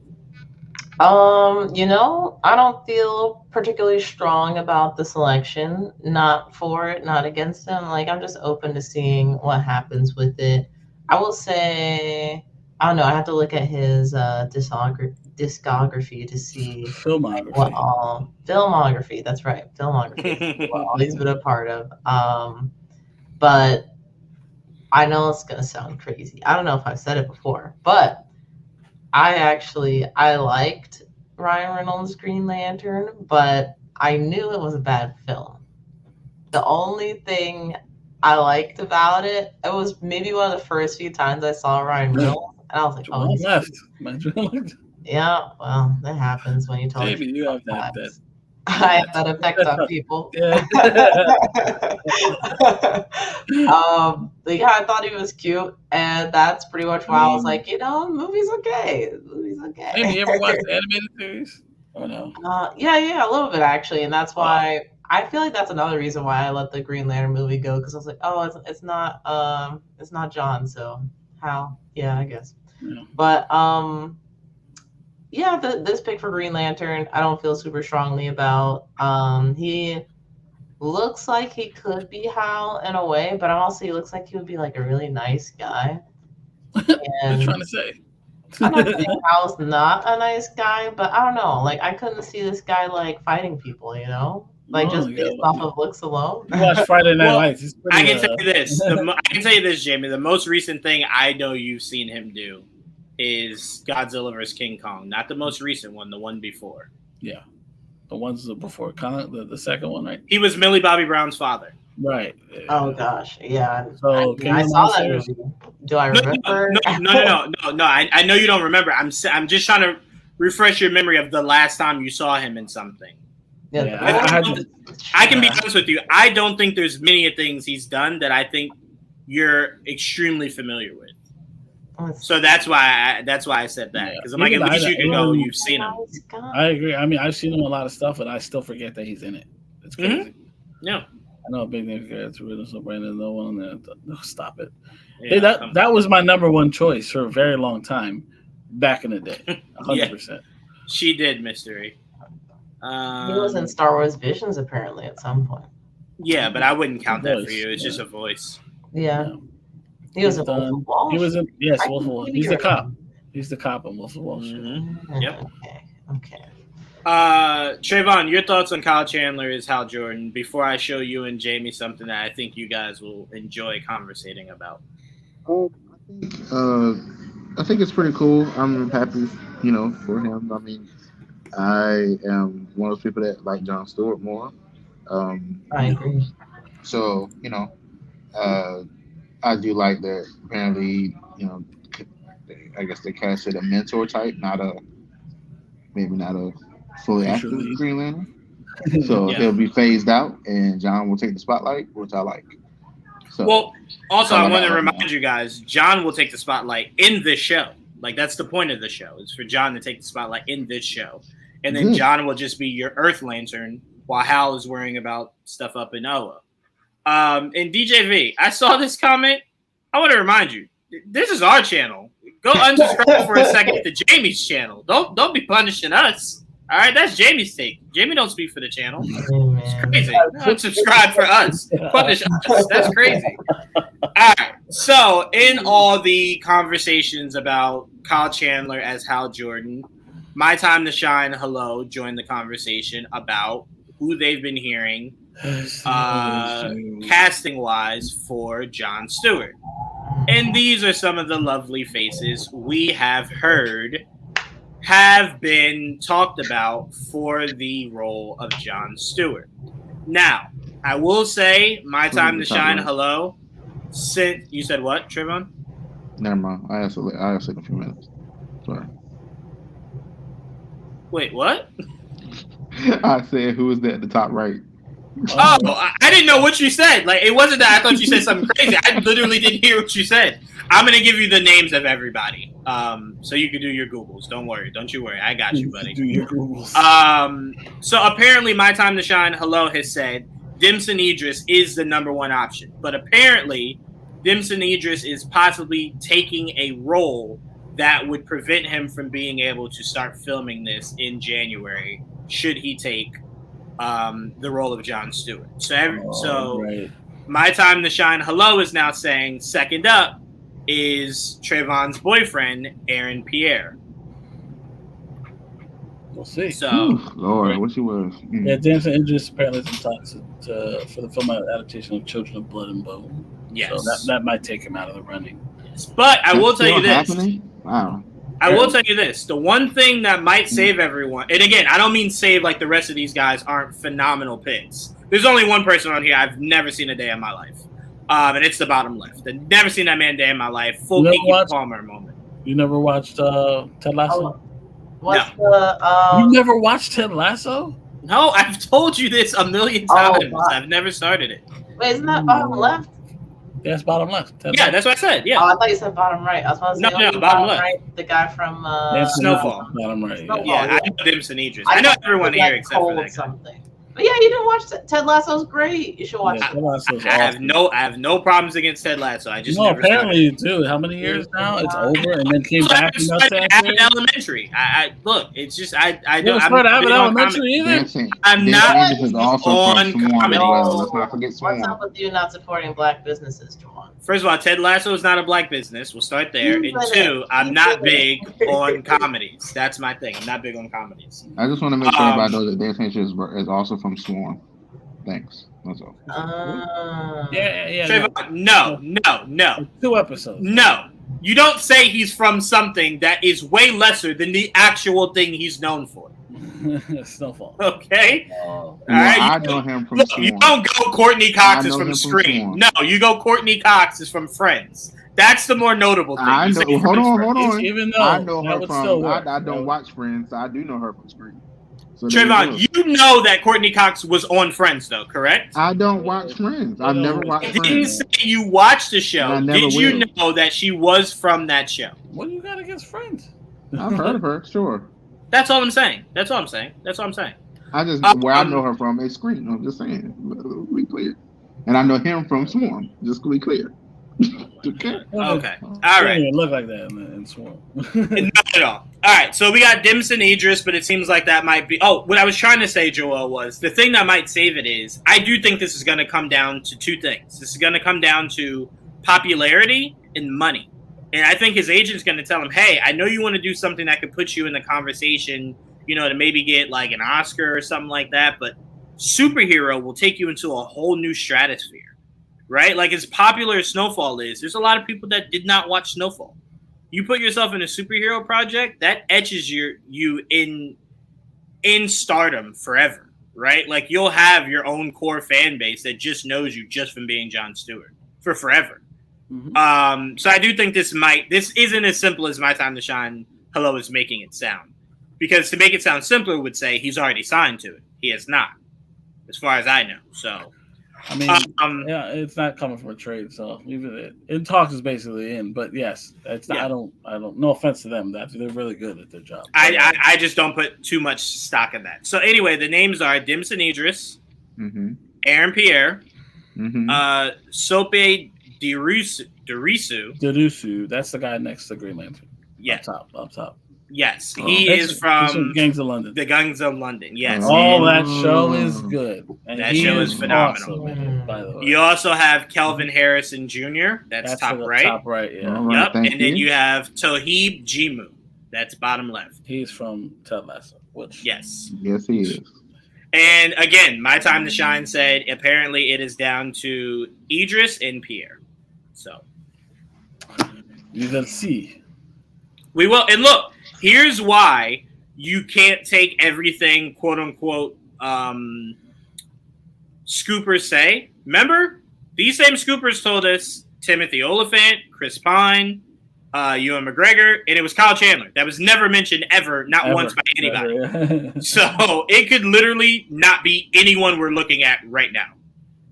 I don't feel particularly strong about the selection. Not for it, not against him. Like, I'm just open to seeing what happens with it. I will say, I don't know. I have to look at his discography to see Filmography. what all filmography. That's right, filmography. What all he's been a part of. But I know it's gonna sound crazy. I don't know if I've said it before, but I liked Ryan Reynolds' Green Lantern, but I knew it was a bad film. The only thing I liked about it, it was maybe one of the first few times I saw Ryan Reynolds, and I was like, "Oh, he's left." Yeah, well, that happens when you tell me. Maybe you have that. I have that effect on people. Yeah. I thought he was cute, and that's pretty much why I was like, the movie's okay. Maybe you ever watched the animated series? Oh no. Yeah, a little bit actually, and that's why I feel like that's another reason why I let the Green Lantern movie go, because I was like, oh, it's not John, so how? Yeah, I guess. Yeah. But this pick for Green Lantern, I don't feel super strongly about. He looks like he could be Hal in a way, but also he looks like he would be like a really nice guy. What are you trying to say? I'm not saying Hal's not a nice guy, but I don't know. Like, I couldn't see this guy like fighting people, just based off of looks alone. You watch Friday Night Lights. I can tell you this. I can tell you this, Jamie. The most recent thing I know you've seen him do is Godzilla vs. King Kong. Not the most recent one, the one before. Yeah. The ones before, the second one, right? He was Millie Bobby Brown's father. Right. Oh gosh, yeah. So I saw that movie. Do I remember? No. I know you don't remember. I'm just trying to refresh your memory of the last time you saw him in something. Yeah, I can be honest with you. I don't think there's many things he's done that I think you're extremely familiar with. So that's why I said that, because I'm like, at least you can go. You've seen him. I agree. I mean, I've seen him in a lot of stuff, and I still forget that he's in it. It's crazy. Yeah. I know a big name guy. It's really so Brandon. No one there. No, stop it. Yeah, hey, that was my number one choice for a very long time, back in the day. 100%. She did mystery. He was in Star Wars Visions apparently at some point. Yeah, but I wouldn't count that for you. It's just a voice. Yeah. He was in Wolf of Wall Street. He was in Wolf of Wall Street. He's the cop. He's the cop in Wolf of Wall Street. Mm-hmm. Yep. Okay. Trayvon, your thoughts on Kyle Chandler as Hal Jordan before I show you and Jamie something that I think you guys will enjoy conversating about. I think it's pretty cool. I'm happy, for him. I mean, I am one of those people that like Jon Stewart more. I agree. So, I do like that. Apparently, I guess they casted a mentor type, maybe not a fully active Green Lantern. So he'll be phased out, and John will take the spotlight, which I like. So, well, also I want to remind you guys, John will take the spotlight in this show. Like, that's the point of the show, is for John to take the spotlight in this show, and then John will just be your Earth Lantern while Hal is worrying about stuff up in Oa. And DJV, I saw this comment. I want to remind you, this is our channel. Go unsubscribe for a second to Jamie's channel. Don't be punishing us. All right, that's Jamie's take. Jamie don't speak for the channel. It's crazy. Unsubscribe for us. Punish us. That's crazy. All right. So, in all the conversations about Kyle Chandler as Hal Jordan, My Time to Shine, hello, joined the conversation about who they've been hearing casting-wise for Jon Stewart. And these are some of the lovely faces we have heard have been talked about for the role of Jon Stewart. Now, I will say, My Time to Shine, hello. You said what, Trayvon? Never mind. I asked in a few minutes. Sorry. Wait, what? I said, who is that at the top right? Oh, I didn't know what you said. Like, it wasn't that I thought you said something crazy. I literally didn't hear what you said. I'm gonna give you the names of everybody, so you can do your Googles. Don't worry, don't you worry. I got you, buddy. Do your Googles. So apparently, My Time to Shine, Hello, has said Dimson Idris is the number one option, but apparently, Dimson Idris is possibly taking a role that would prevent him from being able to start filming this in January. Should he take the role of Jon Stewart? So right. My Time to Shine, Hello, is now saying second up is Trayvon's boyfriend, Aaron Pierre. We'll see. So, Lord, what she was. Yeah, Dimson Idris apparently is in talks for the film adaptation of Children of Blood and Bone. yes. So that might take him out of the running. But I will tell you this. Happening? Wow. I will tell you this. The one thing that might save everyone, and again, I don't mean save like the rest of these guys aren't phenomenal picks. There's only one person on here I've never seen a day in my life. And it's the bottom left. I've never seen that man a day in my life. Full Keke Palmer moment. You never watched Ted Lasso? What's You never watched Ted Lasso? No, I've told you this a million times. I've never started it. Wait, isn't that bottom left? Yes, bottom left. Yeah, that's what I said. Yeah. Oh, I thought you said bottom right. I was about to say No, bottom left. right. The guy from Snowfall. Bottom right. Snowfall. Yeah. Yeah, I know Dimson Idris. I know everyone here except for that guy. Something. But yeah, you didn't watch Ted Lasso's great. You should watch Yeah, it. Ted Lasso's I have awesome. no problems against Ted Lasso. I just No, never apparently you started. do. How many years now? It's over, and then came I back. never started Abbott Elementary. I look. It's just I You don't. never started Abbott Elementary either. I'm not Is also on from Swan as comedy. well. Let's not forget What's Swan. up with you not supporting black businesses, Juwan? First of all, Ted Lasso is not a black business. We'll start there. And two, I'm not big on comedies. That's my thing. I'm not big on comedies. I just want to make sure everybody knows that Dan Sanchez is also from Swan. Thanks. That's all. Yeah. Trayvon, no. 2 episodes. No. You don't say he's from something that is way lesser than the actual thing he's known for. Snowfall. Okay? Oh. All right, I know him from Look, Swan. you don't go Courtney Cox I is know from him from Scream. Swan. No, you go Courtney Cox is from Friends. That's the more notable thing. I You know. say Hold Friends on. first. Even though I know that her would still from. work. I don't watch Friends. So I do know her from Scream. So there Trayvon, you go. you know that Courtney Cox was on Friends, though, correct? I don't watch Friends. I've never watched I didn't Friends. say you watched the And I show. never Did you will. know that she was from that show? What do you got against Friends? I've heard of her. Sure. That's all I'm saying. I just where I know her from is Scream. I'm just saying. Be clear. And I know him from Swan. Just to be clear. Okay. Okay. It All didn't right. even look like that in Swan. Not at all. All right. So we got Dimson Idris, but it seems like that might be. Oh, what I was trying to say, Joel, was the thing that might save it is I do think this is going to come down to 2 things. This is going to come down to popularity and money. And I think his agent's going to tell him, hey, I know you want to do something that could put you in the conversation, to maybe get like an Oscar or something like that. But superhero will take you into a whole new stratosphere, right? Like as popular as Snowfall is, there's a lot of people that did not watch Snowfall. You put yourself in a superhero project, that etches you in stardom forever, right? Like you'll have your own core fan base that just knows you just from being Jon Stewart for forever. Mhm. So I do think this isn't as simple as My Time to Shine, Hello is making it sound. Because to make it sound simpler would say he's already signed to it. He has not, as far as I know. So, I mean, yeah, it's not coming from a trade, so even in talks is basically in. But yes, it's not, Yeah. I don't. No offense to them, that they're really good at their job. I just don't put too much stock in that. So anyway, the names are Dimson Idris, Mm-hmm. Aaron Pierre, Mm-hmm. Sope Dirisu. Dedusu, that's the guy next to Green Lantern. Yes, Up top. yes, Oh. he He's is from Gangs of London. the Gangs of London. Yes, Oh, and that show is good. And That he show is phenomenal. awesome in it, by the way. you also have Kelvin Harrison Jr. That's top to the right. Top right, yeah. All right, Yep, thank and then you. you have Toheeb Jimu. That's bottom left. He's from Ted Lasso, which Yes. Yes, he is. And again, My Time to Shine said apparently it is down to Idris and Pierre. So you can see. we will. And look, here's why you can't take everything, quote unquote, scoopers say. Remember, these same scoopers told us Timothy Oliphant, Chris Pine, Ewan McGregor, and it was Kyle Chandler. That was never mentioned ever, not once by anybody. Yeah. So it could literally not be anyone we're looking at right now.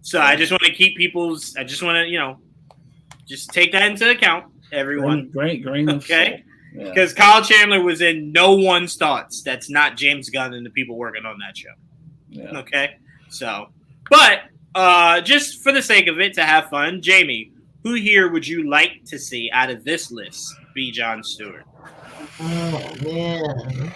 So I just want to keep I just want to, just take that into account, everyone. Great grain of okay? salt. Because Kyle Chandler was in no one's thoughts. That's not James Gunn and the people working on that show. Yeah. Okay? So, but just for the sake of it, to have fun, Jamie, who here would you like to see out of this list be Jon Stewart? Oh man.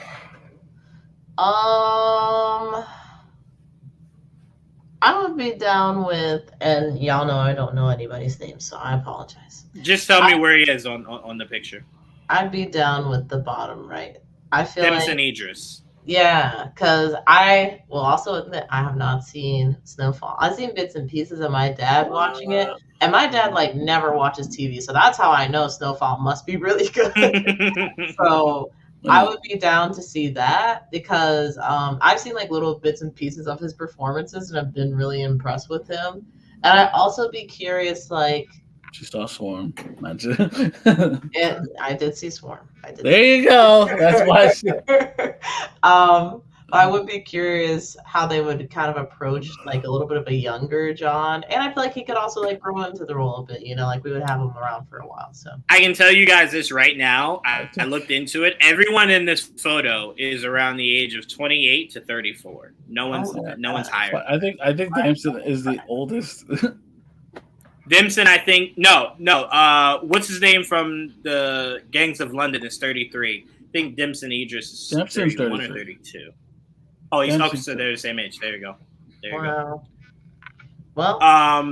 I would be down with, and y'all know I don't know anybody's name, so I apologize. Just tell me where he is on the picture. I'd be down with the bottom right. I feel Damson like, Idris. yeah, because I will also admit I have not seen Snowfall. I've seen bits and pieces of my dad watching it, and my dad like never watches TV, so that's how I know Snowfall must be really good. So I would be down to see that because I've seen like little bits and pieces of his performances and I've been really impressed with him. And I'd also be curious, like, She saw Swarm. I did see Swarm. There you go. That's why. I would be curious how they would kind of approach like a little bit of a younger John, and I feel like he could also like grow into the role a bit. Like we would have him around for a while. So I can tell you guys this right now. I looked into it. Everyone in this photo is around the age of 28 to 34. No one's higher. I think Damson is the oldest. Dimson, I think no. What's his name from the Gangs of London is 33. I think Damson Idris is 31 or 32. Oh, he's okay, so they're the same age. There you go. There you go. Well. All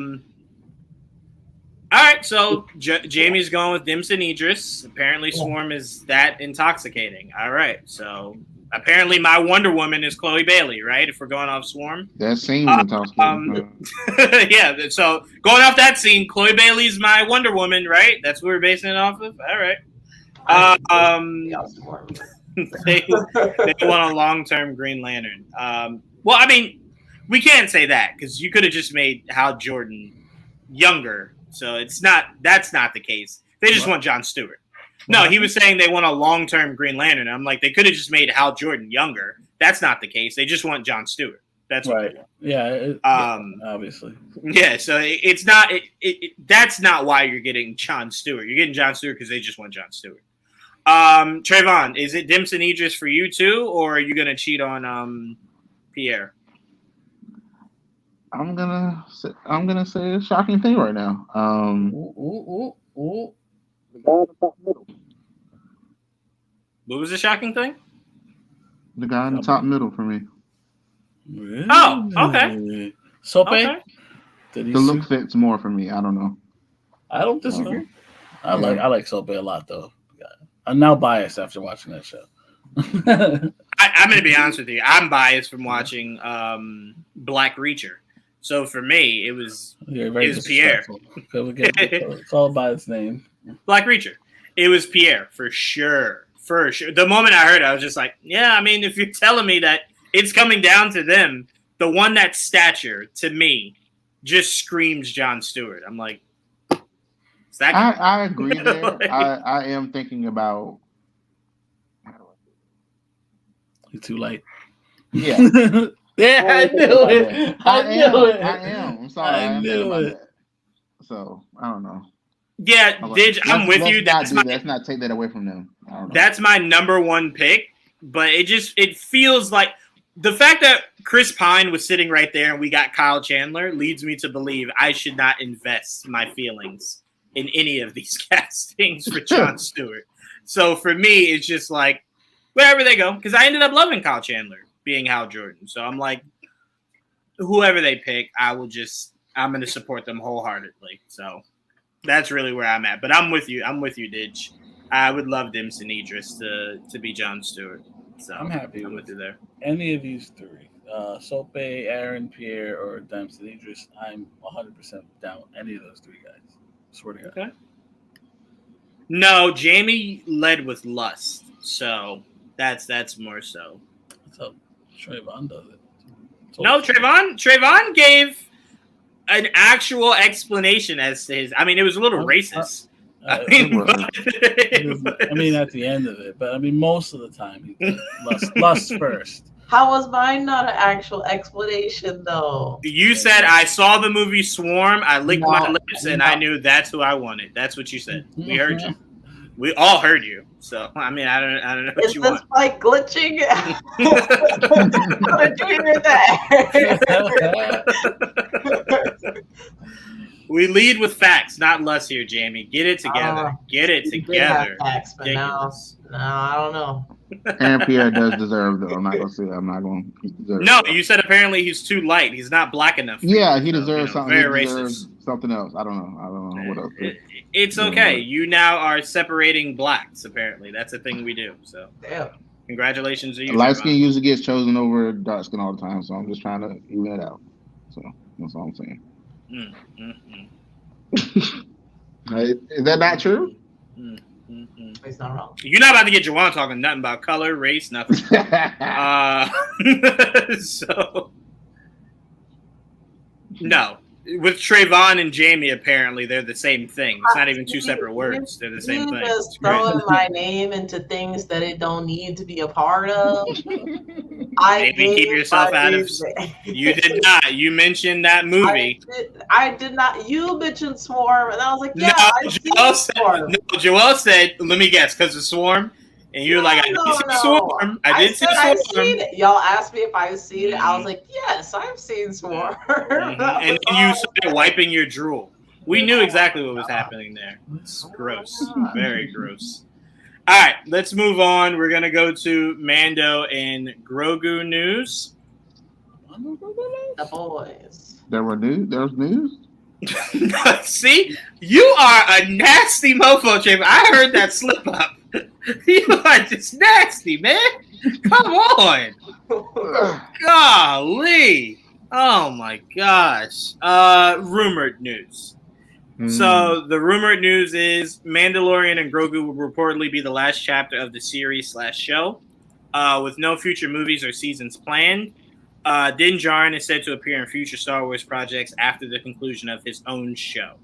right, so Jamie's going with Damson Idris. Apparently, Swarm is that intoxicating. All right, so apparently my Wonder Woman is Chloe Bailey, right? If we're going off Swarm. That scene was intoxicating. Yeah, so going off that scene, Chloe Bailey's my Wonder Woman, right? That's what we're basing it off of? All right. They want a long-term Green Lantern. Well, I mean, we can't say that because you could have just made Hal Jordan younger. So that's not the case. They just want Jon Stewart. No, he was saying they want a long-term Green Lantern. I'm like, they could have just made Hal Jordan younger. That's not the case. They just want Jon Stewart. That's right. Yeah. Obviously. Yeah. So it's not. That's not why you're getting Jon Stewart. You're getting Jon Stewart because they just want Jon Stewart. Trayvon, is it Damson Idris for you too, or are you gonna cheat on Pierre? I'm gonna say a shocking thing right now. What was the shocking thing? The guy in the top middle for me. Really? Oh, okay. Sope? Okay. The look fits more for me. I don't know. I don't disagree. I like Sope a lot though. I'm now biased after watching that show. I'm going to be honest with you. I'm biased from watching Black Reacher. So for me, it was Pierre. It's all by its name. Black Reacher. It was Pierre for sure. For sure. The moment I heard it, I was just like, yeah, I mean, if you're telling me that it's coming down to them, the one that's stature to me just screams Jon Stewart. I'm like, I agree there. I am thinking about. You're too late. Yeah. Yeah, I knew it. I knew it. I am. I'm sorry. I knew it. So I don't know. Yeah, I'm with you. Let's not take that away from them. That's my number one pick, but it feels like the fact that Chris Pine was sitting right there and we got Kyle Chandler leads me to believe I should not invest my feelings in any of these castings for Jon Stewart. So for me, it's just like wherever they go, because I ended up loving Kyle Chandler being Hal Jordan. So I'm like, whoever they pick, I'm going to support them wholeheartedly. So that's really where I'm at. But I'm with you. I'm with you, Didge. I would love Damson Idris to be Jon Stewart. So I'm happy with you there. Any of these three, Sope, Aaron, Pierre, or Damson Idris, I'm 100% down with any of those three guys. Swear to God. Okay. No, Jamie led with lust, so that's more so. So Trayvon does it. No, Trayvon gave an actual explanation as to his. I mean, it was a little racist, I mean, at the end of it, but I mean, most of the time, he did. Lust first. How was mine not an actual explanation, though? You said, I saw the movie Swarm, I licked my lips, and I knew that's who I wanted. That's what you said. We heard you. We all heard you. So, I mean, I don't know what you want. Is this like glitching? We lead with facts, not lust here, Jamie. Get it together. Get it together. Facts, but no, I don't know. Aaron Pierre does deserve, though. I'm not gonna say. I'm not gonna. No, you said apparently he's too light. He's not black enough. Yeah, he deserves something. Very racist. Something else. I don't know what else. It's okay. You now are separating blacks. Apparently, that's a thing we do. So, congratulations to you. Light skin usually gets chosen over dark skin all the time, so I'm just trying to even it out. So that's all I'm saying. Is that not true? He's not wrong. You're not about to get Juwan talking nothing about color, race, nothing. So, no. With Trayvon and Jamie, apparently, they're the same thing. It's not even two separate words. They're the same thing. You just throwing my name into things that it don't need to be a part of. Maybe keep yourself out of. You did not. You mentioned that movie. I did not. You mentioned Swarm, and I was like, yeah, Joel said, let me guess, because of Swarm. And you're like, I did see Swarm. I did see Swarm. I've seen it. Y'all asked me if I've seen it. I was like, yes, I've seen Swarm. And you started wiping your drool. We knew exactly what was happening there. It's gross. Very gross. All right, let's move on. We're going to go to Mando and Grogu news. The boys. There was news? See? You are a nasty mofo, Chamber. I heard that slip up. You are just nasty, man. Come on. Golly. Oh, my gosh. Rumored news. So the rumored news is Mandalorian and Grogu will reportedly be the last chapter of the series/show, with no future movies or seasons planned. Din Djarin is said to appear in future Star Wars projects after the conclusion of his own show.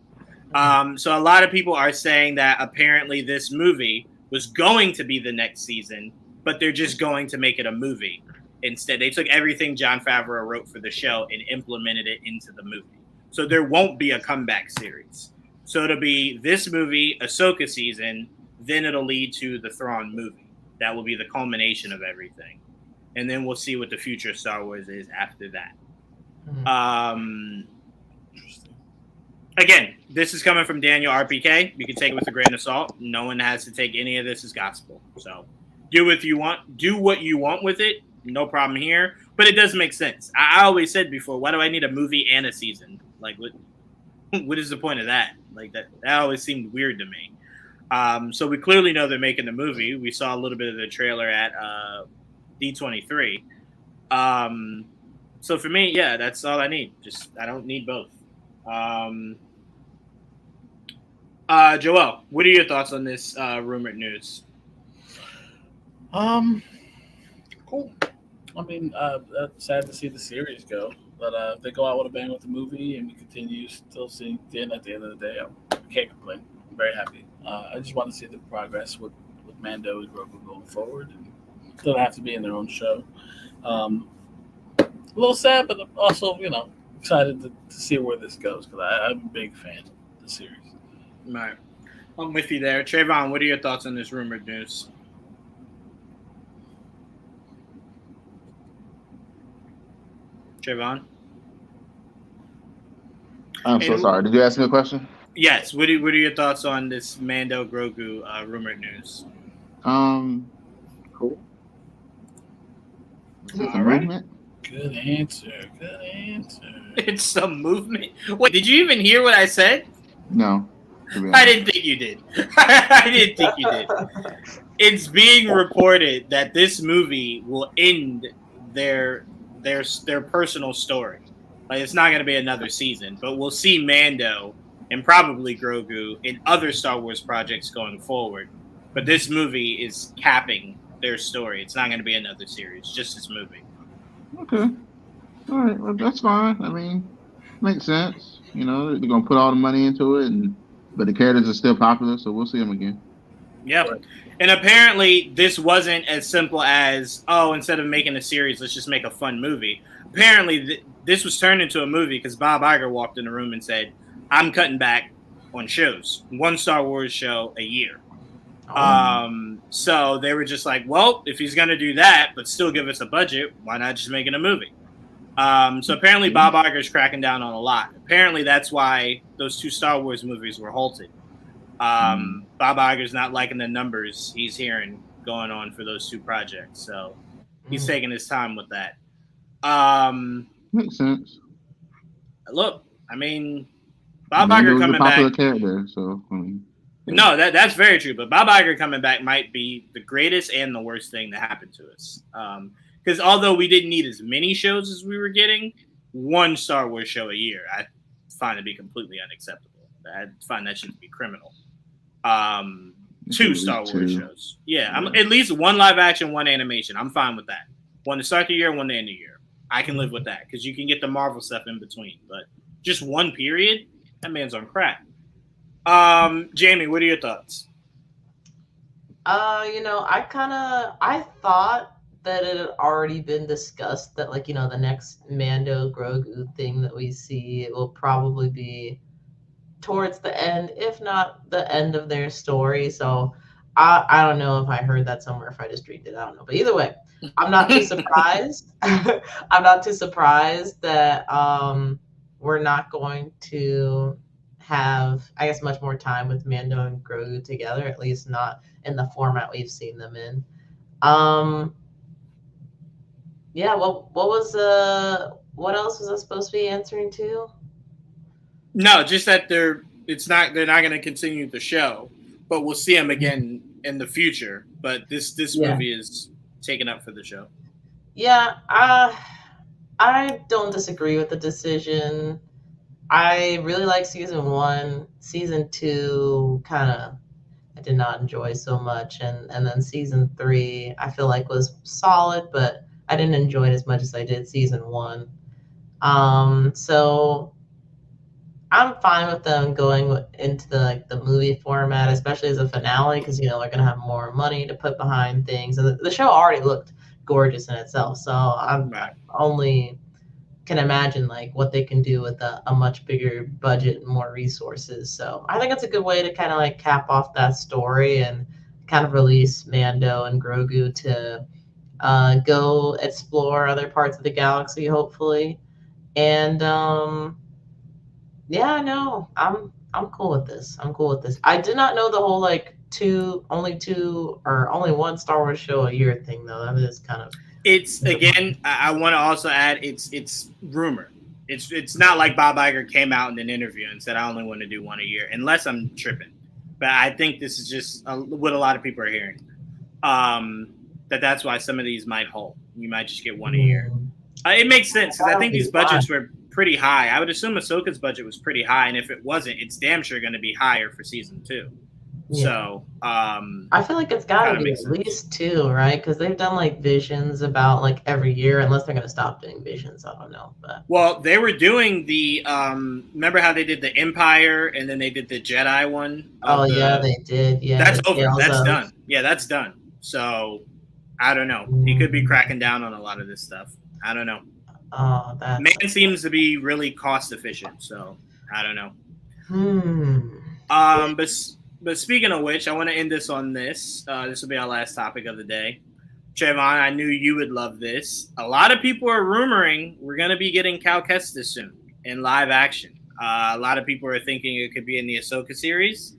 So a lot of people are saying that apparently this movie was going to be the next season, but they're just going to make it a movie instead. They took everything Jon Favreau wrote for the show and implemented it into the movie. So there won't be a comeback series. So it'll be this movie, Ahsoka season, then it'll lead to the Thrawn movie. That will be the culmination of everything. And then we'll see what the future of Star Wars is after that. Again, this is coming from Daniel RPK. You can take it with a grain of salt. No one has to take any of this as gospel. So do what you want. Do what you want with it. No problem here. But it does make sense. I always said before, why do I need a movie and a season? Like, what is the point of that? Like, that always seemed weird to me. So we clearly know they're making the movie. We saw a little bit of the trailer at D23. So for me, yeah, that's all I need. I don't need both. Joel, what are your thoughts on this rumored news? Cool. I mean, sad to see the series go, but if they go out with a bang with the movie and we continue still seeing Din at the end of the day, I can't complain. I'm very happy. I just want to see the progress with Mando and Grogu going forward. And still have to be in their own show. A little sad, but also, excited to see where this goes because I'm a big fan of the series. Right. I'm with you there. Trayvon, what are your thoughts on this rumored news? Trayvon? I'm so sorry. Did you ask me a question? Yes. What are your thoughts on this Mando Grogu rumored news? Cool. Is it a movement? Good answer. It's some movement. Wait, did you even hear what I said? No. I didn't think you did. I didn't think you did. It's being reported that this movie will end their personal story. Like, it's not going to be another season, but we'll see Mando and probably Grogu in other Star Wars projects going forward. But this movie is capping their story. It's not going to be another series, just this movie. Okay. All right. Well, that's fine. I mean, makes sense. They're going to put all the money into it, and But the characters are still popular, so we'll see them again. Yeah. Right. And apparently this wasn't as simple as, oh, instead of making a series, let's just make a fun movie. Apparently this was turned into a movie because Bob Iger walked in the room and said, I'm cutting back on shows. One Star Wars show a year. So they were just like, well, if he's going to do that, but still give us a budget, why not just make it a movie? So apparently Bob Iger's cracking down on a lot. Apparently that's why those 2 Star Wars movies were halted. Bob Iger's not liking the numbers he's hearing going on for those 2 projects. So he's taking his time with that. Makes sense. Look, I mean, Bob Iger coming back. Popular character, so I mean. No, that's very true. But Bob Iger coming back might be the greatest and the worst thing that happened to us. Because although we didn't need as many shows as we were getting, 1 Star Wars show a year, I find to be completely unacceptable. I find that should be criminal. 2 Star Wars shows. Yeah, I'm at least 1 live action, 1 animation. I'm fine with that. 1 to start the year, 1 to end the year. I can live with that because you can get the Marvel stuff in between. But just 1 period, that man's on crack. Jamie, what are your thoughts? I thought that it had already been discussed that, like, the next Mando Grogu thing that we see, it will probably be towards the end, if not the end of their story. So I don't know if I heard that somewhere, if I just read it, I don't know. But either way, I'm not too surprised. I'm not too surprised that we're not going to have, I guess, much more time with Mando and Grogu together, at least not in the format we've seen them in. Yeah, what else was I supposed to be answering to? No, just that they're not going to continue the show, but we'll see them again in the future. But this movie is taken up for the show. Yeah, I don't disagree with the decision. I really like season 1. Season 2 I did not enjoy so much, and then season 3 I feel like was solid, but I didn't enjoy it as much as I did season 1. So I'm fine with them going into the movie format, especially as a finale, because they're going to have more money to put behind things, and the show already looked gorgeous in itself. So I'm only can imagine what they can do with a much bigger budget and more resources. So I think it's a good way to kind of cap off that story and kind of release Mando and Grogu to go explore other parts of the galaxy, hopefully. And yeah, no, I'm cool with this. I did not know the whole only 1 Star Wars show a year thing, though. That is kind of. It's, again, I want to also add, it's rumor. It's not like Bob Iger came out in an interview and said, I only want to do 1 a year, unless I'm tripping. But I think this is just what a lot of people are hearing. That's why some of these might hold. You might just get 1 a year. It makes sense, because I think these budgets were pretty high. I would assume Ahsoka's budget was pretty high, and if it wasn't, it's damn sure going to be higher for season 2. Yeah. So I feel like it's got to be at least 2, right? Because they've done Visions about every year, unless they're going to stop doing Visions. I don't know. But well, they were doing the remember how they did the Empire and then they did the Jedi one? Yeah, they did. Yeah, that's over. That's done. Yeah, that's done. So I don't know. He could be cracking down on a lot of this stuff. I don't know. Man seems to be really cost efficient, so I don't know. But speaking of which, I want to end this on this. This will be our last topic of the day. Trayvon, I knew you would love this. A lot of people are rumoring we're going to be getting Cal Kestis soon in live action. A lot of people are thinking it could be in the Ahsoka series.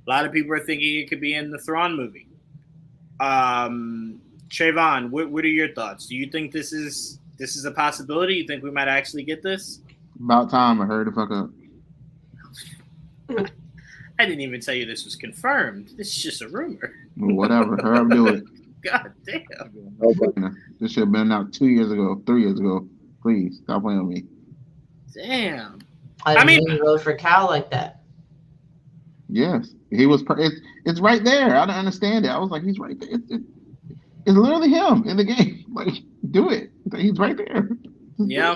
A lot of people are thinking it could be in the Thrawn movie. Trayvon, what are your thoughts? Do you think this is a possibility? You think we might actually get this? About time I heard the fuck up. I didn't even tell you this was confirmed. This is just a rumor. Whatever. Hurry up, do it. God damn. This should have been out 2 years ago, 3 years ago. Please, stop playing with me. Damn. I mean, he wrote for Cal like that. Yes. He was. It's right there. I don't understand it. I was like, he's right there. It's literally him in the game. Do it. He's right there. Yeah.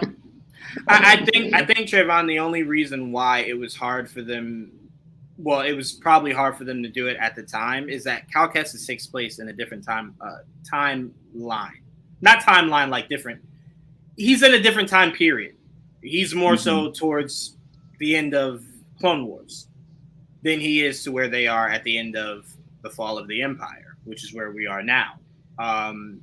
I think Trayvon, the only reason why it was hard for them, well, it was probably hard for them to do it at the time, is that Cal Kestis takes place in a different timeline. Not timeline like different. He's in a different time period. He's more so towards the end of Clone Wars than he is to where they are at the end of the Fall of the Empire, which is where we are now.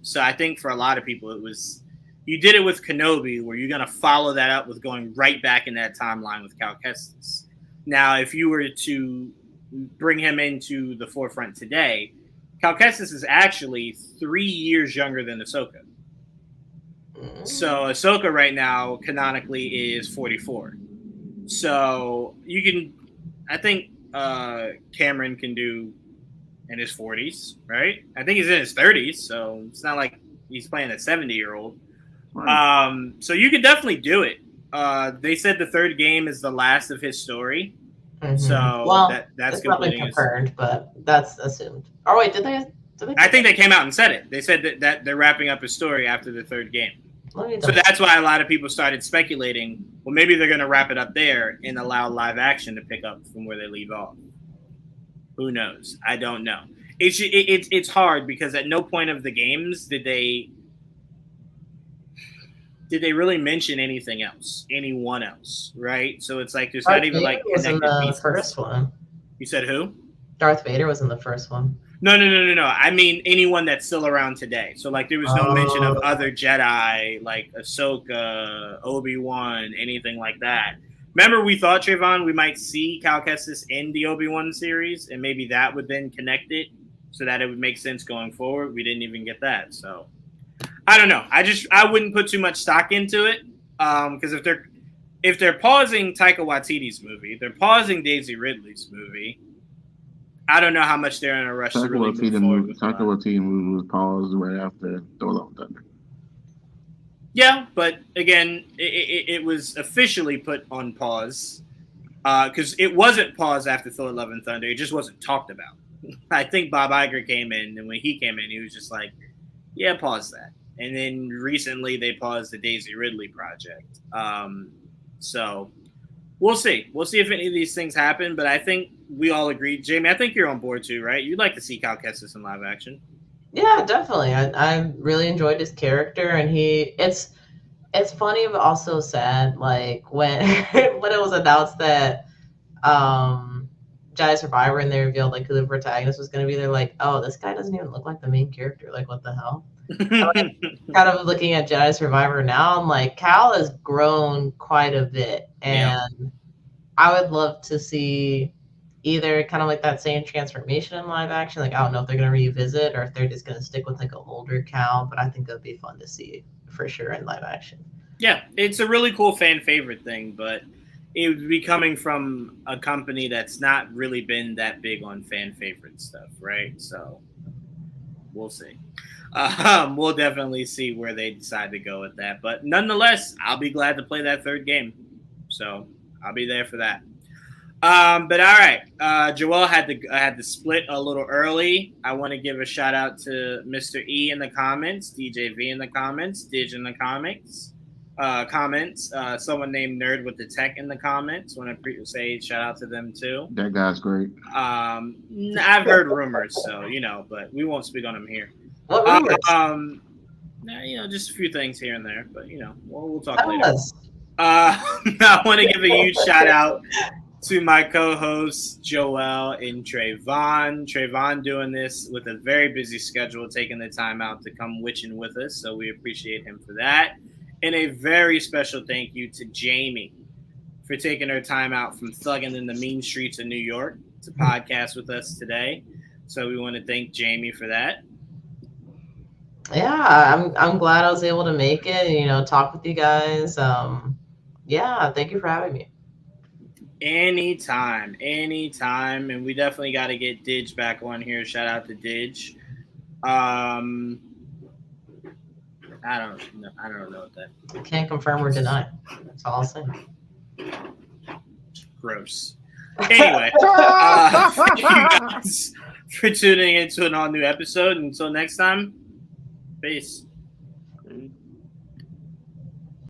So I think for a lot of people, it was, you did it with Kenobi, where you're going to follow that up with going right back in that timeline with Cal Kestis. Now, if you were to bring him into the forefront today, Cal Kestis is actually 3 years younger than Ahsoka. So Ahsoka right now canonically is 44. So you can, I think Cameron can do in his 40s, right? I think he's in his 30s, so it's not like he's playing a 70-year-old. Right. So you could definitely do it. They said the third game is the last of his story. So that's probably confirmed, but that's assumed. Oh wait, did they I think they came out and said it. They said that they're wrapping up his story after the third game. So that's why a lot of people started speculating, well, maybe they're going to wrap it up there and allow live action to pick up from where they leave off. Who knows? I don't know. It's hard because at no point of the games did they really mention anything else, anyone else, right? So it's like there's Darth not even Vader like was in the pieces. first one. You said who? Darth Vader was in the first one. No. I mean anyone that's still around today. So like there was no mention of other Jedi like Ahsoka, Obi-Wan, anything like that. Remember, we thought, Trayvon, we might see Cal Kestis in the Obi-Wan series, and maybe that would then connect it so that it would make sense going forward. We didn't even get that. So I don't know. I wouldn't put too much stock into it because if they're pausing Taika Waititi's movie, they're pausing Daisy Ridley's movie. I don't know how much they're in a rush to really move forward with. Taika Waititi movie was paused right after Thor: Love and Thunder. Yeah, but again, it was officially put on pause because it wasn't paused after Thor: Love and Thunder. It just wasn't talked about. I think Bob Iger came in, and when he came in, he was just like, yeah, pause that. And then recently they paused the Daisy Ridley project. So we'll see. We'll see if any of these things happen, but I think we all agree. Jamie, I think you're on board too, right? You'd like to see Cal Kestis in live action. Yeah, definitely. I really enjoyed his character, and it's funny but also sad. Like when when it was announced that Jedi Survivor and they revealed like who the protagonist was going to be, they're like, oh, this guy doesn't even look like the main character. Like, what the hell? Kind of looking at Jedi Survivor now, I'm like, Cal has grown quite a bit, and I would love to see either kind of like that same transformation in live action. Like, I don't know if they're going to revisit or if they're just going to stick with like an older Cal, but I think it would be fun to see for sure in live action. Yeah, it's a really cool fan favorite thing, but it would be coming from a company that's not really been that big on fan favorite stuff, right? So we'll see. We'll definitely see where they decide to go with that. But nonetheless, I'll be glad to play that third game. So I'll be there for that. But all right, Joel had to split a little early. I want to give a shout out to Mr. E in the comments, DJ V in the comments, Dig in the comments, someone named Nerd with the Tech in the comments. Want to say shout out to them too. That guy's great. I've heard rumors, so but we won't speak on them here. What rumors? Just a few things here and there, but we'll talk later. I want to give a huge shout out to my co-hosts Joel and Trayvon. Trayvon doing this with a very busy schedule, taking the time out to come witching with us, so we appreciate him for that. And a very special thank you to Jamie for taking her time out from thugging in the mean streets of New York to podcast with us today. So we want to thank Jamie for that. Yeah, I'm glad I was able to make it and, talk with you guys. Thank you for having me. Anytime. And we definitely got to get Didge back on here. Shout out to Didge. I don't know what that. Can't confirm or deny. That's all I'll say. Gross. Anyway, thank you guys for tuning into an all new episode. Until next time, peace.